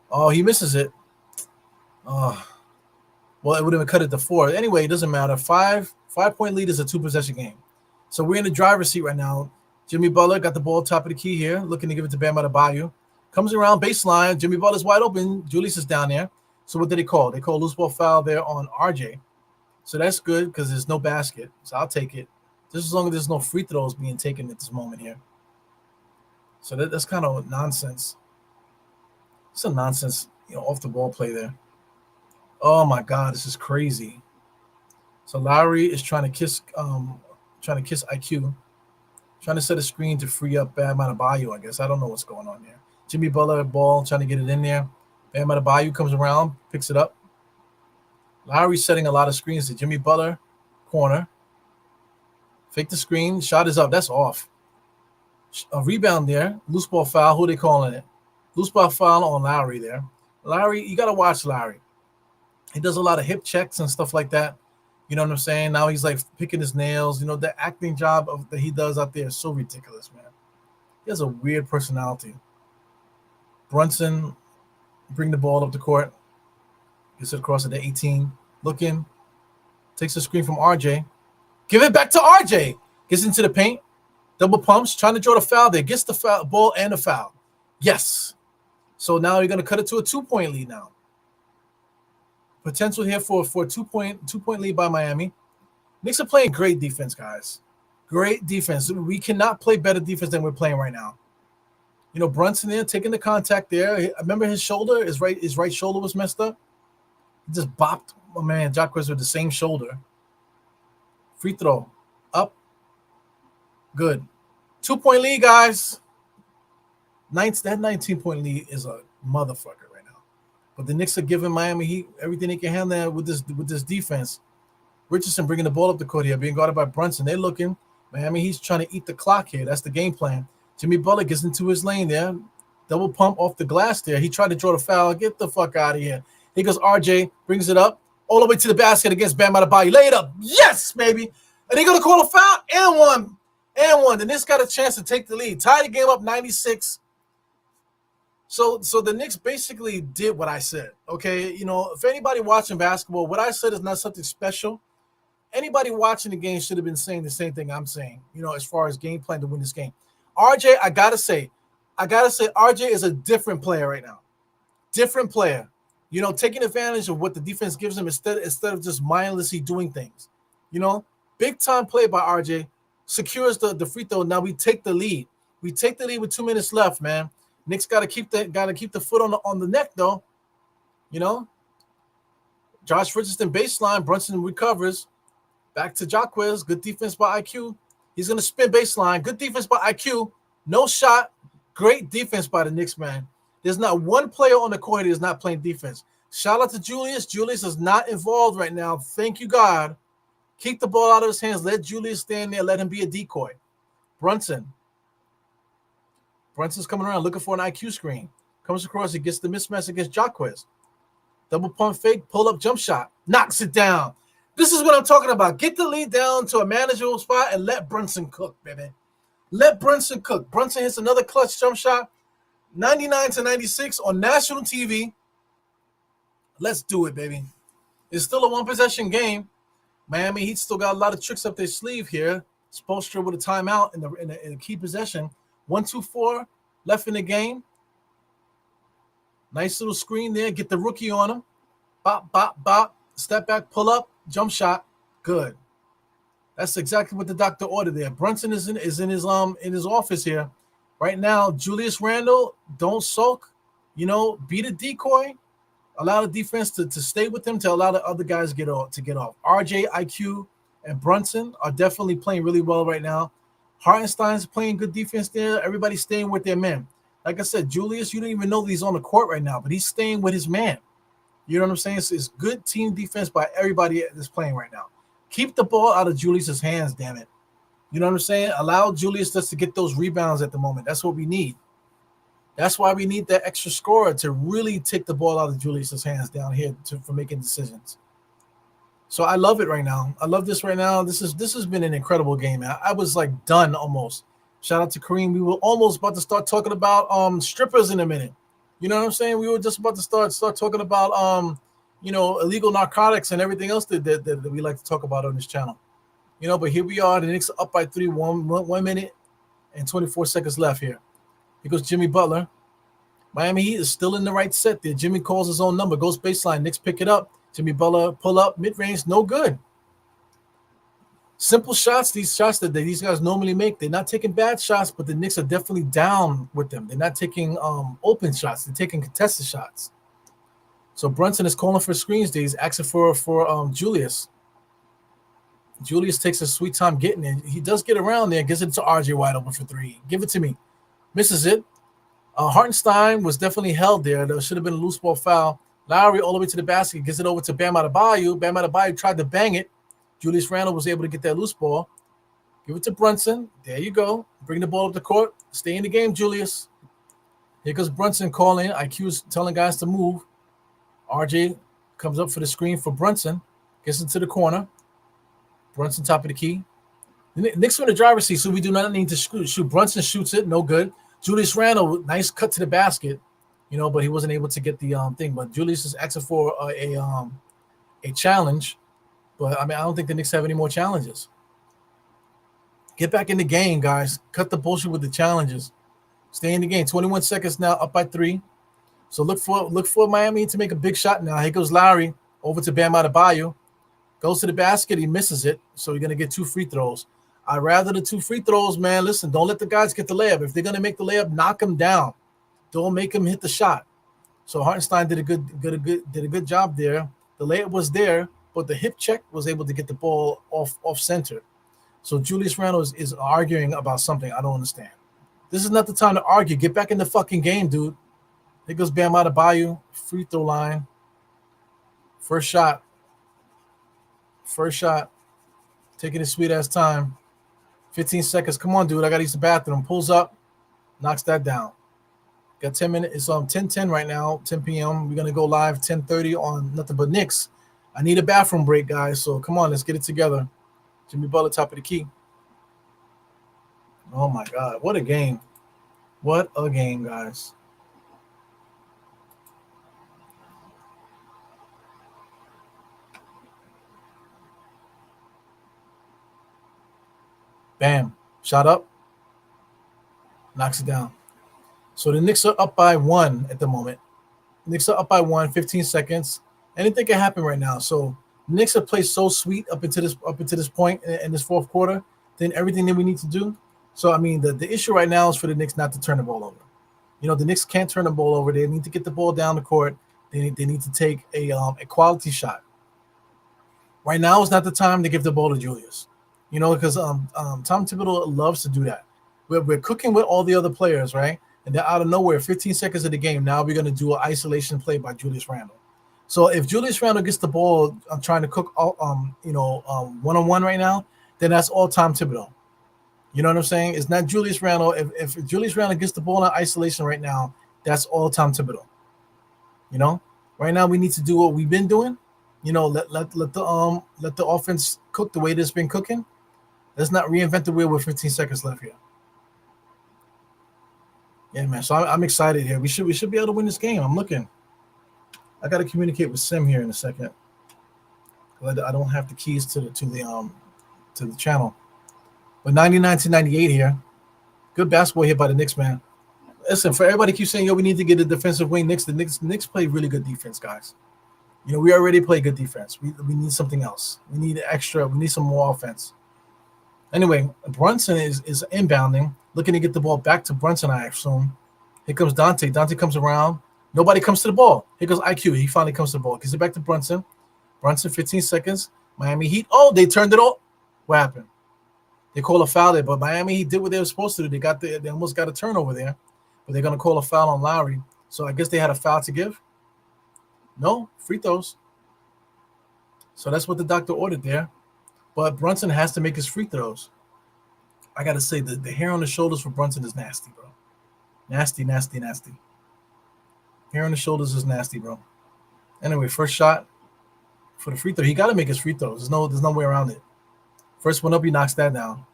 Oh, he misses it. Oh, well, it would have cut it to 4. Anyway, it doesn't matter. 5-point lead is a 2-possession game. So we're in the driver's seat right now. Jimmy Butler got the ball top of the key here, looking to give it to Bam Adebayo. Comes around baseline. Jimmy Butler's wide open. Julius is down there. So what did they call? They called loose ball foul there on RJ. So that's good because there's no basket. So I'll take it. Just as long as there's no free throws being taken at this moment here. So that's kind of nonsense. It's a nonsense, off the ball play there. Oh my God, this is crazy. So Lowry is trying to kiss IQ, trying to set a screen to free up Bam Adebayo, I guess. I don't know what's going on there. Jimmy Butler ball trying to get it in there. Bam Adebayo comes around, picks it up. Lowry's setting a lot of screens to Jimmy Butler, corner. Fake the screen, shot is up. That's off. A rebound there. Loose ball foul. Who are they calling it? Loose ball foul on Lowry there. Lowry, you got to watch Lowry. He does a lot of hip checks and stuff like that. You know what I'm saying? Now he's like picking his nails. The acting job that he does out there is so ridiculous, man. He has a weird personality. Brunson, bring the ball up the court. Gets it across at the 18. Looking. Takes a screen from RJ. Give it back to RJ. Gets into the paint. Double pumps. Trying to draw the foul there. Gets the foul, ball and the foul. Yes. So now you're going to cut it to a 2-point lead now. Potential here for a 2-point lead by Miami. Knicks are playing great defense, guys. Great defense. We cannot play better defense than we're playing right now. Brunson there taking the contact there. Remember his shoulder, his right shoulder was messed up. He just bopped my man Jaquez with the same shoulder. Free throw. Up. Good. 2-point lead, guys. That 19-point lead is a motherfucker right now. But the Knicks are giving Miami Heat everything they can handle with this defense. Richardson bringing the ball up the court here, being guarded by Brunson. They're looking. Miami Heat's trying to eat the clock here. That's the game plan. Jimmy Butler gets into his lane there. Double pump off the glass there. He tried to draw the foul. Get the fuck out of here. Here goes RJ. Brings it up. All the way to the basket against Bam Adebayo. Lay it up. Yes, baby. And they're going to call a foul. And one. The Knicks got a chance to take the lead. Tie the game up 96. So the Knicks basically did what I said. Okay, if anybody watching basketball, what I said is not something special. Anybody watching the game should have been saying the same thing I'm saying. As far as game plan to win this game. RJ, I gotta say, RJ is a different player right now. Different player. Taking advantage of what the defense gives him instead of just mindlessly doing things. You know, big time play by RJ secures the free throw. Now we take the lead. We take the lead with 2 minutes left, man. Knicks got to keep the foot on the neck though. You know, Josh Richardson baseline. Brunson recovers. Back to Jacquez. Good defense by IQ. He's gonna spin baseline. Good defense by IQ. No shot. Great defense by the Knicks, man. There's not one player on the court that is not playing defense. Shout out to Julius. Julius is not involved right now. Thank you, God. Keep the ball out of his hands. Let Julius stand there. Let him be a decoy. Brunson's coming around looking for an IQ screen. Comes across. He gets the mismatch against Jacquez. Double pump fake. Pull up jump shot. Knocks it down. This is what I'm talking about. Get the lead down to a manageable spot and let Brunson cook, baby. Let Brunson cook. Brunson hits another clutch jump shot. 99-96 on national TV. Let's do it, baby. It's still a one-possession game. Miami Heat still got a lot of tricks up their sleeve here. Spoelstra with a timeout in a key possession. 1-2-4 left in the game. Nice little screen there. Get the rookie on him. Bop, bop, bop. Step back, pull up, jump shot. Good. That's exactly what the doctor ordered there. Brunson is in his office here. Right now, Julius Randle, don't sulk. Be the decoy. Allow the defense to stay with him to allow the other guys to get off. RJ, IQ, and Brunson are definitely playing really well right now. Hartenstein's playing good defense there. Everybody's staying with their men. Like I said, Julius, you don't even know that he's on the court right now, but he's staying with his man. You know what I'm saying? It's good team defense by everybody that's playing right now. Keep the ball out of Julius's hands, damn it. You know what I'm saying? Allow Julius just to get those rebounds at the moment. That's what we need. That's why we need that extra scorer to really take the ball out of Julius's hands down here for making decisions. So I love it right now. I love this right now. This has been an incredible game. I was like done almost. Shout out to Kareem. We were almost about to start talking about strippers in a minute. You know what I'm saying? We were just about to start talking about illegal narcotics and everything else that we like to talk about on this channel. But here we are. The Knicks are up by 3, 1 minute and 24 seconds left here. Here goes Jimmy Butler. Miami Heat is still in the right set there. Jimmy calls his own number, goes baseline. Knicks pick it up. Jimmy Butler pull up, mid-range, no good. Simple shots, these shots that these guys normally make. They're not taking bad shots, but the Knicks are definitely down with them. They're not taking open shots. They're taking contested shots. So Brunson is calling for screens. He's asking for Julius. Julius takes a sweet time getting it. He does get around there, gives it to RJ wide open for 3. Give it to me. Misses it. Hartenstein was definitely held there. There should have been a loose ball foul. Lowry all the way to the basket, gives it over to Bam Adebayo. Bam Adebayo tried to bang it. Julius Randle was able to get that loose ball. Give it to Brunson. There you go. Bring the ball up the court. Stay in the game, Julius. Here goes Brunson calling. IQ's telling guys to move. RJ comes up for the screen for Brunson. Gets into the corner. Brunson top of the key. The Knicks in the driver's seat, so we do not need to shoot. Brunson shoots it. No good. Julius Randle, nice cut to the basket. But he wasn't able to get the thing. But Julius is asking for a challenge. But, I don't think the Knicks have any more challenges. Get back in the game, guys. Cut the bullshit with the challenges. Stay in the game. 21 seconds now, up by 3. So look for Miami to make a big shot now. Here goes Lowry over to Bam Adebayo. Goes to the basket. He misses it. So you're going to get 2 free throws. I'd rather the 2 free throws, man. Listen, don't let the guys get the layup. If they're going to make the layup, knock them down. Don't make them hit the shot. So Hartenstein did a good job there. The layup was there, but the hip check was able to get the ball off center. So Julius Randle is arguing about something I don't understand. This is not the time to argue. Get back in the fucking game, dude. Here goes Bam Adebayo, free throw line. First shot. Taking his sweet ass time. 15 seconds. Come on, dude. I got to use the bathroom. Pulls up. Knocks that down. Got 10 minutes. It's 10:10 right now, 10 p.m. We're going to go live 10:30 on Nothing But Knicks. I need a bathroom break, guys. So come on, let's get it together. Jimmy Butler, top of the key. Oh, my God. What a game. What a game, guys. Bam. Shot up. Knocks it down. So the Knicks are up by 1 at the moment. Knicks are up by 1, 15 seconds. Anything can happen right now. So Knicks have played so sweet up into this point in this fourth quarter. Then everything that we need to do. So I mean, the issue right now is for the Knicks not to turn the ball over. The Knicks can't turn the ball over. They need to get the ball down the court. They need to take a quality shot. Right now is not the time to give the ball to Julius. Because Tom Thibodeau loves to do that. We're cooking with all the other players, right? And then out of nowhere, 15 seconds of the game, now we're going to do an isolation play by Julius Randle. So if Julius Randle gets the ball, I'm trying to cook, one-on-one right now, then that's all Tom Thibodeau. You know what I'm saying? It's not Julius Randle. If Julius Randle gets the ball in isolation right now, that's all Tom Thibodeau. Right now we need to do what we've been doing. Let the offense cook the way it's been cooking. Let's not reinvent the wheel with 15 seconds left here. Yeah, man. So I'm excited here. We should be able to win this game. I'm looking. I got to communicate with Sim here in a second. I don't have the keys to the channel. But 99-98 here. Good basketball here by the Knicks, man. Listen, for everybody keeps saying, we need to get a defensive wing. The Knicks play really good defense, guys. We already play good defense. We need something else. We need extra. We need some more offense. Anyway, Brunson is inbounding, looking to get the ball back to Brunson, I assume. Here comes Dante. Dante comes around. Nobody comes to the ball. Here goes IQ. He finally comes to the ball. Gives it back to Brunson. Brunson, 15 seconds. Miami Heat. Oh, they turned it off. What happened? They call a foul there, but Miami Heat did what they were supposed to do. They almost got a turnover there, but they're going to call a foul on Lowry. So I guess they had a foul to give. No, free throws. So that's what the doctor ordered there. But Brunson has to make his free throws. I got to say, the hair on the shoulders for Brunson is nasty, bro. Nasty, nasty, nasty. Hair on the shoulders is nasty, bro. Anyway, first shot for the free throw. He got to make his free throws. There's no way around it. First one up, he knocks that down.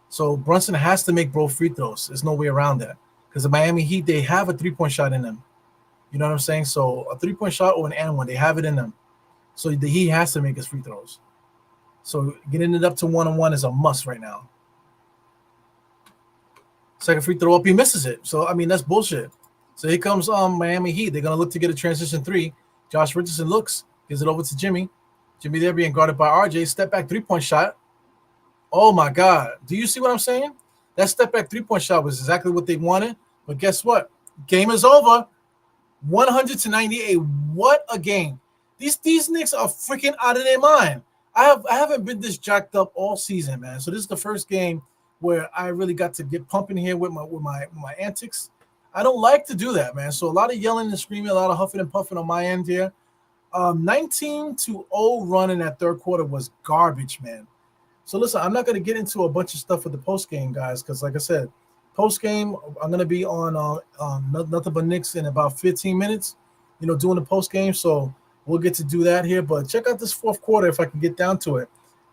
So Brunson has to make both free throws. There's no way around that. Because the Miami Heat, they have a three-point shot in them. You know what I'm saying? So a three-point shot or an and one, they have it in them. So he has to make his free throws. So getting it up to one-on-one is a must right now. Second free throw up, he misses it. So, I mean, that's bullshit. So here comes Miami Heat. They're going to look to get a transition three. Josh Richardson looks, gives it over to Jimmy. Jimmy there being guarded by RJ. Step back three-point shot. Oh, my God. Do you see what I'm saying? That step back three-point shot was exactly what they wanted. But guess what? Game is over. 100-98. What a game. These Knicks are freaking out of their mind. I haven't been this jacked up all season, man. So this is the first game where I really got to get pumping here with my antics. I don't like to do that, man. So a lot of yelling and screaming, a lot of huffing and puffing on my end here. 19-0 run in that third quarter was garbage, man. So listen, I'm not going to get into a bunch of stuff with the post game, guys, because like I said, post game I'm going to be on Nothing But Knicks in about 15 minutes. Doing the post game. So we'll get to do that here. But check out this fourth quarter if I can get down to it.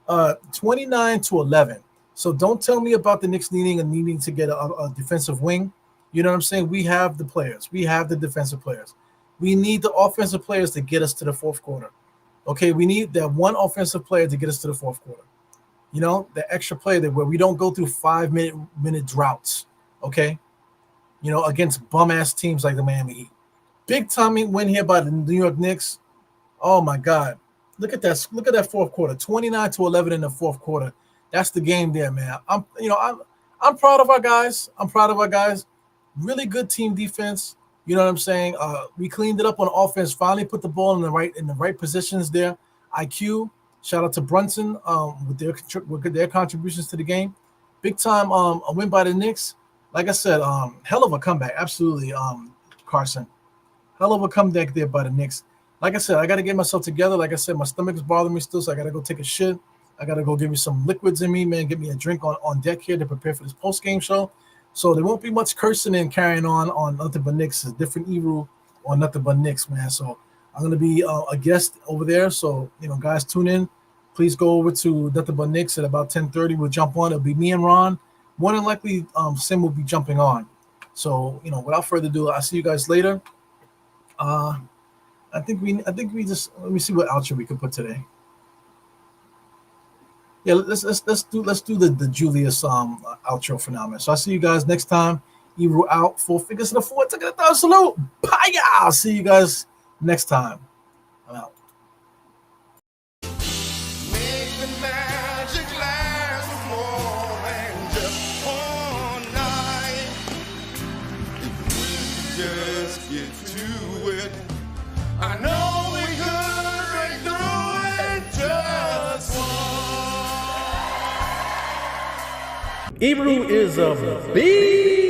29-11. So don't tell me about the Knicks needing to get a defensive wing. You know what I'm saying? We have the players. We have the defensive players. We need the offensive players to get us to the fourth quarter. Okay, we need that one offensive player to get us to the fourth quarter. The extra play where we don't go through 5-minute droughts. Okay, against bum-ass teams like the Miami Heat. Big time win here by the New York Knicks. Oh my God. Look at that. Look at that fourth quarter. 29-11 in the fourth quarter. That's the game there, man. I'm proud of our guys. Really good team defense. You know what I'm saying? We cleaned it up on offense. Finally put the ball in the right positions there. IQ. Shout out to Brunson with their contributions to the game. Big time a win by the Knicks. Like I said, hell of a comeback. Absolutely, Carson. Hell of a comeback there by the Knicks. Like I said, I got to get myself together. Like I said, my stomach is bothering me still, so I got to go take a shit. I got to go give me some liquids in me, man. Get me a drink on deck here to prepare for this post-game show. So there won't be much cursing and carrying on Nothing But Knicks. It's a different Ebru on Nothing But Knicks, man. So I'm going to be a guest over there. So, guys, tune in. Please go over to Nothing But Knicks at about 10:30. We'll jump on. It'll be me and Ron. More than likely, Sim will be jumping on. So, without further ado, I'll see you guys later. I think we just let me see what outro we could put today. Yeah, let's do the Julius outro for now, man. So I'll see you guys next time. Ebro out, four fingers to the four. Take a third salute. Bye, y'all. See you guys next time. I'm out. Make the magic last more than just one night. If we just get to it, I know we could break through it just one. Ebro is a beast.